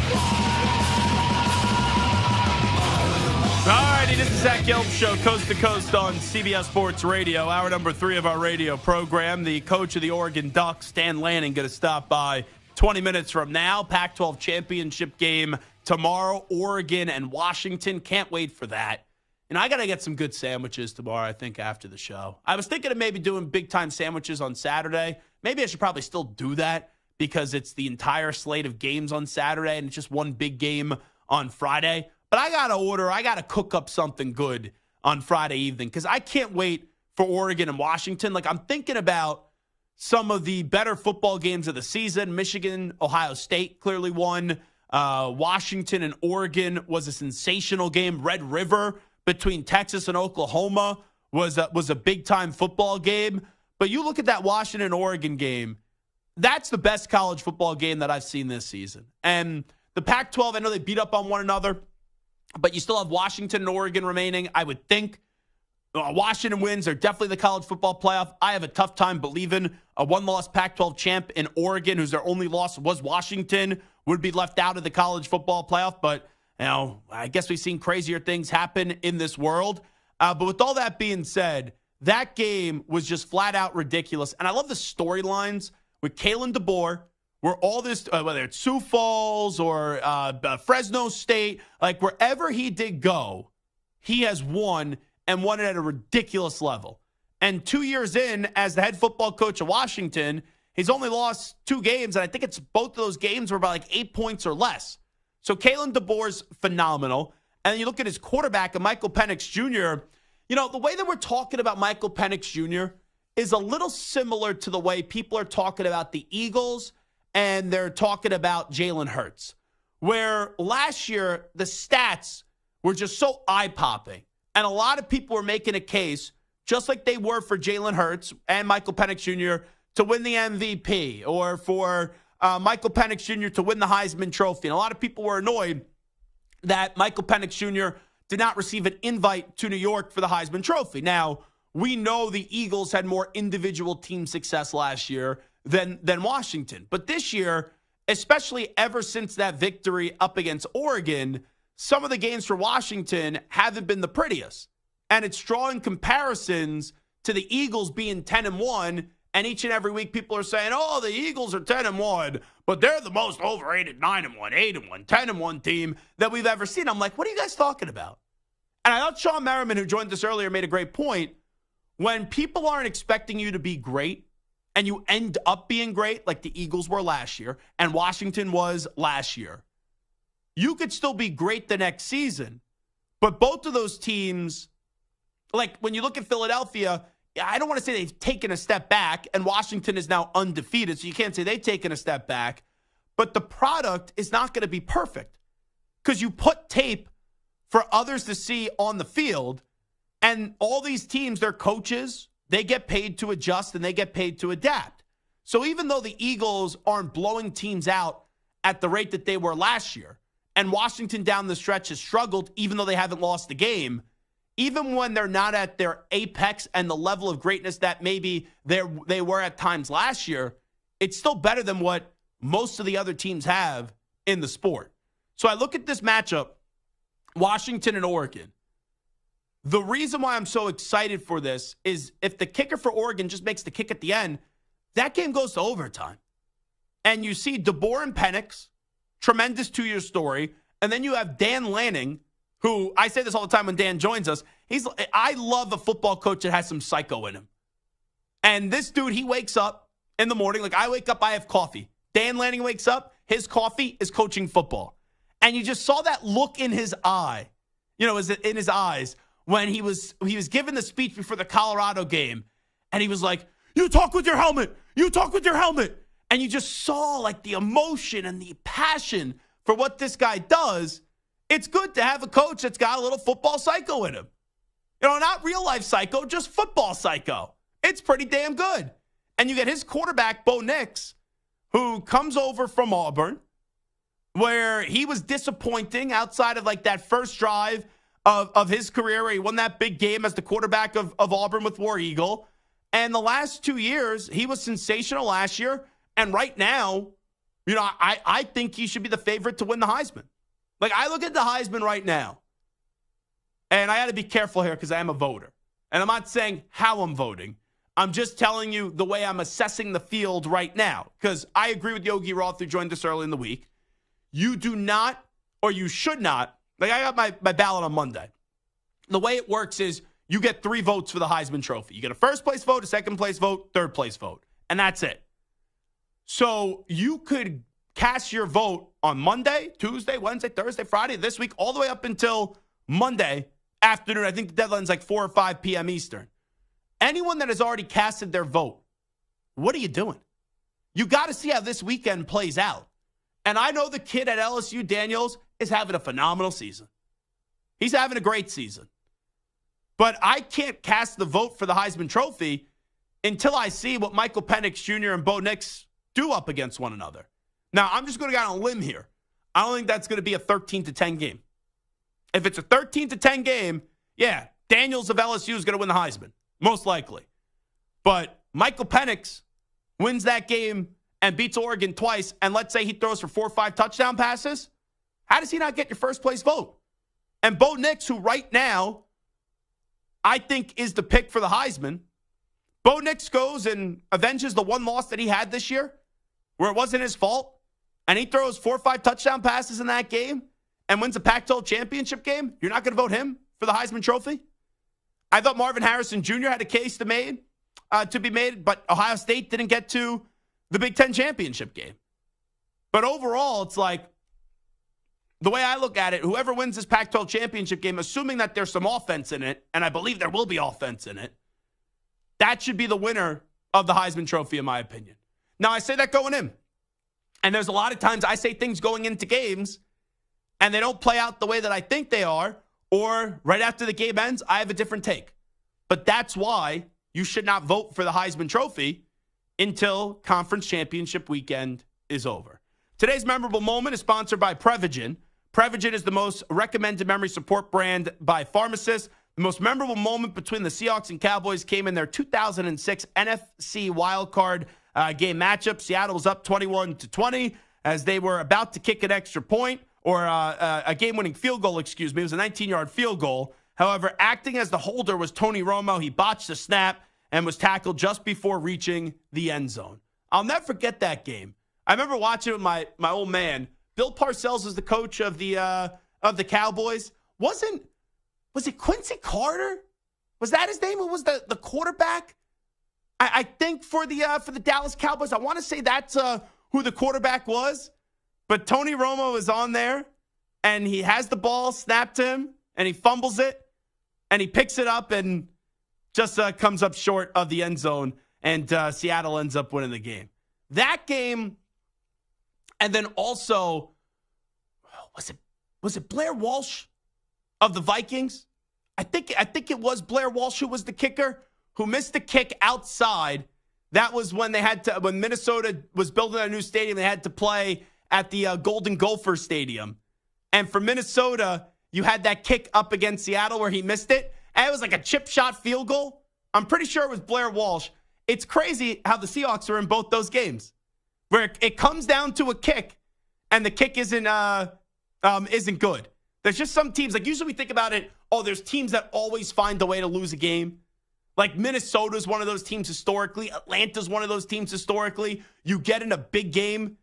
All right, it is the Zach Gelb Show, coast to coast on CBS Sports Radio. Hour number 3 of our radio program. The coach of the Oregon Ducks, Dan Lanning, going to stop by 20 minutes from now. Pac-12 championship game tomorrow, Oregon and Washington. Can't wait for that. And I got to get some good sandwiches tomorrow, I think, after the show. I was thinking of maybe doing big-time sandwiches on Saturday. Maybe I should probably still do that because it's the entire slate of games on Saturday and it's just one big game on Friday. But I got to cook up something good on Friday evening because I can't wait for Oregon and Washington. Like, I'm thinking about some of the better football games of the season. Michigan, Ohio State clearly won. Washington and Oregon was a sensational game. Red River between Texas and Oklahoma was a big-time football game. But you look at that Washington-Oregon game, that's the best college football game that I've seen this season. And the Pac-12, I know they beat up on one another, but you still have Washington and Oregon remaining. I would think Washington wins. They're definitely the college football playoff. I have a tough time believing a one-loss Pac-12 champ in Oregon, whose their only loss was Washington, would be left out of the college football playoff. But, you know, I guess we've seen crazier things happen in this world. But with all that being said, that game was just flat out ridiculous. And I love the storylines with Kalen DeBoer, where all this, whether it's Sioux Falls or Fresno State, like wherever he did go, he has won and won it at a ridiculous level. And 2 years in as the head football coach of Washington, he's only lost 2 games, and I think it's both of those games were by like 8 points or less. So Kalen DeBoer's phenomenal. And then you look at his quarterback, Michael Penix Jr., you know, the way that we're talking about Michael Penix Jr. is a little similar to the way people are talking about the Eagles and they're talking about Jalen Hurts, where last year the stats were just so eye-popping. And a lot of people were making a case, just like they were for Jalen Hurts and Michael Penix Jr. to win the MVP or for Michael Penix Jr. to win the Heisman Trophy. And a lot of people were annoyed that Michael Penix Jr. did not receive an invite to New York for the Heisman Trophy. Now, we know the Eagles had more individual team success last year than Washington. But this year, especially ever since that victory up against Oregon, some of the games for Washington haven't been the prettiest. And it's drawing comparisons to the Eagles being 10-1, and each and every week people are saying, oh, the Eagles are 10-1, but they're the most overrated 9-1, 8-1, 10-1 team that we've ever seen. I'm like, what are you guys talking about? And I thought Shawne Merriman, who joined us earlier, made a great point. When people aren't expecting you to be great and you end up being great, like the Eagles were last year and Washington was last year, you could still be great the next season. But both of those teams, like when you look at Philadelphia, I don't want to say they've taken a step back, and Washington is now undefeated, so you can't say they've taken a step back. But the product is not going to be perfect because you put tape for others to see on the field, and all these teams, their coaches, they get paid to adjust and they get paid to adapt. So even though the Eagles aren't blowing teams out at the rate that they were last year, and Washington down the stretch has struggled even though they haven't lost the game, even when they're not at their apex and the level of greatness that maybe they were at times last year, it's still better than what most of the other teams have in the sport. So I look at this matchup, Washington and Oregon. The reason why I'm so excited for this is if the kicker for Oregon just makes the kick at the end, that game goes to overtime. And you see DeBoer and Penix, tremendous 2-year story. And then you have Dan Lanning, who, I say this all the time when Dan joins us, I love a football coach that has some psycho in him. And this dude, he wakes up in the morning, like I wake up, I have coffee. Dan Lanning wakes up, his coffee is coaching football. And you just saw that look in his eye, in his eyes, when he was giving the speech before the Colorado game, and he was like, you talk with your helmet. You talk with your helmet. And you just saw like the emotion and the passion for what this guy does. It's good to have a coach that's got a little football psycho in him. Not real life psycho, just football psycho. It's pretty damn good. And you get his quarterback, Bo Nix, who comes over from Auburn, where he was disappointing outside of like that first drive of his career where he won that big game as the quarterback of Auburn with War Eagle. And the last 2 years, he was sensational last year. And right now, I think he should be the favorite to win the Heisman. Like, I look at the Heisman right now, and I got to be careful here because I am a voter. And I'm not saying how I'm voting. I'm just telling you the way I'm assessing the field right now. Because I agree with Yogi Roth, who joined us early in the week. You do not, or you should not, like I got my ballot on Monday. The way it works is you get 3 votes for the Heisman Trophy. You get a first place vote, a second place vote, third place vote. And that's it. So you could cast your vote on Monday, Tuesday, Wednesday, Thursday, Friday, this week, all the way up until Monday afternoon. I think the deadline's like 4 or 5 p.m. Eastern. Anyone that has already casted their vote, what are you doing? You got to see how this weekend plays out. And I know the kid at LSU, Daniels, is having a phenomenal season. He's having a great season. But I can't cast the vote for the Heisman Trophy until I see what Michael Penix Jr. and Bo Nix do up against one another. Now, I'm just going to go on a limb here. I don't think that's going to be a 13-10 game. If it's a 13-10 game, yeah, Daniels of LSU is going to win the Heisman, most likely. But Michael Penix wins that game and beats Oregon twice, and let's say he throws for 4 or 5 touchdown passes, how does he not get your first place vote? And Bo Nix, who right now I think is the pick for the Heisman, Bo Nix goes and avenges the one loss that he had this year where it wasn't his fault, and he throws 4 or 5 touchdown passes in that game and wins a Pac-12 championship game. You're not going to vote him for the Heisman Trophy? I thought Marvin Harrison Jr. had a case to be made, but Ohio State didn't get to the Big Ten championship game. But overall, it's like, the way I look at it, whoever wins this Pac-12 championship game, assuming that there's some offense in it, and I believe there will be offense in it, that should be the winner of the Heisman Trophy, in my opinion. Now, I say that going in. And there's a lot of times I say things going into games, and they don't play out the way that I think they are, or right after the game ends, I have a different take. But that's why you should not vote for the Heisman Trophy until conference championship weekend is over. Today's memorable moment is sponsored by Prevagen. Prevagen is the most recommended memory support brand by pharmacists. The most memorable moment between the Seahawks and Cowboys came in their 2006 NFC wildcard game matchup. Seattle was up 21-20 as they were about to kick an extra point, or a game-winning field goal, excuse me. It was a 19-yard field goal. However, acting as the holder was Tony Romo. He botched the snap and was tackled just before reaching the end zone. I'll never forget that game. I remember watching it with my old man. Bill Parcells was the coach of the Cowboys. Was it Quincy Carter? Was that his name? Who was the quarterback? I think for the Dallas Cowboys. I want to say that's who the quarterback was. But Tony Romo is on there, and he has the ball snapped to him, and he fumbles it, and he picks it up and just comes up short of the end zone, and Seattle ends up winning the game. That game, and then also, was it Blair Walsh of the Vikings? I think it was Blair Walsh who was the kicker, who missed the kick outside. That was when when Minnesota was building a new stadium, they had to play at the Golden Gopher Stadium. And for Minnesota, you had that kick up against Seattle where he missed it. And it was like a chip shot field goal. I'm pretty sure it was Blair Walsh. It's crazy how the Seahawks are in both those games, where it comes down to a kick, and the kick isn't good. There's just some teams, like usually we think about it, there's teams that always find a way to lose a game. Like Minnesota's one of those teams historically. Atlanta's one of those teams historically. You get in a big game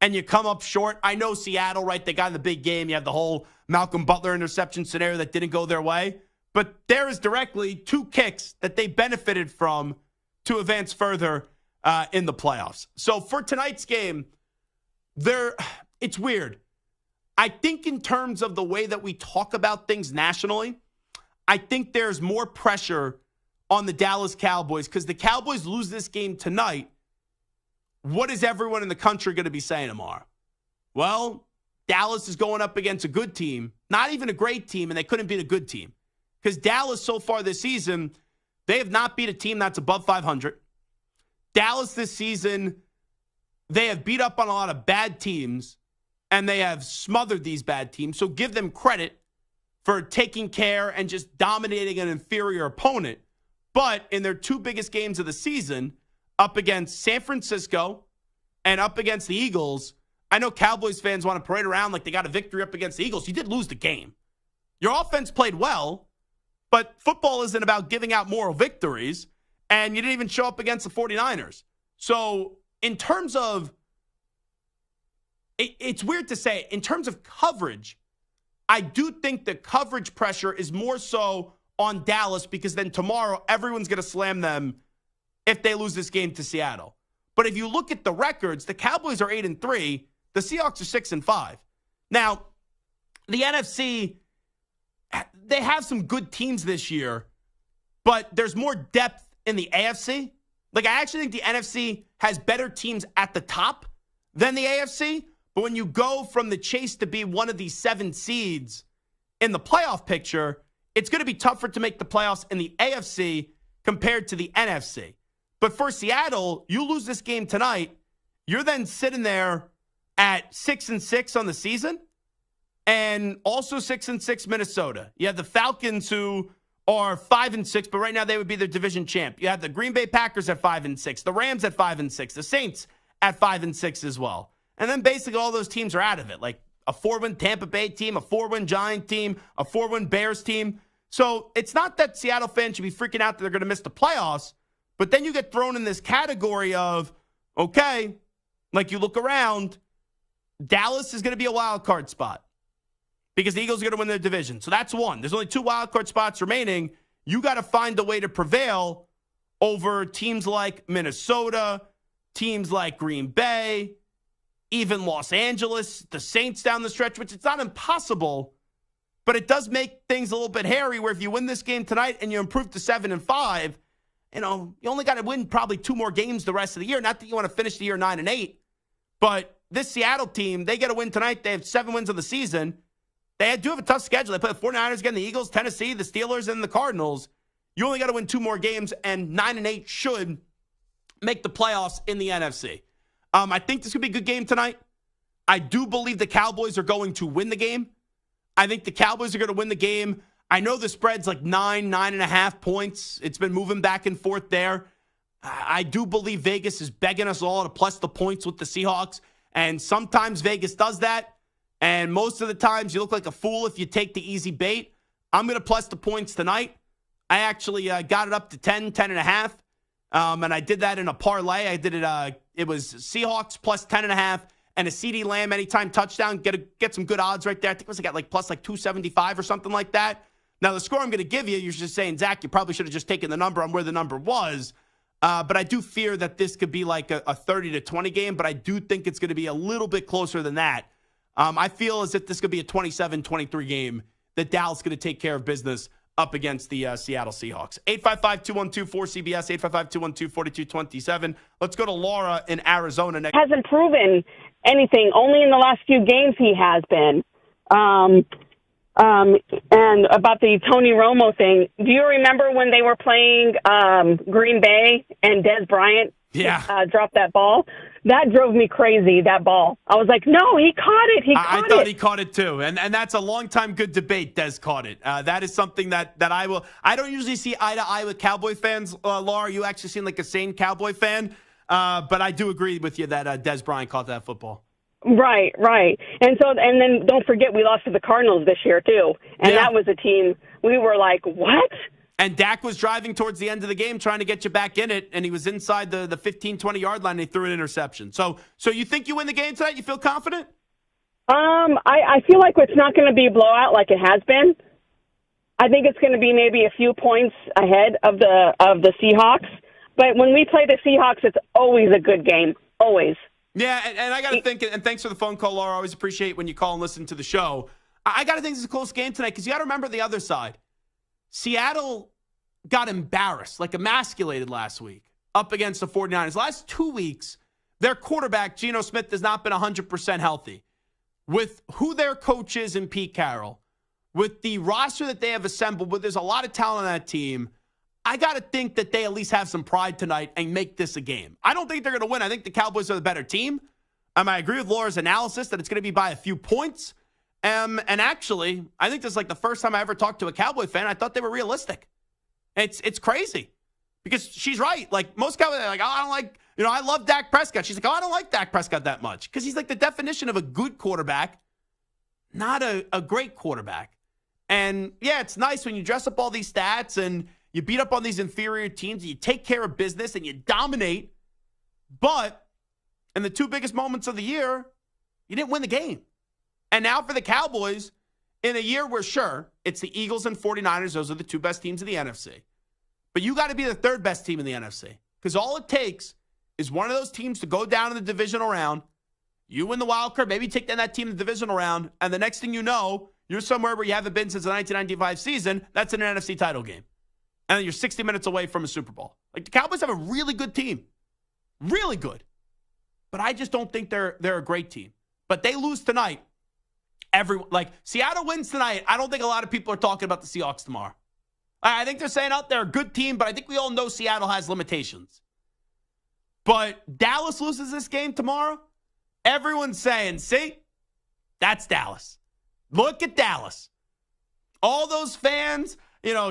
and you come up short. I know Seattle, right? They got in the big game. You have the whole Malcolm Butler interception scenario that didn't go their way. But there is directly two kicks that they benefited from to advance further in the playoffs. So for tonight's game, it's weird. I think in terms of the way that we talk about things nationally, I think there's more pressure on the Dallas Cowboys because the Cowboys lose this game tonight. What is everyone in the country going to be saying tomorrow? Well, Dallas is going up against a good team, not even a great team, and they couldn't beat a good team. Because Dallas so far this season, they have not beat a team that's above 500. Dallas this season, they have beat up on a lot of bad teams, and they have smothered these bad teams. So give them credit for taking care and just dominating an inferior opponent. But in their two biggest games of the season, up against San Francisco and up against the Eagles, I know Cowboys fans want to parade around like they got a victory up against the Eagles. You did lose the game. Your offense played well, but football isn't about giving out moral victories, and you didn't even show up against the 49ers. So in terms of, it's weird to say, in terms of coverage, I do think the coverage pressure is more so on Dallas because then tomorrow everyone's going to slam them if they lose this game to Seattle. But if you look at the records, the Cowboys are 8-3, the Seahawks are 6-5. Now, the NFC, they have some good teams this year, but there's more depth in the AFC. Like, I actually think the NFC has better teams at the top than the AFC. But when you go from the chase to be one of these 7 seeds in the playoff picture, it's going to be tougher to make the playoffs in the AFC compared to the NFC. But for Seattle, you lose this game tonight, you're then sitting there at 6-6 on the season, and also 6-6 Minnesota. You have the Falcons who are 5-6, but right now they would be their division champ. You have the Green Bay Packers at 5-6, the Rams at 5-6, the Saints at 5-6 as well. And then basically all those teams are out of it, like a 4-win Tampa Bay team, a 4-win Giant team, a 4-win Bears team. So it's not that Seattle fans should be freaking out that they're going to miss the playoffs, but then you get thrown in this category of, okay, like you look around, Dallas is going to be a wild card spot because the Eagles are going to win their division. So that's one. There's only 2 wild card spots remaining. You got to find a way to prevail over teams like Minnesota, teams like Green Bay, even Los Angeles, the Saints down the stretch, which it's not impossible, but it does make things a little bit hairy where if you win this game tonight and you improve to 7-5, you only got to win probably 2 more games the rest of the year. Not that you want to finish the year 9-8, but this Seattle team, they get a win tonight. They have 7 wins on the season. They do have a tough schedule. They play the 49ers again, the Eagles, Tennessee, the Steelers, and the Cardinals. You only got to win 2 more games, and 9-8 should make the playoffs in the NFC. I think this could be a good game tonight. I do believe the Cowboys are going to win the game. I think the Cowboys are going to win the game. I know the spread's like 9.5 points. It's been moving back and forth there. I do believe Vegas is begging us all to plus the points with the Seahawks. And sometimes Vegas does that. And most of the times you look like a fool if you take the easy bait. I'm going to plus the points tonight. I actually got it up to 10.5. And I did that in a parlay. I did it. It was Seahawks plus 10.5 and a CeeDee Lamb anytime touchdown. Get some good odds right there. I think it was like plus 275 or something like that. Now, the score I'm going to give you, you're just saying, Zach, you probably should have just taken the number on where the number was. But I do fear that this could be like a 30-20 game, but I do think it's going to be a little bit closer than that. I feel as if this could be a 27-23 game that Dallas is going to take care of business up against the Seattle Seahawks. 855-212-4CBS, 855-212-4227. Let's go to Laura in Arizona next. Hasn't proven anything. Only in the last few games he has been. And about the Tony Romo thing, do you remember when they were playing Green Bay and Dez Bryant dropped that ball? That drove me crazy, that ball. I was like, no, he caught it. I thought he caught it too. And that's a long-time good debate, Dez caught it. That is something that I don't usually see eye to eye with Cowboy fans, Laura. You actually seem like a sane Cowboy fan. But I do agree with you that Dez Bryant caught that football. Right. And then don't forget we lost to the Cardinals this year too. And that was a team we were like, what? And Dak was driving towards the end of the game trying to get you back in it, and he was inside the 15-20 yard line and he threw an interception. So you think you win the game tonight? You feel confident? I feel like it's not going to be a blowout like it has been. I think it's going to be maybe a few points ahead of the Seahawks. But when we play the Seahawks, it's always a good game. Always. Yeah, and I got to think, and thanks for the phone call, Laura. I always appreciate when you call and listen to the show. I got to think it's a close game tonight because you got to remember the other side. Seattle got embarrassed, like emasculated last week up against the 49ers. Last 2 weeks, their quarterback, Geno Smith, has not been 100% healthy. With who their coach is in Pete Carroll, with the roster that they have assembled, where there's a lot of talent on that team, I got to think that they at least have some pride tonight and make this a game. I don't think they're going to win. I think the Cowboys are the better team. I agree with Laura's analysis that it's going to be by a few points. And actually, I think this is like the first time I ever talked to a Cowboy fan. I thought they were realistic. It's crazy because she's right. Like most Cowboys are like, oh, I don't like, I love Dak Prescott. She's like, oh, I don't like Dak Prescott that much because he's like the definition of a good quarterback, not a great quarterback. And yeah, it's nice when you dress up all these stats and you beat up on these inferior teams and you take care of business and you dominate. But in the two biggest moments of the year, you didn't win the game. And now for the Cowboys, in a year where, sure, it's the Eagles and 49ers. Those are the two best teams in the NFC. But you got to be the third best team in the NFC. Because all it takes is one of those teams to go down in the divisional round. You win the wild card, maybe take down that team in the divisional round. And the next thing you know, you're somewhere where you haven't been since the 1995 season. That's in an NFC title game. And then you're 60 minutes away from a Super Bowl. Like the Cowboys have a really good team. Really good. But I just don't think they're a great team. But they lose tonight. Seattle wins tonight. I don't think a lot of people are talking about the Seahawks tomorrow. I think they're saying they're a good team, but I think we all know Seattle has limitations. But Dallas loses this game tomorrow. Everyone's saying, see, that's Dallas. Look at Dallas. All those fans,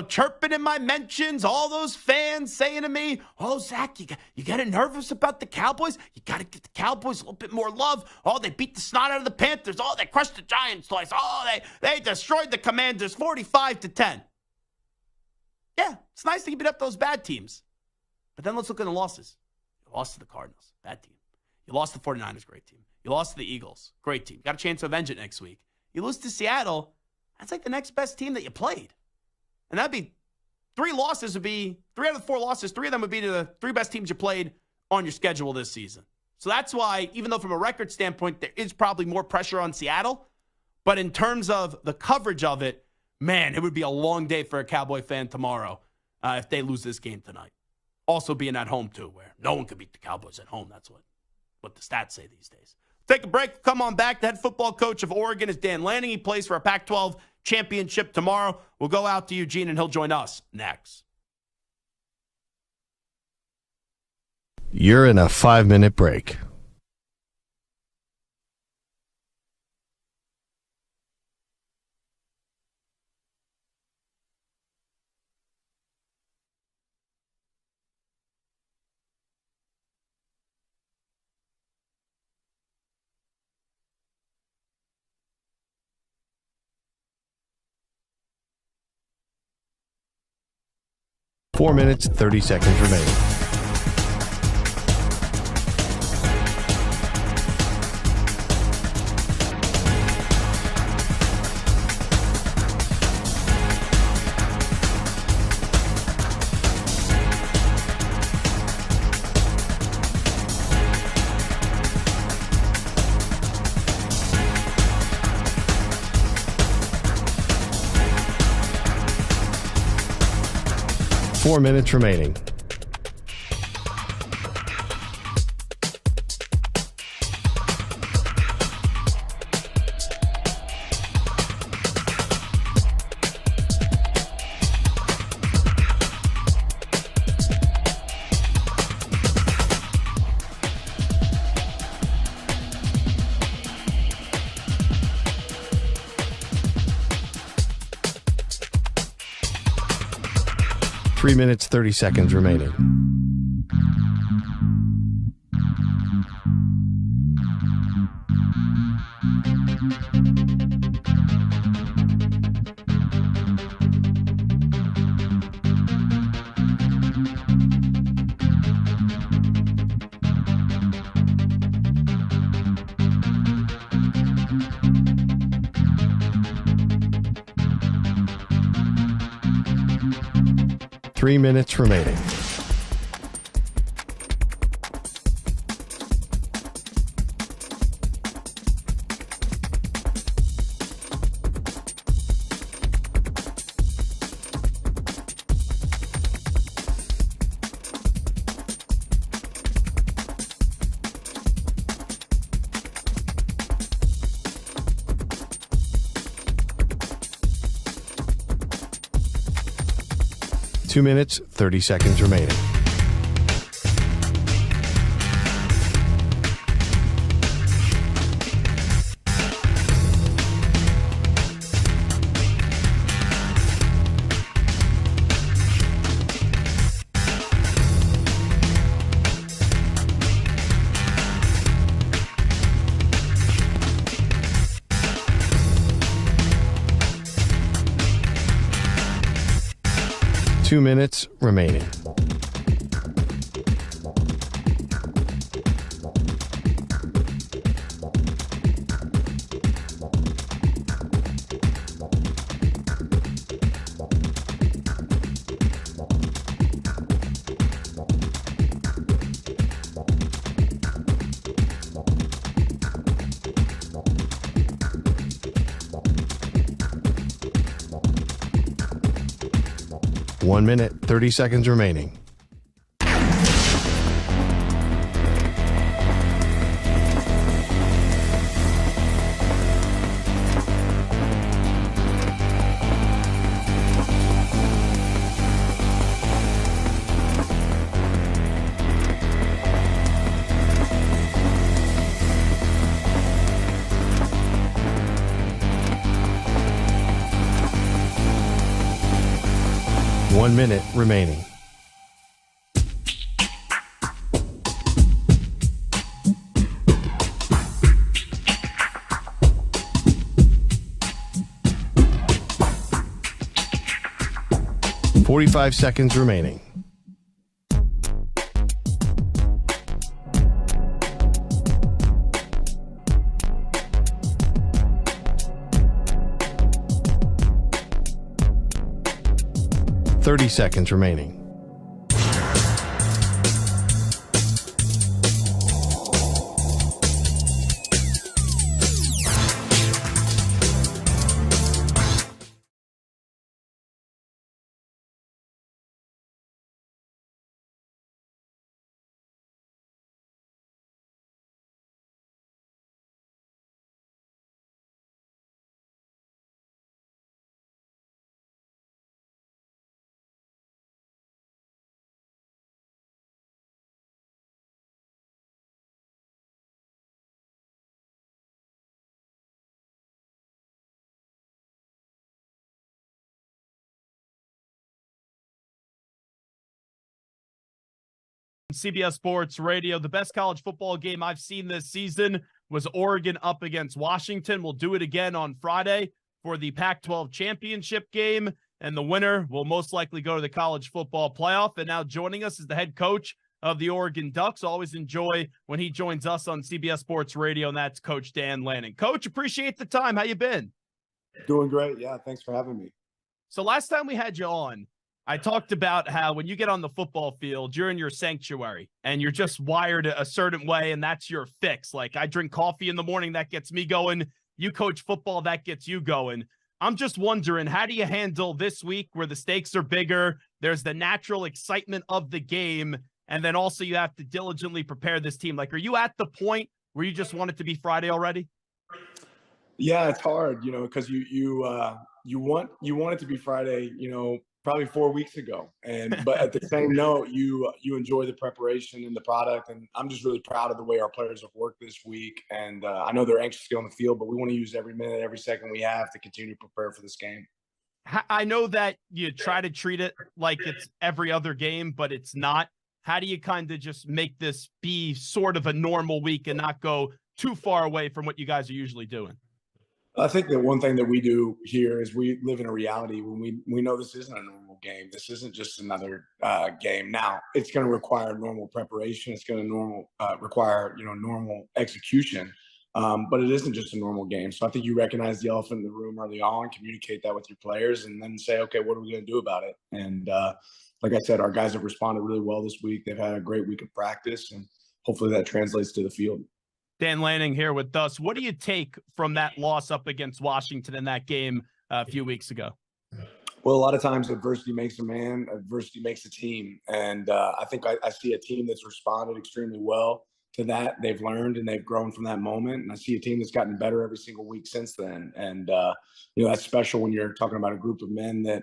chirping in my mentions, all those fans saying to me, oh, Zach, you getting nervous about the Cowboys? You got to get the Cowboys a little bit more love. Oh, they beat the snot out of the Panthers. Oh, they crushed the Giants twice. Oh, they destroyed the Commanders 45-10. Yeah, it's nice that you beat up those bad teams. But then let's look at the losses. You lost to the Cardinals, bad team. You lost to the 49ers, great team. You lost to the Eagles, great team. Got a chance to avenge it next week. You lose to Seattle, that's like the next best team that you played. And that'd be three out of the 4 losses, 3 of them would be to the 3 best teams you played on your schedule this season. So that's why, even though from a record standpoint, there is probably more pressure on Seattle, but in terms of the coverage of it, man, it would be a long day for a Cowboy fan tomorrow if they lose this game tonight. Also being at home, too, where no one could beat the Cowboys at home. That's what the stats say these days. Take a break. Come on back. The head football coach of Oregon is Dan Lanning. He plays for a Pac-12 championship tomorrow. We'll go out to Eugene, and he'll join us next. You're in a 5-minute break. 4 minutes, 30 seconds remaining. Four minutes remaining. Three minutes, 30 seconds remaining. Three minutes remaining. Two minutes, 30 seconds remaining. Two minutes remaining. One minute, 30 seconds remaining. One minute remaining. Forty-five seconds remaining. Thirty seconds remaining. CBS Sports Radio. The best college football game I've seen this season was Oregon up against Washington. We'll do it again on Friday for the Pac-12 championship game. and the winner will most likely go to the college football playoff. And now joining us is the head coach of the Oregon Ducks. Always enjoy when he joins us on CBS Sports Radio, and that's Coach Dan Lanning. Coach, appreciate the time. How you been? Doing great. Yeah, thanks for having me. So last time we had you on, I talked about how when you get on the football field, you're in your sanctuary and you're just wired a certain way, and that's your fix. Like, I drink coffee in the morning, that gets me going. You coach football, that gets you going. I'm just wondering, how do you handle this week where the stakes are bigger? There's the natural excitement of the game, and then also you have to diligently prepare this team. Like, are you at the point where you just want it to be Friday already? Yeah, it's hard, because you want it to be Friday, probably 4 weeks ago. But at the same note, you enjoy the preparation and the product. And I'm just really proud of the way our players have worked this week. And I know they're anxious to get on the field, but we want to use every minute, every second we have to continue to prepare for this game. I know that you try to treat it like it's every other game, but it's not. How do you kind of just make this be sort of a normal week and not go too far away from what you guys are usually doing? I think that one thing that we do here is we live in a reality when we know this isn't a normal game. This isn't just another game. Now, it's going to require normal preparation. It's going to require normal execution, but it isn't just a normal game. So I think you recognize the elephant in the room early on, communicate that with your players, and then say, okay, what are we going to do about it? And like I said, our guys have responded really well this week. They've had a great week of practice, and hopefully that translates to the field. Dan Lanning here with us. What do you take from that loss up against Washington in that game a few weeks ago? Well, a lot of times adversity makes a man, adversity makes a team. And I think I see a team that's responded extremely well to that. They've learned and they've grown from that moment. And I see a team that's gotten better every single week since then. And, that's special when you're talking about a group of men that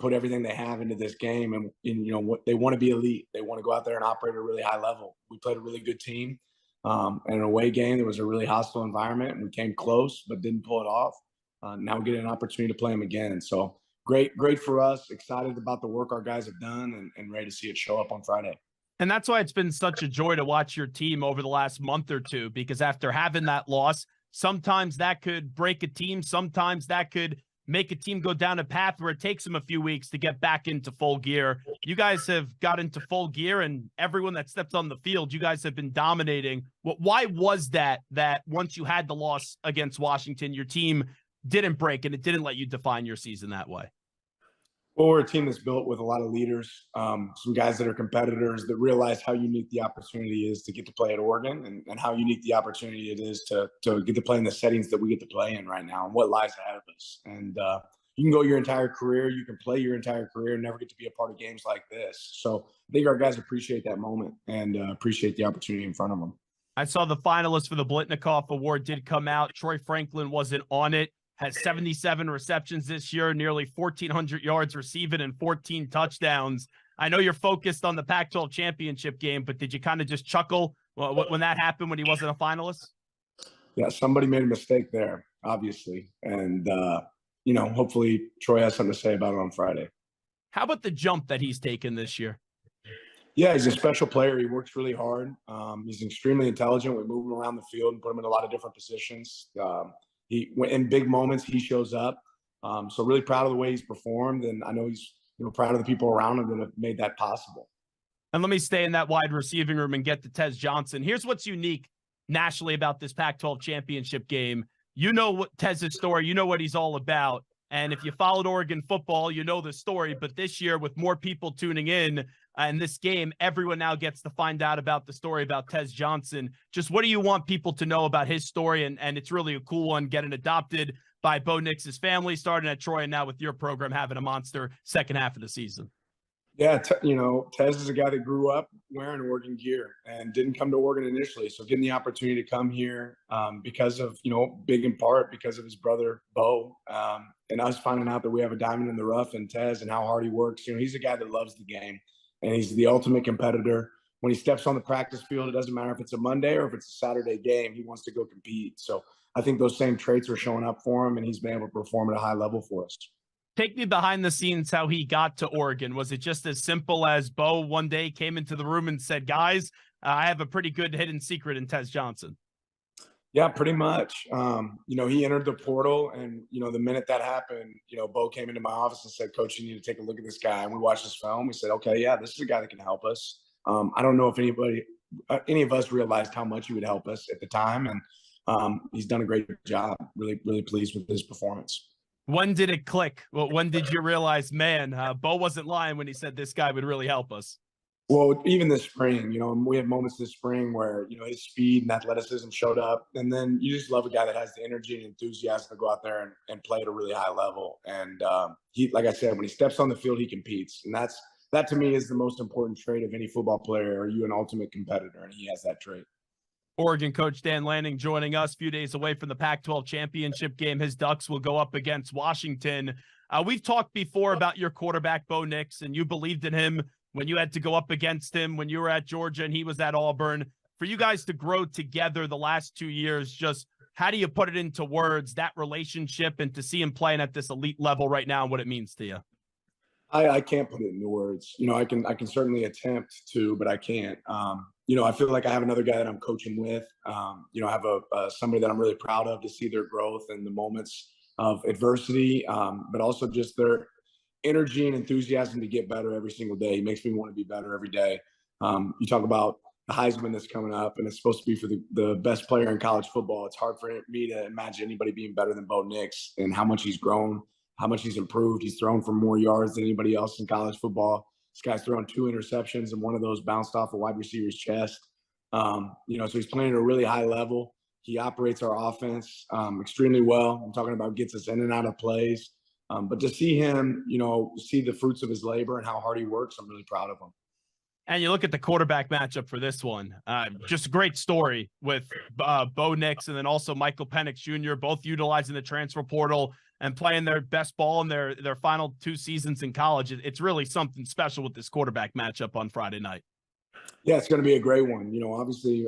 put everything they have into this game. And what they want to be elite. They want to go out there and operate at a really high level. We played a really good team. And an away game, there was a really hostile environment, and we came close but didn't pull it off. Now we get an opportunity to play them again. So great for us. Excited about the work our guys have done and ready to see it show up on Friday. And that's why it's been such a joy to watch your team over the last month or two, because after having that loss, sometimes that could break a team. Sometimes that could make a team go down a path where it takes them a few weeks to get back into full gear. You guys have got into full gear, and everyone that stepped on the field, you guys have been dominating. Why was that once you had the loss against Washington, your team didn't break and it didn't let you define your season that way? Well, we're a team that's built with a lot of leaders, some guys that are competitors that realize how unique the opportunity is to get to play at Oregon and how unique the opportunity it is to get to play in the settings that we get to play in right now and what lies ahead of us. And you can go your entire career, you can play your entire career and never get to be a part of games like this. So I think our guys appreciate that moment and appreciate the opportunity in front of them. I saw the finalists for the Blitnikoff Award did come out. Troy Franklin wasn't on it. Has 77 receptions this year, nearly 1,400 yards receiving and 14 touchdowns. I know you're focused on the Pac-12 championship game, but did you kind of just chuckle when that happened when he wasn't a finalist? Yeah, somebody made a mistake there, obviously. And, hopefully Troy has something to say about it on Friday. How about the jump that he's taken this year? Yeah, he's a special player. He works really hard. He's extremely intelligent. We move him around the field and put him in a lot of different positions. In big moments, he shows up. So really proud of the way he's performed. And I know he's proud of the people around him that have made that possible. And let me stay in that wide receiving room and get to Tez Johnson. Here's what's unique nationally about this Pac-12 championship game. You know what Tez's story. You know what he's all about. And if you followed Oregon football, you know the story. But this year, with more people tuning in this game, everyone now gets to find out about the story about Tez Johnson. Just what do you want people to know about his story? And it's really a cool one, getting adopted by Bo Nix's family, starting at Troy, and now with your program having a monster second half of the season. Yeah, Tez is a guy that grew up wearing Oregon gear and didn't come to Oregon initially. So getting the opportunity to come here because of, big in part because of his brother, Bo, and us finding out that we have a diamond in the rough in Tez and how hard he works. He's a guy that loves the game, and he's the ultimate competitor. When he steps on the practice field, it doesn't matter if it's a Monday or if it's a Saturday game, he wants to go compete. So I think those same traits are showing up for him, and he's been able to perform at a high level for us. Take me behind the scenes how he got to Oregon. Was it just as simple as Bo one day came into the room and said, guys, I have a pretty good hidden secret in Tez Johnson? Yeah, pretty much. He entered the portal, and the minute that happened, Bo came into my office and said, "Coach, you need to take a look at this guy." And we watched his film. We said, "Okay, yeah, this is a guy that can help us." I don't know if any of us realized how much he would help us at the time, and he's done a great job. Really, really pleased with his performance. When did it click? Well, when did you realize, man, Bo wasn't lying when he said this guy would really help us? Well, even this spring, we had moments this spring where, his speed and athleticism showed up. And then you just love a guy that has the energy and enthusiasm to go out there and play at a really high level. And he, like I said, when he steps on the field, he competes. And that to me is the most important trait of any football player. Are you an ultimate competitor? And he has that trait. Oregon coach Dan Lanning joining us a few days away from the Pac-12 championship game. His Ducks will go up against Washington. We've talked before about your quarterback, Bo Nix, and you believed in him when you had to go up against him when you were at Georgia and he was at Auburn. For you guys to grow together the last 2 years, just how do you put it into words, that relationship, and to see him playing at this elite level right now and what it means to you? I can't put it into words. I can certainly attempt to, but I can't. I feel like I have another guy that I'm coaching with. I have somebody that I'm really proud of to see their growth in the moments of adversity, but also just their energy and enthusiasm to get better every single day. He makes me want to be better every day. You talk about the Heisman that's coming up, and it's supposed to be for the best player in college football. It's hard for me to imagine anybody being better than Bo Nix and how much he's grown, how much he's improved. He's thrown for more yards than anybody else in college football. This guy's thrown 2 interceptions, and one of those bounced off a wide receiver's chest. So he's playing at a really high level. He operates our offense extremely well. I'm talking about gets us in and out of plays. But to see him, see the fruits of his labor and how hard he works, I'm really proud of him. And you look at the quarterback matchup for this one, just a great story with Bo Nix and then also Michael Penix Jr., both utilizing the transfer portal and playing their best ball in their final 2 seasons in college. It's really something special with this quarterback matchup on Friday night. Yeah, it's going to be a great one. Obviously,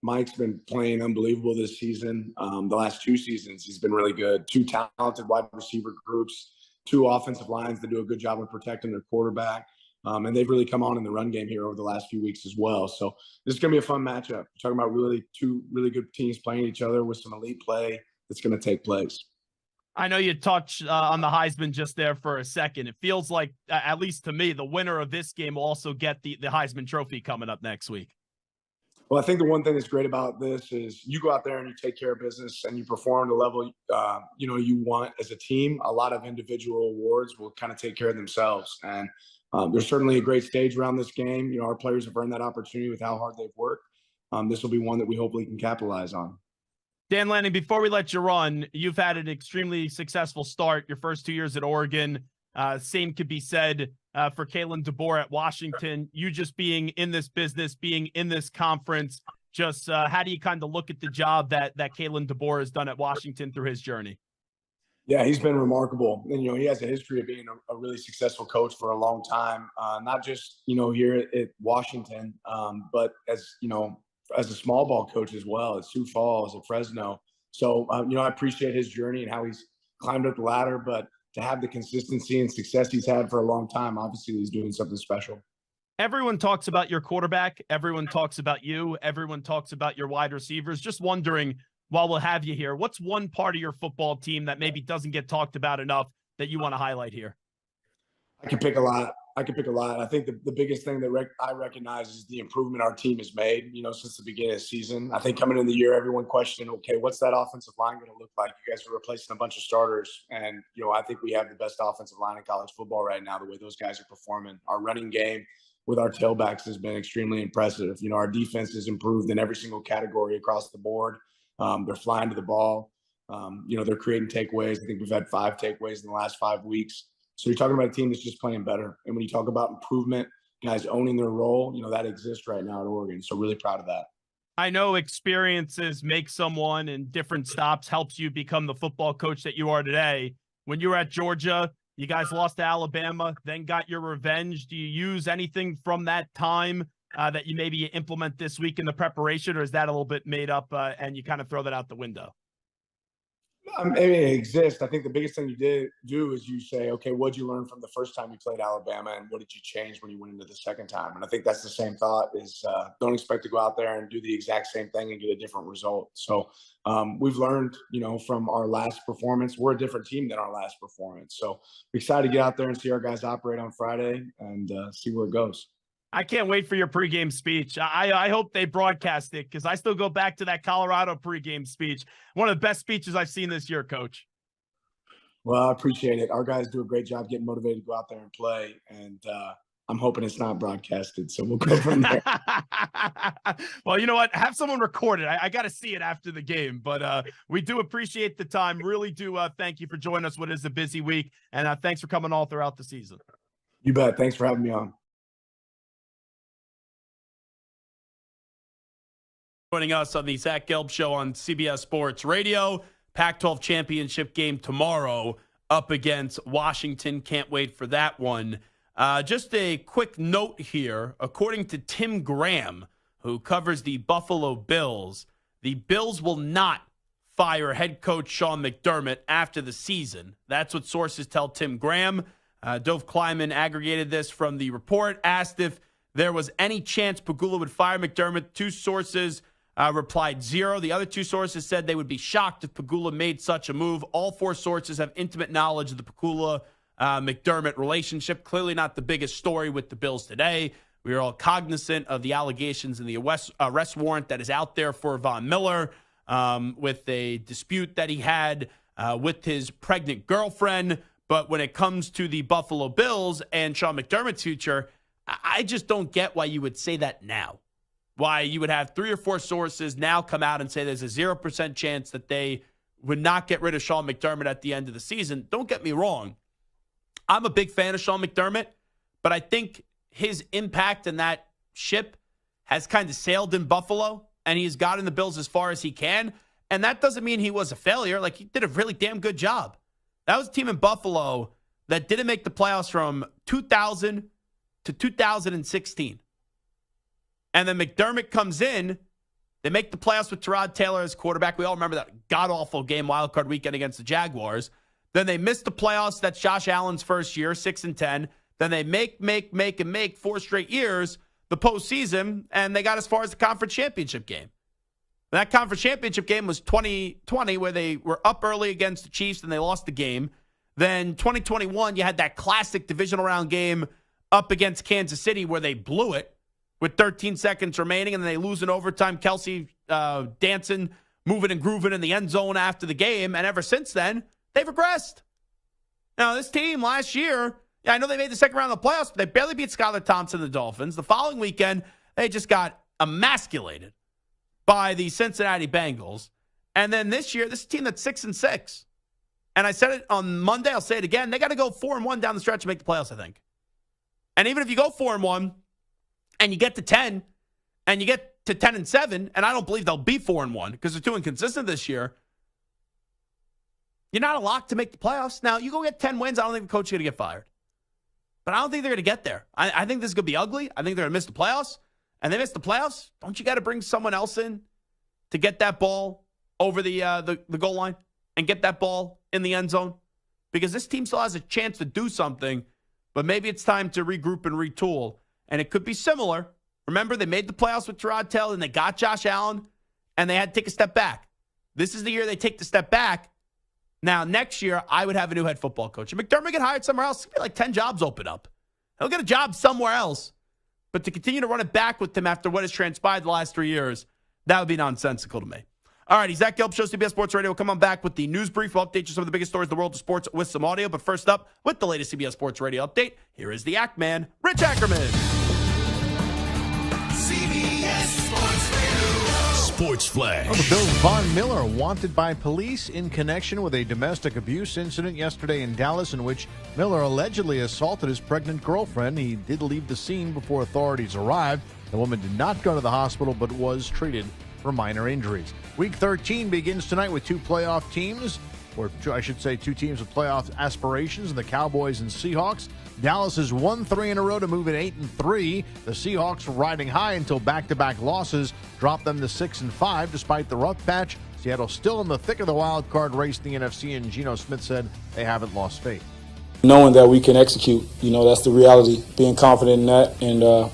Mike's been playing unbelievable this season. The last 2 seasons, he's been really good. 2 talented wide receiver groups, 2 offensive lines that do a good job of protecting their quarterback. And they've really come on in the run game here over the last few weeks as well. So this is going to be a fun matchup. We're talking about really 2 really good teams playing each other with some elite play that's going to take place. I know you touched on the Heisman just there for a second. It feels like, at least to me, the winner of this game will also get the Heisman Trophy coming up next week. Well, I think the one thing that's great about this is you go out there and you take care of business and you perform the level, you want as a team. A lot of individual awards will kind of take care of themselves. And there's certainly a great stage around this game. Our players have earned that opportunity with how hard they've worked. This will be one that we hopefully can capitalize on. Dan Lanning, before we let you run, you've had an extremely successful start your first 2 years at Oregon. Same could be said for Kalen DeBoer at Washington. You just being in this business, being in this conference, just how do you kind of look at the job that Kalen DeBoer has done at Washington through his journey? Yeah, he's been remarkable. And, he has a history of being a really successful coach for a long time, not just, here at Washington, but as a small ball coach as well at Sioux Falls, at Fresno. So, I appreciate his journey and how he's climbed up the ladder, but to have the consistency and success he's had for a long time, obviously he's doing something special. Everyone talks about your quarterback. Everyone talks about you. Everyone talks about your wide receivers. Just wondering, while we'll have you here, what's one part of your football team that maybe doesn't get talked about enough that you want to highlight here? I can pick a lot. I think the biggest thing that I recognize is the improvement our team has made, since the beginning of the season. I think coming into the year, everyone questioned, okay, what's that offensive line going to look like? You guys are replacing a bunch of starters. And, I think we have the best offensive line in college football right now, the way those guys are performing. Our running game with our tailbacks has been extremely impressive. Our defense has improved in every single category across the board. They're flying to the ball. They're creating takeaways. I think we've had 5 takeaways in the last 5 weeks. So you're talking about a team that's just playing better. And when you talk about improvement, guys owning their role, that exists right now at Oregon. So really proud of that. I know experiences make someone, and different stops helps you become the football coach that you are today. When you were at Georgia, you guys lost to Alabama, then got your revenge. Do you use anything from that time that you maybe implement this week in the preparation, or is that a little bit made up and you kind of throw that out the window? I mean, it exists. I think the biggest thing you do is you say, okay, what did you learn from the first time you played Alabama, and what did you change when you went into the second time? And I think that's the same thought is don't expect to go out there and do the exact same thing and get a different result. So we've learned, from our last performance. We're a different team than our last performance. So we're excited to get out there and see our guys operate on Friday and see where it goes. I can't wait for your pregame speech. I hope they broadcast it because I still go back to that Colorado pregame speech. One of the best speeches I've seen this year, Coach. Well, I appreciate it. Our guys do a great job getting motivated to go out there and play, and I'm hoping it's not broadcasted, so we'll go from there. Well, you know what? Have someone record it. I got to see it after the game, but we do appreciate the time. Really do thank you for joining us. What is a busy week, and thanks for coming all throughout the season. You bet. Thanks for having me on. Joining us on the Zach Gelb Show on CBS Sports Radio. Pac-12 championship game tomorrow up against Washington. Can't wait for that one. Just a quick note here. According to Tim Graham, who covers the Buffalo Bills, the Bills will not fire head coach Sean McDermott after the season. That's what sources tell Tim Graham. Dov Kleiman aggregated this from the report, asked if there was any chance Pegula would fire McDermott. Two sources replied 0. The other two sources said they would be shocked if Pegula made such a move. All four sources have intimate knowledge of the Pegula-McDermott relationship. Clearly not the biggest story with the Bills today. We are all cognizant of the allegations and the arrest warrant that is out there for Von Miller with a dispute that he had with his pregnant girlfriend. But when it comes to the Buffalo Bills and Sean McDermott's future, I just don't get why you would say that now. Why you would have 3 or 4 sources now come out and say there's a 0% chance that they would not get rid of Sean McDermott at the end of the season. Don't get me wrong. I'm a big fan of Sean McDermott, but I think his impact in that ship has kind of sailed in Buffalo, and he's gotten the Bills as far as he can. And that doesn't mean he was a failure. Like, he did a really damn good job. That was a team in Buffalo that didn't make the playoffs from 2000 to 2016. And then McDermott comes in. They make the playoffs with Tyrod Taylor as quarterback. We all remember that god-awful game wildcard weekend against the Jaguars. Then they missed the playoffs. That's Josh Allen's first year, 6-10. Then they make 4 straight years the postseason, and they got as far as the conference championship game. And that conference championship game was 2020, where they were up early against the Chiefs, and they lost the game. Then 2021, you had that classic divisional round game up against Kansas City where they blew it with 13 seconds remaining, and then they lose in overtime. Kelsey dancing, moving and grooving in the end zone after the game, and ever since then, they've regressed. Now, this team last year, I know they made the second round of the playoffs, but they barely beat Skylar Thompson and the Dolphins. The following weekend, they just got emasculated by the Cincinnati Bengals. And then this year, this is a team that's 6-6. And I said it on Monday, I'll say it again. They got to go 4-1 down the stretch to make the playoffs, I think. And even if you go 4-1, and you get to 10, and you get to 10-7, and I don't believe they'll be 4-1 because they're too inconsistent this year, you're not a lock to make the playoffs. Now, you go get 10 wins, I don't think the coach is going to get fired. But I don't think they're going to get there. I think this is going to be ugly. I think they're going to miss the playoffs. And they miss the playoffs, don't you got to bring someone else in to get that ball over the goal line and get that ball in the end zone? Because this team still has a chance to do something, but maybe it's time to regroup and retool. And it could be similar. Remember, they made the playoffs with Tyrod Taylor, and they got Josh Allen, and they had to take a step back. This is the year they take the step back. Now, next year, I would have a new head football coach. If McDermott get hired somewhere else, like 10 jobs open up. He'll get a job somewhere else. But to continue to run it back with him after what has transpired the last 3 years, that would be nonsensical to me. All right, Zach Gelb, Show, CBS Sports Radio. We'll come on back with the news brief. We'll update you some of the biggest stories in the world of sports with some audio. But first up, with the latest CBS Sports Radio update, here is the Act Man, Rich Ackerman. CBS Sports Radio. Sports Flash. Well, the Bills' Von Miller wanted by police in connection with a domestic abuse incident yesterday in Dallas in which Miller allegedly assaulted his pregnant girlfriend. He did leave the scene before authorities arrived. The woman did not go to the hospital but was treated for minor injuries. Week 13 begins tonight with 2 playoff teams or I should say two teams with playoff aspirations, the Cowboys and Seahawks. Dallas has won 3 in a row to move at 8-3. The Seahawks were riding high until back-to-back losses dropped them to 6-5 despite the rough patch. Seattle still in the thick of the wild card race in the NFC, and Geno Smith said they haven't lost faith. Knowing that we can execute, that's the reality. Being confident in that, and I'll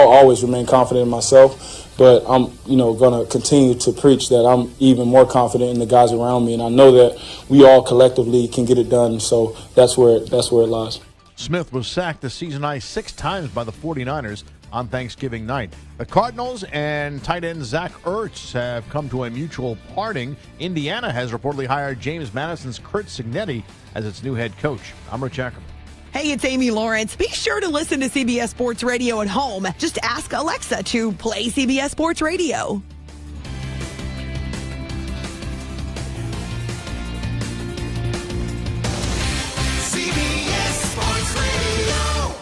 always remain confident in myself. But I'm, going to continue to preach that I'm even more confident in the guys around me, and I know that we all collectively can get it done. So that's where it lies. Smith was sacked the season high 6 times by the 49ers on Thanksgiving night. The Cardinals and tight end Zach Ertz have come to a mutual parting. Indiana has reportedly hired James Madison's Curt Cignetti as its new head coach. I'm Rich Ackerman. Hey, it's Amy Lawrence. Be sure to listen to CBS Sports Radio at home. Just ask Alexa to play CBS Sports Radio. CBS Sports Radio.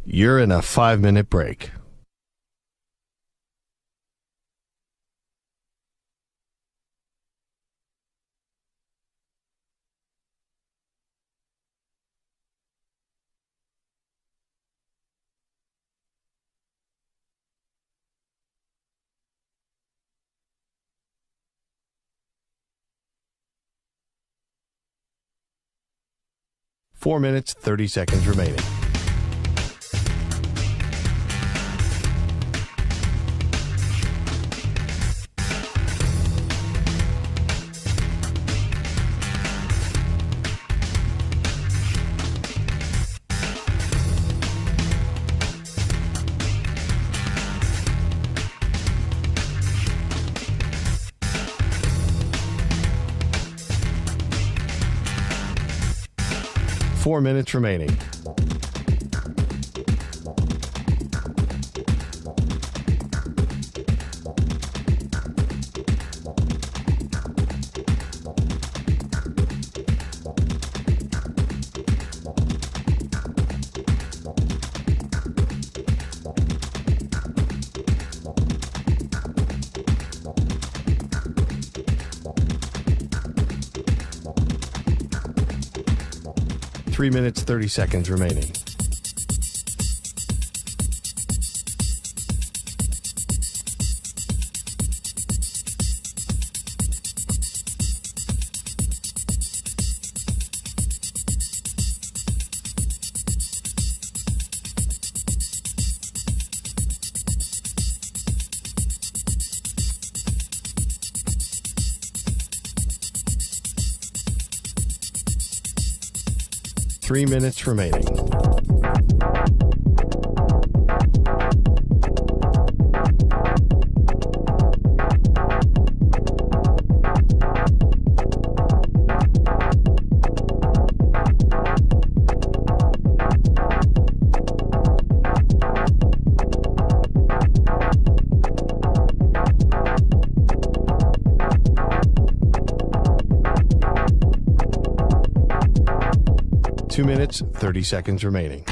You're in a 5-minute break. Four minutes, 30 seconds remaining. Four minutes remaining. Three minutes, 30 seconds remaining. Three minutes remaining. Two minutes, 30 seconds remaining.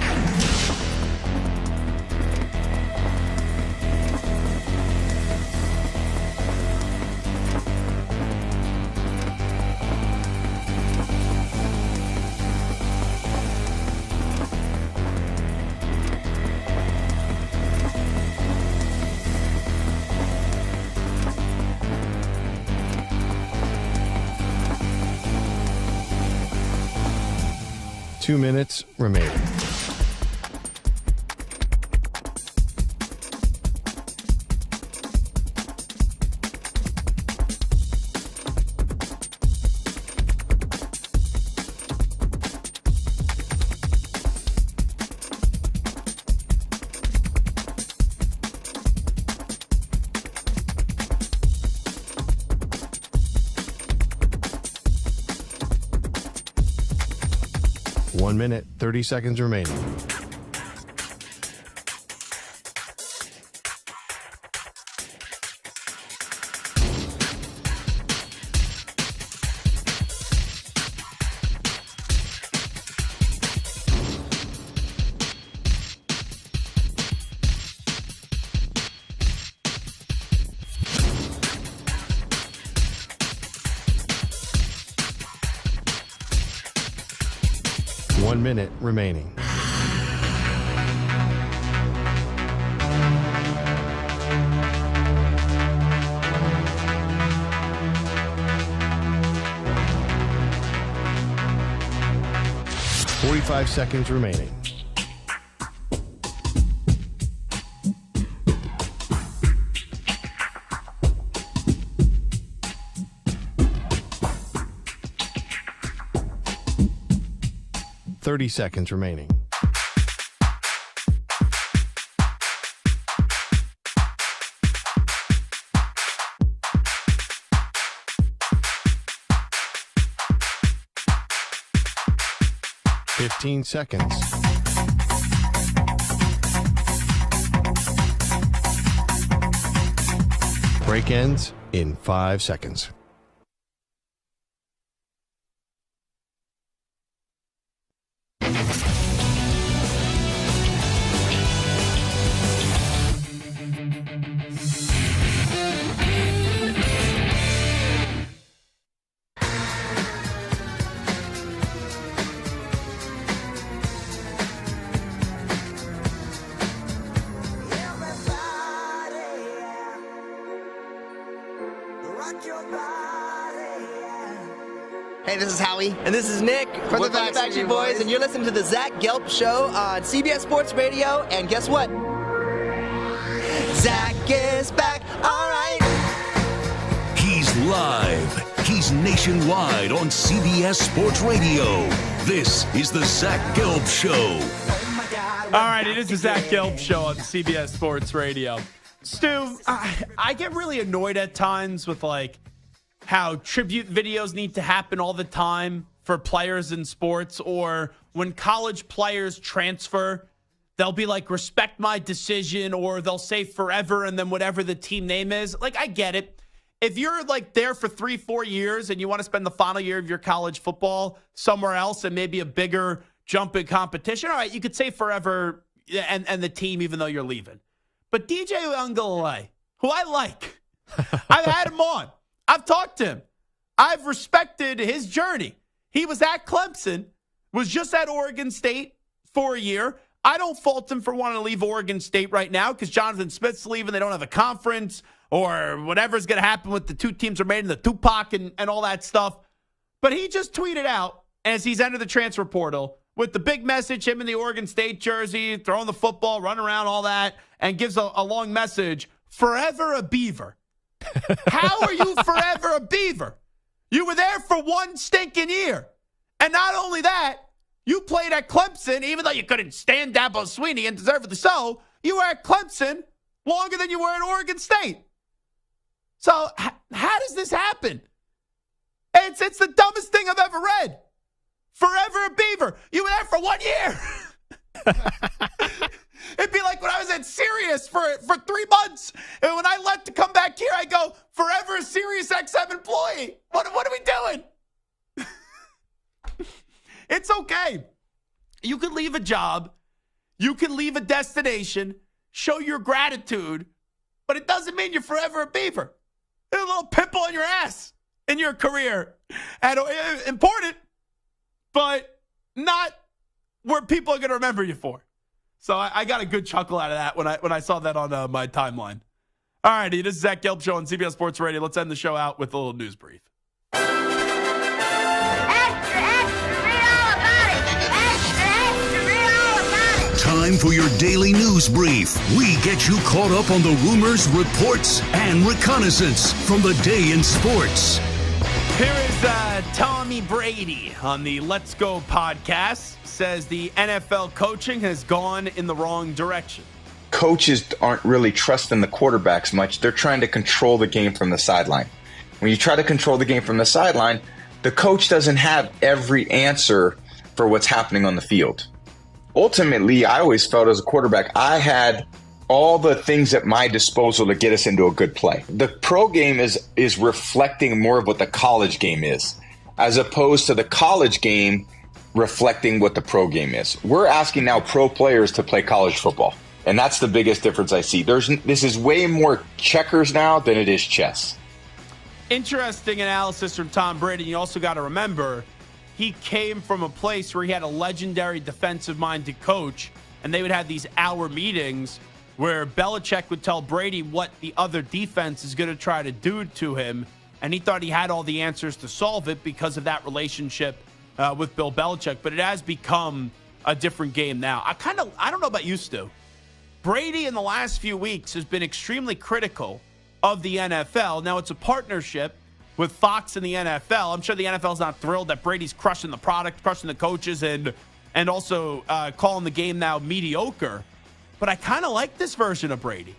Two minutes remaining. One minute, 30 seconds remaining. 1 minute remaining. Five seconds remaining. Seconds remaining. Seconds. Break ends in 5 seconds. Hey, this is Howie. And this is Nick from the Backstreet Boys. And you're listening to the Zach Gelb Show on CBS Sports Radio. And guess what? Zach is back. All right. He's live. He's nationwide on CBS Sports Radio. This is the Zach Gelb Show. All right, it is the Zach Gelb Show on CBS Sports Radio. Stu, I get really annoyed at times with, like, how tribute videos need to happen all the time for players in sports, or when college players transfer, they'll be like, respect my decision, or they'll say forever and then whatever the team name is. Like, I get it. If you're like there for 3-4 years and you want to spend the final year of your college football somewhere else and maybe a bigger jump in competition, all right, you could say forever and the team even though you're leaving. But DJ Uiagalelei, who I like, I've had him on. I've talked to him. I've respected his journey. He was at Clemson, was just at Oregon State for a year. I don't fault him for wanting to leave Oregon State right now because Jonathan Smith's leaving. They don't have a conference or whatever's going to happen with the two teams are made in the Tupac and all that stuff. But he just tweeted out as he's entered the transfer portal with the big message, him in the Oregon State jersey, throwing the football, running around, all that, and gives a long message, forever a Beaver. How are you forever a Beaver? You were there for one stinking year. And not only that, you played at Clemson, even though you couldn't stand Dabo Swinney, and deservedly so, you were at Clemson longer than you were at Oregon State. So how does this happen? It's the dumbest thing I've ever read. Forever a Beaver. You were there for 1 year. It'd be like when I was at Sirius for 3 months, and when I left to come back here, I go, forever a Sirius XM employee. What are we doing? It's okay. You can leave a job. You can leave a destination, show your gratitude, but it doesn't mean you're forever a Beaver. There's a little pimple on your ass in your career. And important, but not where people are going to remember you for. So I got a good chuckle out of that when I saw that on my timeline. All righty, this is Zach Gelb Show on CBS Sports Radio. Let's end the show out with a little news brief. Time for your daily news brief. We get you caught up on the rumors, reports, and reconnaissance from the day in sports. Here is Tommy Brady on the Let's Go podcast. Says the NFL coaching has gone in the wrong direction. Coaches aren't really trusting the quarterbacks much. They're trying to control the game from the sideline. When you try to control the game from the sideline, the coach doesn't have every answer for what's happening on the field. Ultimately, I always felt as a quarterback, I had all the things at my disposal to get us into a good play. The pro game is reflecting more of what the college game is, as opposed to the college game reflecting what the pro game is. We're asking now pro players to play college football, and that's the biggest difference I see. This is way more checkers now than it is chess. Interesting analysis from Tom Brady. You also got to remember, he came from a place where he had a legendary defensive-minded coach, and they would have these hour meetings where Belichick would tell Brady what the other defense is going to try to do to him, and he thought he had all the answers to solve it because of that relationship with Bill Belichick. But it has become a different game now. I don't know about you, Stu. Brady in the last few weeks has been extremely critical of the NFL. Now, it's a partnership with Fox and the NFL. I'm sure the NFL's not thrilled that Brady's crushing the product, crushing the coaches, and also calling the game now mediocre. But I kind of like this version of Brady,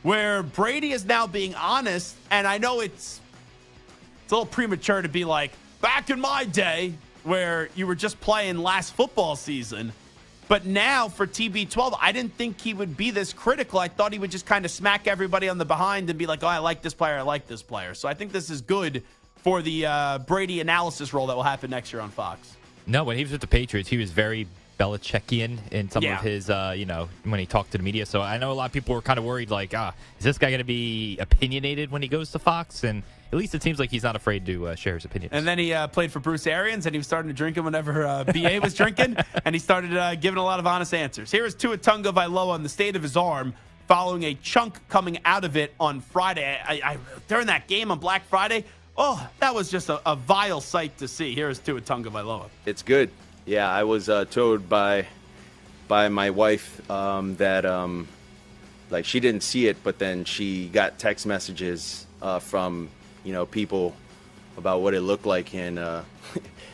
where Brady is now being honest. And I know it's a little premature to be like, back in my day, where you were just playing last football season. But now for TB12, I didn't think he would be this critical. I thought he would just kind of smack everybody on the behind and be like, oh, I like this player, I like this player. So I think this is good for the Brady analysis role that will happen next year on Fox. No, when he was with the Patriots, he was very Belichickian in some of his, when he talked to the media. So I know a lot of people were kind of worried, like, is this guy going to be opinionated when he goes to Fox? And at least it seems like he's not afraid to share his opinions. And then he played for Bruce Arians, and he was starting to drink him whenever BA was drinking, and he started giving a lot of honest answers. Here is Tua Tagovailoa on the state of his arm following a chunk coming out of it on Friday. During that game on Black Friday, that was just a vile sight to see. Here is Tua Tagovailoa. It's good. Yeah, I was told by my wife that like she didn't see it, but then she got text messages from people about what it looked like, and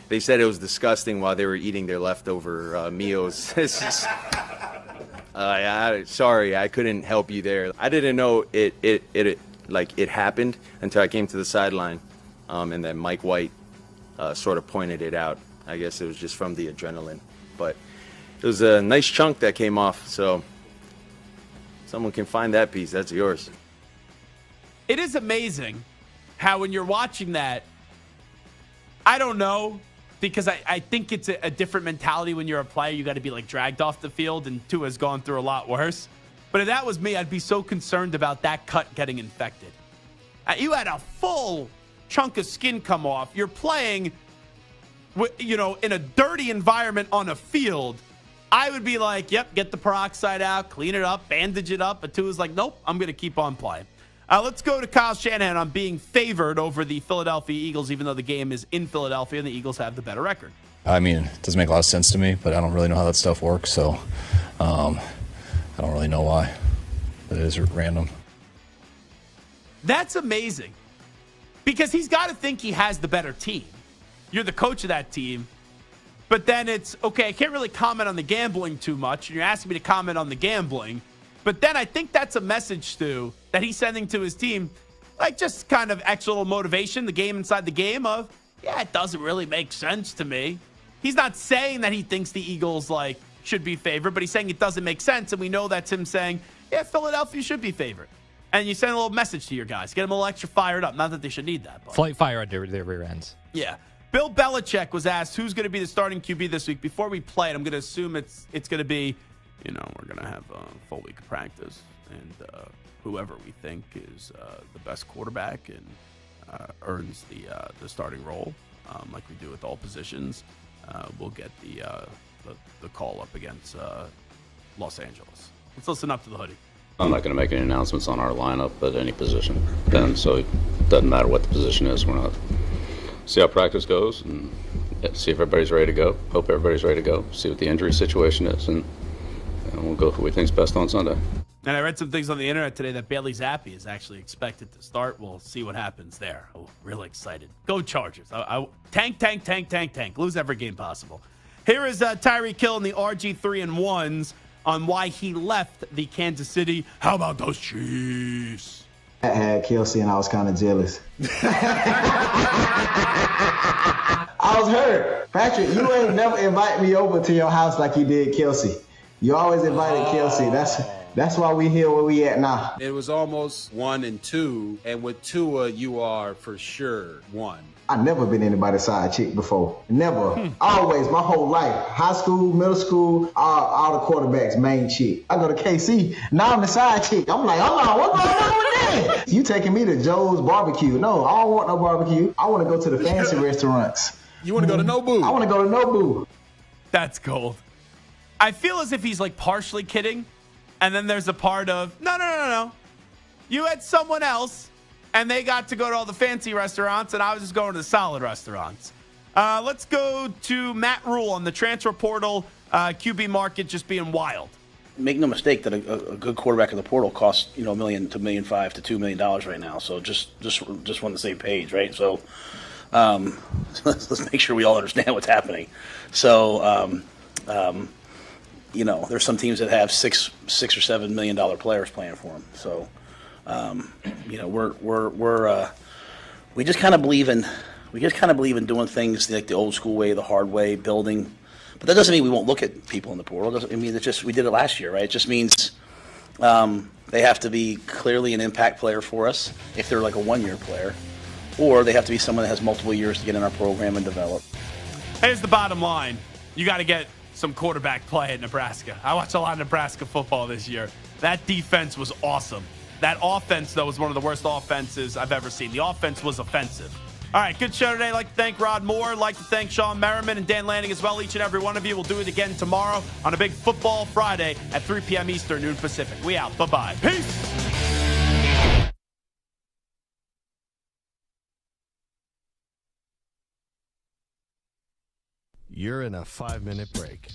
they said it was disgusting while they were eating their leftover meals. Sorry, I couldn't help you there. I didn't know it happened until I came to the sideline, and then Mike White sort of pointed it out. I guess it was just from the adrenaline, but it was a nice chunk that came off. So someone can find that piece. That's yours. It is amazing how when you're watching that, I don't know, because I think it's a different mentality when you're a player. You got to be like dragged off the field, and Tua has gone through a lot worse. But if that was me, I'd be so concerned about that cut getting infected. You had a full chunk of skin come off. You're playing, in a dirty environment on a field. I would be like, yep, get the peroxide out, clean it up, bandage it up. But Tua's like, nope, I'm going to keep on playing. Let's go to Kyle Shanahan on being favored over the Philadelphia Eagles, even though the game is in Philadelphia and the Eagles have the better record. I mean, it doesn't make a lot of sense to me, but I don't really know how that stuff works, so I don't really know why. But it is random. That's amazing, because he's got to think he has the better team. You're the coach of that team, but then it's, okay, I can't really comment on the gambling too much, and you're asking me to comment on the gambling. But then I think that's a message, Stu, that he's sending to his team, like just kind of extra little motivation, the game inside the game of, it doesn't really make sense to me. He's not saying that he thinks the Eagles, should be favored, but he's saying it doesn't make sense, and we know that's him saying, Philadelphia should be favored. And you send a little message to your guys. Get them a little extra fired up. Not that they should need that. But. Flight fire under their rear ends. Yeah. Bill Belichick was asked who's going to be the starting QB this week. Before we play it, I'm going to assume it's going to be, we're going to have a full week of practice, and whoever we think is the best quarterback and earns the starting role, like we do with all positions, we'll get the call up against Los Angeles. Let's listen up to the hoodie. I'm not going to make any announcements on our lineup at any position then, so it doesn't matter what the position is. We're not. See how practice goes and see if everybody's ready to go. Hope everybody's ready to go. See what the injury situation is, and we'll go for what we think's best on Sunday. And I read some things on the internet today that Bailey Zappi is actually expected to start. We'll see what happens there. Oh, really excited. Go Chargers. Tank. Lose every game possible. Here is Tyreek Hill and the RG3-1s on why he left the Kansas City. How about those Chiefs? I had Kelsey and I was kind of jealous. I was hurt. Patrick, you ain't never invite me over to your house like you did Kelsey. You always invited Kelsey. That's why we here where we at now. It was almost 1 and 2, and with Tua, you are for sure 1. I never been anybody's side chick before. Never. Always, my whole life. High school, middle school, all the quarterbacks, main chick. I go to KC, now I'm the side chick. I'm like, hold on, what's going on with that? You taking me to Joe's barbecue. No, I don't want no barbecue. I want to go to the fancy restaurants. You want to go to Nobu? I want to go to Nobu. That's gold. I feel as if he's like partially kidding, and then there's a part of no. You had someone else, and they got to go to all the fancy restaurants, and I was just going to the solid restaurants. Let's go to Matt Rule on the transfer portal, QB market just being wild. Make no mistake that a good quarterback in the portal costs $1 million to $1.5 million to $2 million right now. So just on the same page, right? So let's make sure we all understand what's happening. So there's some teams that have $6 or $7 million players playing for them. So we just kind of believe in doing things like the old school way, the hard way, building. But that doesn't mean we won't look at people in the portal. We did it last year, right? It just means they have to be clearly an impact player for us if they're like a one-year player, or they have to be someone that has multiple years to get in our program and develop. Here's the bottom line. You got to get some quarterback play at Nebraska. I watched a lot of Nebraska football this year. That defense was awesome. That offense, though, was one of the worst offenses I've ever seen. The offense was offensive. All right, good show today. I'd like to thank Rod Moore. I'd like to thank Shawne Merriman and Dan Lanning as well. Each and every one of you. We'll do it again tomorrow on a big football Friday at 3 p.m. Eastern, noon Pacific. We out. Bye-bye. Peace. You're in a 5-minute break.